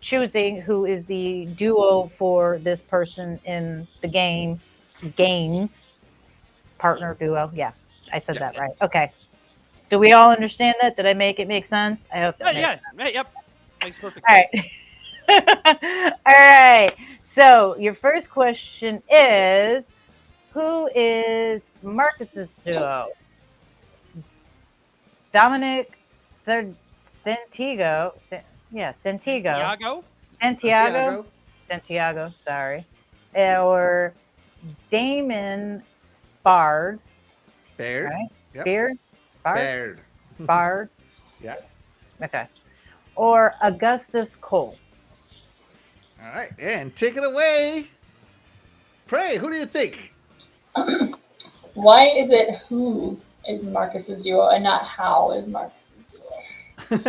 choosing who is the duo for this person in the games. Partner duo. Yeah, I said that right. Okay. Do we all understand that? Did I make it make sense? I hope that makes sense. Yep. Makes perfect all sense. Right. All right. So your first question is, who is Marcus's duo? Dominic Santiago. Santiago, sorry. Or Damon Bard. Baird. Right? Yep. Bard. Yeah. Okay. Or Augustus Cole. All right, and take it away. Pray, who do you think? Why is it who is Marcus's duo and not how is Marcus's duo?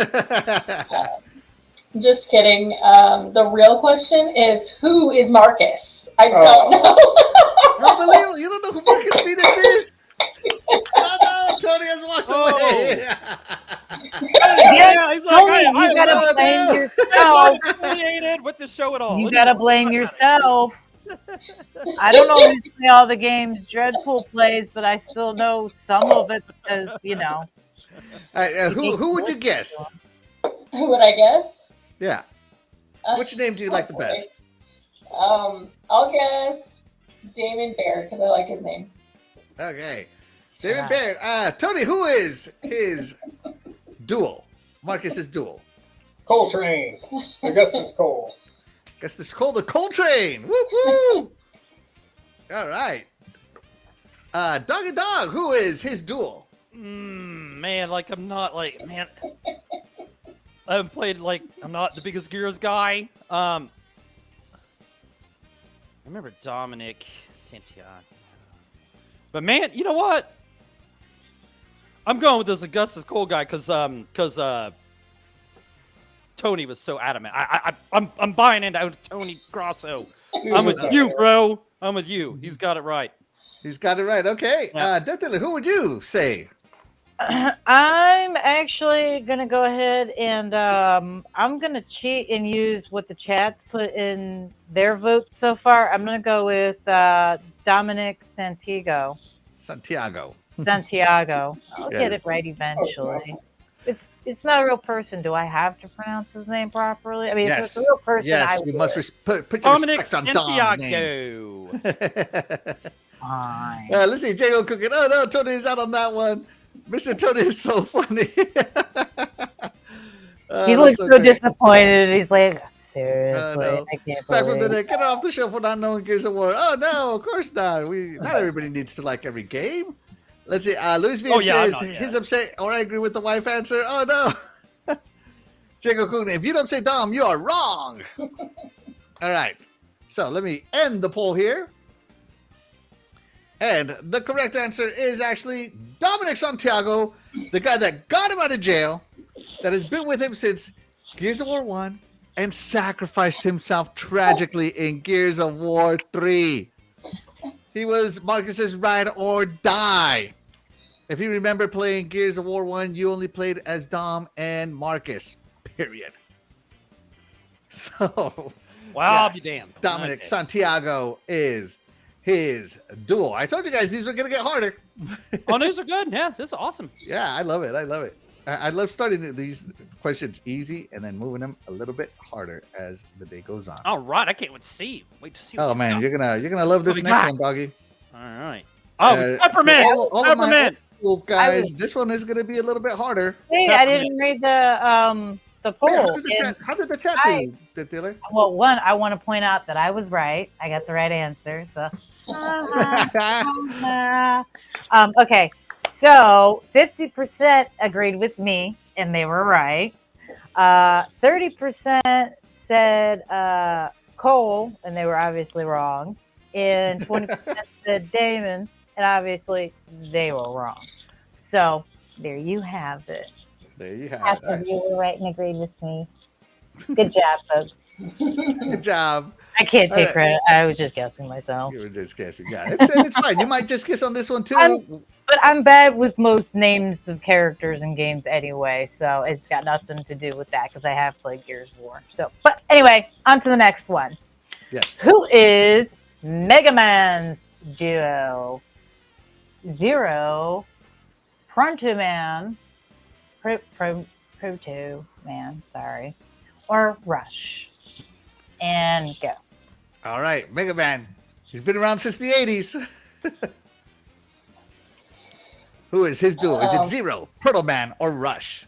Just kidding. The real question is, who is Marcus? I don't know. Unbelievable. You don't know who Marcus Venus is? No, Tony has walked away. Yeah, he's like, you gotta blame yourself. Affiliated with the show at all. You gotta blame yourself. I don't always play all the games Dreadpool plays, but I still know some of it because, you know. Who would you guess? Who would I guess? Yeah. Which name do you like the best? I'll guess Damon Baird because I like his name. Okay. David Baird. Tony, who is his duel? Marcus's duel. Coltrane. Augustus Cole. Augustus Cole, the Coltrane. Woo woo. All right. Doggy Dog, who is his duel? Man, like I'm not like man. I haven't played like I'm not the biggest Gears guy. I remember Dominic Santiago. But man, you know what? I'm going with this Augustus Cole guy because Tony was so adamant. I'm buying into Tony Grosso. I'm with you, bro. I'm with you. He's got it right. He's got it right. Okay. Yeah. DeathDealer, who would you say? I'm actually gonna go ahead and I'm gonna cheat and use what the chat's put in their votes so far. I'm gonna go with Dominic Santiago. Santiago. Santiago. I'll get Yes. it right eventually. It's not a real person. Do I have to pronounce his name properly? I mean, if it's a Yes. real person, Yes. I You would. must put your Dominic respect on Dom's name. Santiago. Fine. Let's see. Jago cooking. Oh no, Tony is out on that one. Mr. Tony is so funny. He looks so disappointed. He's like, seriously, no. I can't Back from the believe. dead. Get off the show for not knowing Gears of War. Oh no, of course not. Not everybody needs to like every game. Let's see. Louis V says he's upset, or I agree with the wife answer. Oh no. Jacob Coogan, if you don't say Dom, you are wrong. All right. So let me end the poll here. And the correct answer is actually Dominic Santiago, the guy that got him out of jail, that has been with him since Gears of War 1 and sacrificed himself tragically in Gears of War 3. He was Marcus's ride or die. If you remember playing Gears of War 1, you only played as Dom and Marcus, period. So, Wow, I'll be damned. Dominic Okay. Santiago is his duel. I told you guys these were going to get harder. Oh, these are good. Yeah, this is awesome. Yeah, I love it. I love it. I love starting these questions easy and then moving them a little bit harder as the day goes on. All right, I can't wait to see. Wait to see. What Oh you man, got. you're gonna love this What we next got? one, doggy. All right. Oh, peppermint. All of my Peppermint. old guys, this one is gonna be a little bit harder. Hey, I didn't read the poll. Wait, how did the chat do, DeathDealer? Well, one, I want to point out that I was right. I got the right answer. So, okay. So 50% agreed with me, and they were right. 30% said Cole, and they were obviously wrong. And 20% said Damon, and obviously they were wrong. So there you have it. There you have Half it. All of right. you were right and agreed with me. Good job, folks. Good job. I can't All take right. credit. I was just guessing myself. You were just guessing. Yeah, it's fine. You might just guess on this one too. But I'm bad with most names of characters in games anyway, so it's got nothing to do with that because I have played Gears of War. So, but anyway, on to the next one. Yes. Who is Mega Man's duo? Zero, Proto Man, Proto Man, sorry, or Rush. And go. All right, Mega Man. He's been around since the 80s. Who is his duo? Is it Zero, Proto Man, or Rush?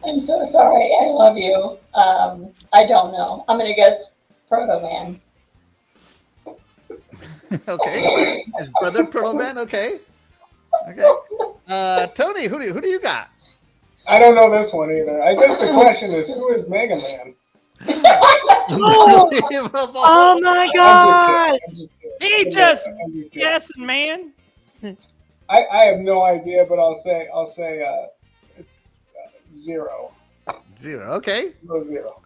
I'm so sorry. I love you. I don't know. I'm gonna guess Proto Man. Okay. His brother, Proto Man. Okay. Okay. Tony, who do you got? I don't know this one either. I guess the question is, who is Mega Man? Oh my God! I'm just kidding. He just I'm just kidding. guessing, man. I have no idea, but I'll say it's Zero. Zero. Okay. No Zero.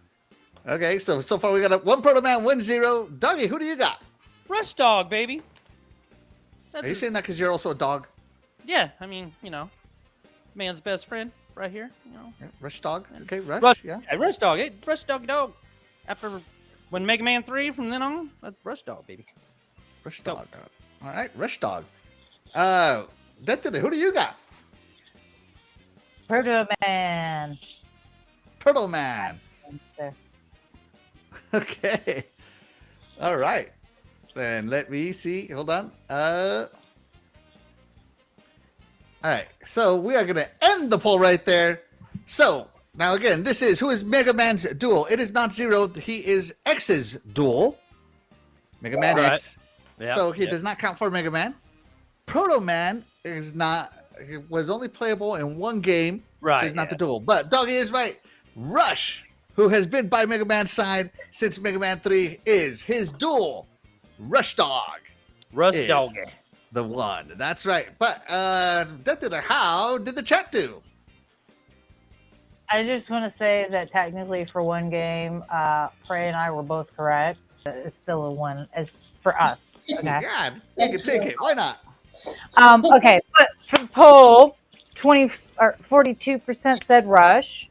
Okay. So far we got one Proto Man, 1-0. Doggy, who do you got? Rush Dog, baby. That's Are you his- saying that because you're also a dog? Yeah, I mean, man's best friend right here. Yeah, Rush Dog. Okay, Rush. Rush, Yeah. Rush Dog. Hey, Rush Dog. After when Mega Man 3 from then on, that's Rush Dog, baby. Rush Dog. All right, Rush Dog. DeathDealer, who do you got? Proto Man. Turtle Man. Okay. All right. Then let me see. Hold on. All right. So we are going to end the poll right there. So now again, this is who is Mega Man's duel. It is not Zero. He is X's duel. Mega Man All right. X. So he does not count for Mega Man. Proto Man is not. It was only playable in one game. Right, So he's not the duel. But Doggy is right. Rush, who has been by Mega Man's side since Mega Man 3, is his duel. Rush Dog. Rush is Dog. the one. That's right. But DeathDealer, how did the chat do? I just want to say that technically for one game, Prey and I were both correct. It's still a one as for us. Okay. God, you can take it. Why not? Okay, but for the poll, 42% said Rush,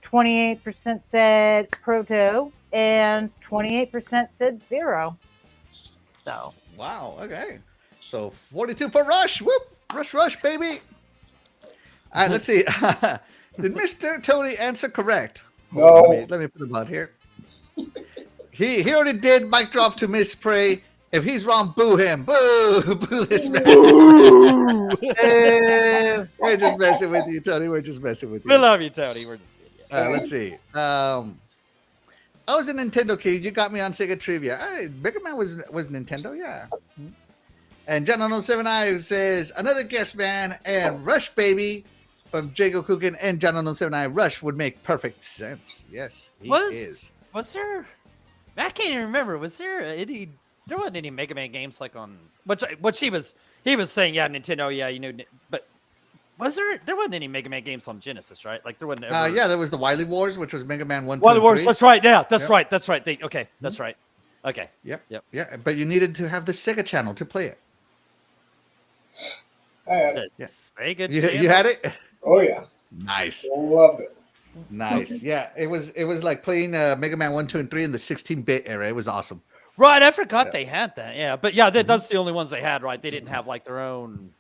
28% said Proto, and 28% said Zero. So Wow. Okay. So 42 for Rush. Whoop. Rush, baby. All right. Let's see. Did Mr. Tony answer correct? Hold on, No. let me put him out here. He already did. Mic drop to Miss Prey. If he's wrong, boo him. Boo. Boo this man. We're just messing with you, Tony. We're just messing with you. We love you, Tony. We're just Let's see. I was a Nintendo kid. You got me on Sega Trivia. Mega Man was Nintendo, yeah. And John 079 says, another guest man and Rush Baby from Jago Cookin and John 079. Rush would make perfect sense. Yes, he is. Was there? I can't even remember. Was there any? There wasn't any Mega Man games like on which he was saying. Yeah, Nintendo. Yeah, you know. But was there? There wasn't any Mega Man games on Genesis, right? Like there wasn't. Ever... yeah, there was the Wily Wars, which was Mega Man 1, 2, Wily Wars. 3. That's right. Yeah, that's Yep. right. That's right. That's right. Okay. Yep. Yep. Yeah, but you needed to have the Sega channel to play it. I had The it. Sega. You had it? Oh yeah, Nice. loved it. Nice. Yeah, it was like playing Mega Man 1, 2, and 3 in the 16-bit era. It was awesome. Right, I forgot they had that. Yeah, but yeah, that's the only ones they had. Right, they didn't have like their own,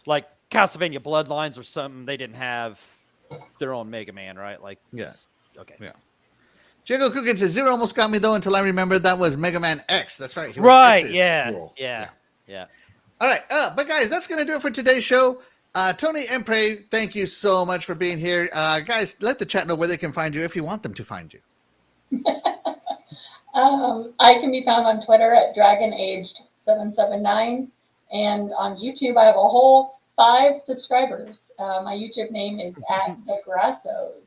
like Castlevania Bloodlines or something. They didn't have their own Mega Man, right? Like, Yeah. Okay. Yeah. Jago Cookin says, Zero almost got me though until I remembered that was Mega Man X. That's right. He was Right. X's Yeah. school. Yeah. All right. But guys, that's going to do it for today's show. Tony and Prey, thank you so much for being here. Guys, let the chat know where they can find you if you want them to find you. I can be found on Twitter at DragonAged779, and on YouTube I have a whole 5 subscribers. My YouTube name is at The Grassos.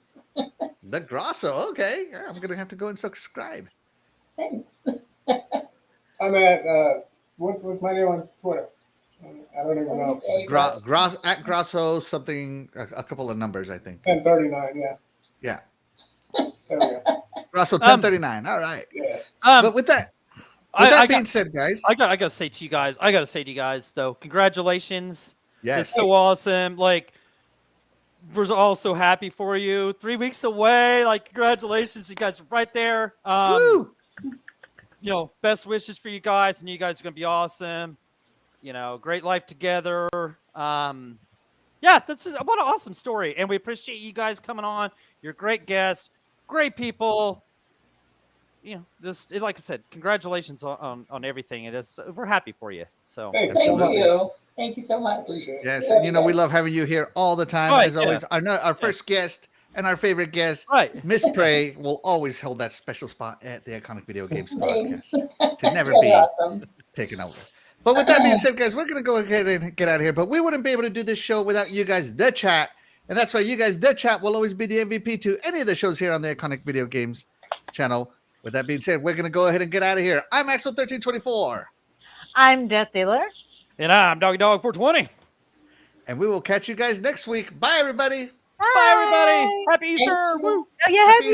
The Grosso. Okay. Yeah, I'm going to have to go and subscribe. Thanks. I'm at what's my name on Twitter? I don't even know. At Grosso something, a couple of numbers, I think. 1039. Yeah. Yeah. There we go. Grosso 1039. All right. Yes. But with that being said, guys. I gotta say to you guys. Though, congratulations. Yes. It's so awesome. Like, we're all so happy for you. 3 weeks away. Like, congratulations, you guys are right there. Woo! You know, best wishes for you guys, and you guys are gonna be awesome. You know, great life together. Yeah, what an awesome story, and we appreciate you guys coming on. You're great guests, great people. You know, like I said, congratulations on everything. We're happy for you. So Thank Absolutely. you. Thank you so much. Appreciate it. Yes, and you know we love having you here all the time. Right, As always, our first guest and our favorite guest, right. Miss Prey, will always hold that special spot at the Iconic Video Games Thanks. podcast to never You're be awesome. taken over. But with that being said, guys, we're going to go ahead and get out of here. But we wouldn't be able to do this show without you guys, the chat. And that's why you guys, the chat, will always be the MVP to any of the shows here on the Iconic Video Games channel. With that being said, we're going to go ahead and get out of here. I'm Axel1324. I'm DeathDealer. And I'm Doggy Dog 420. And we will catch you guys next week. Bye, everybody. Bye, everybody. Happy Easter. Thank you. Woo. Oh, yeah, Happy happy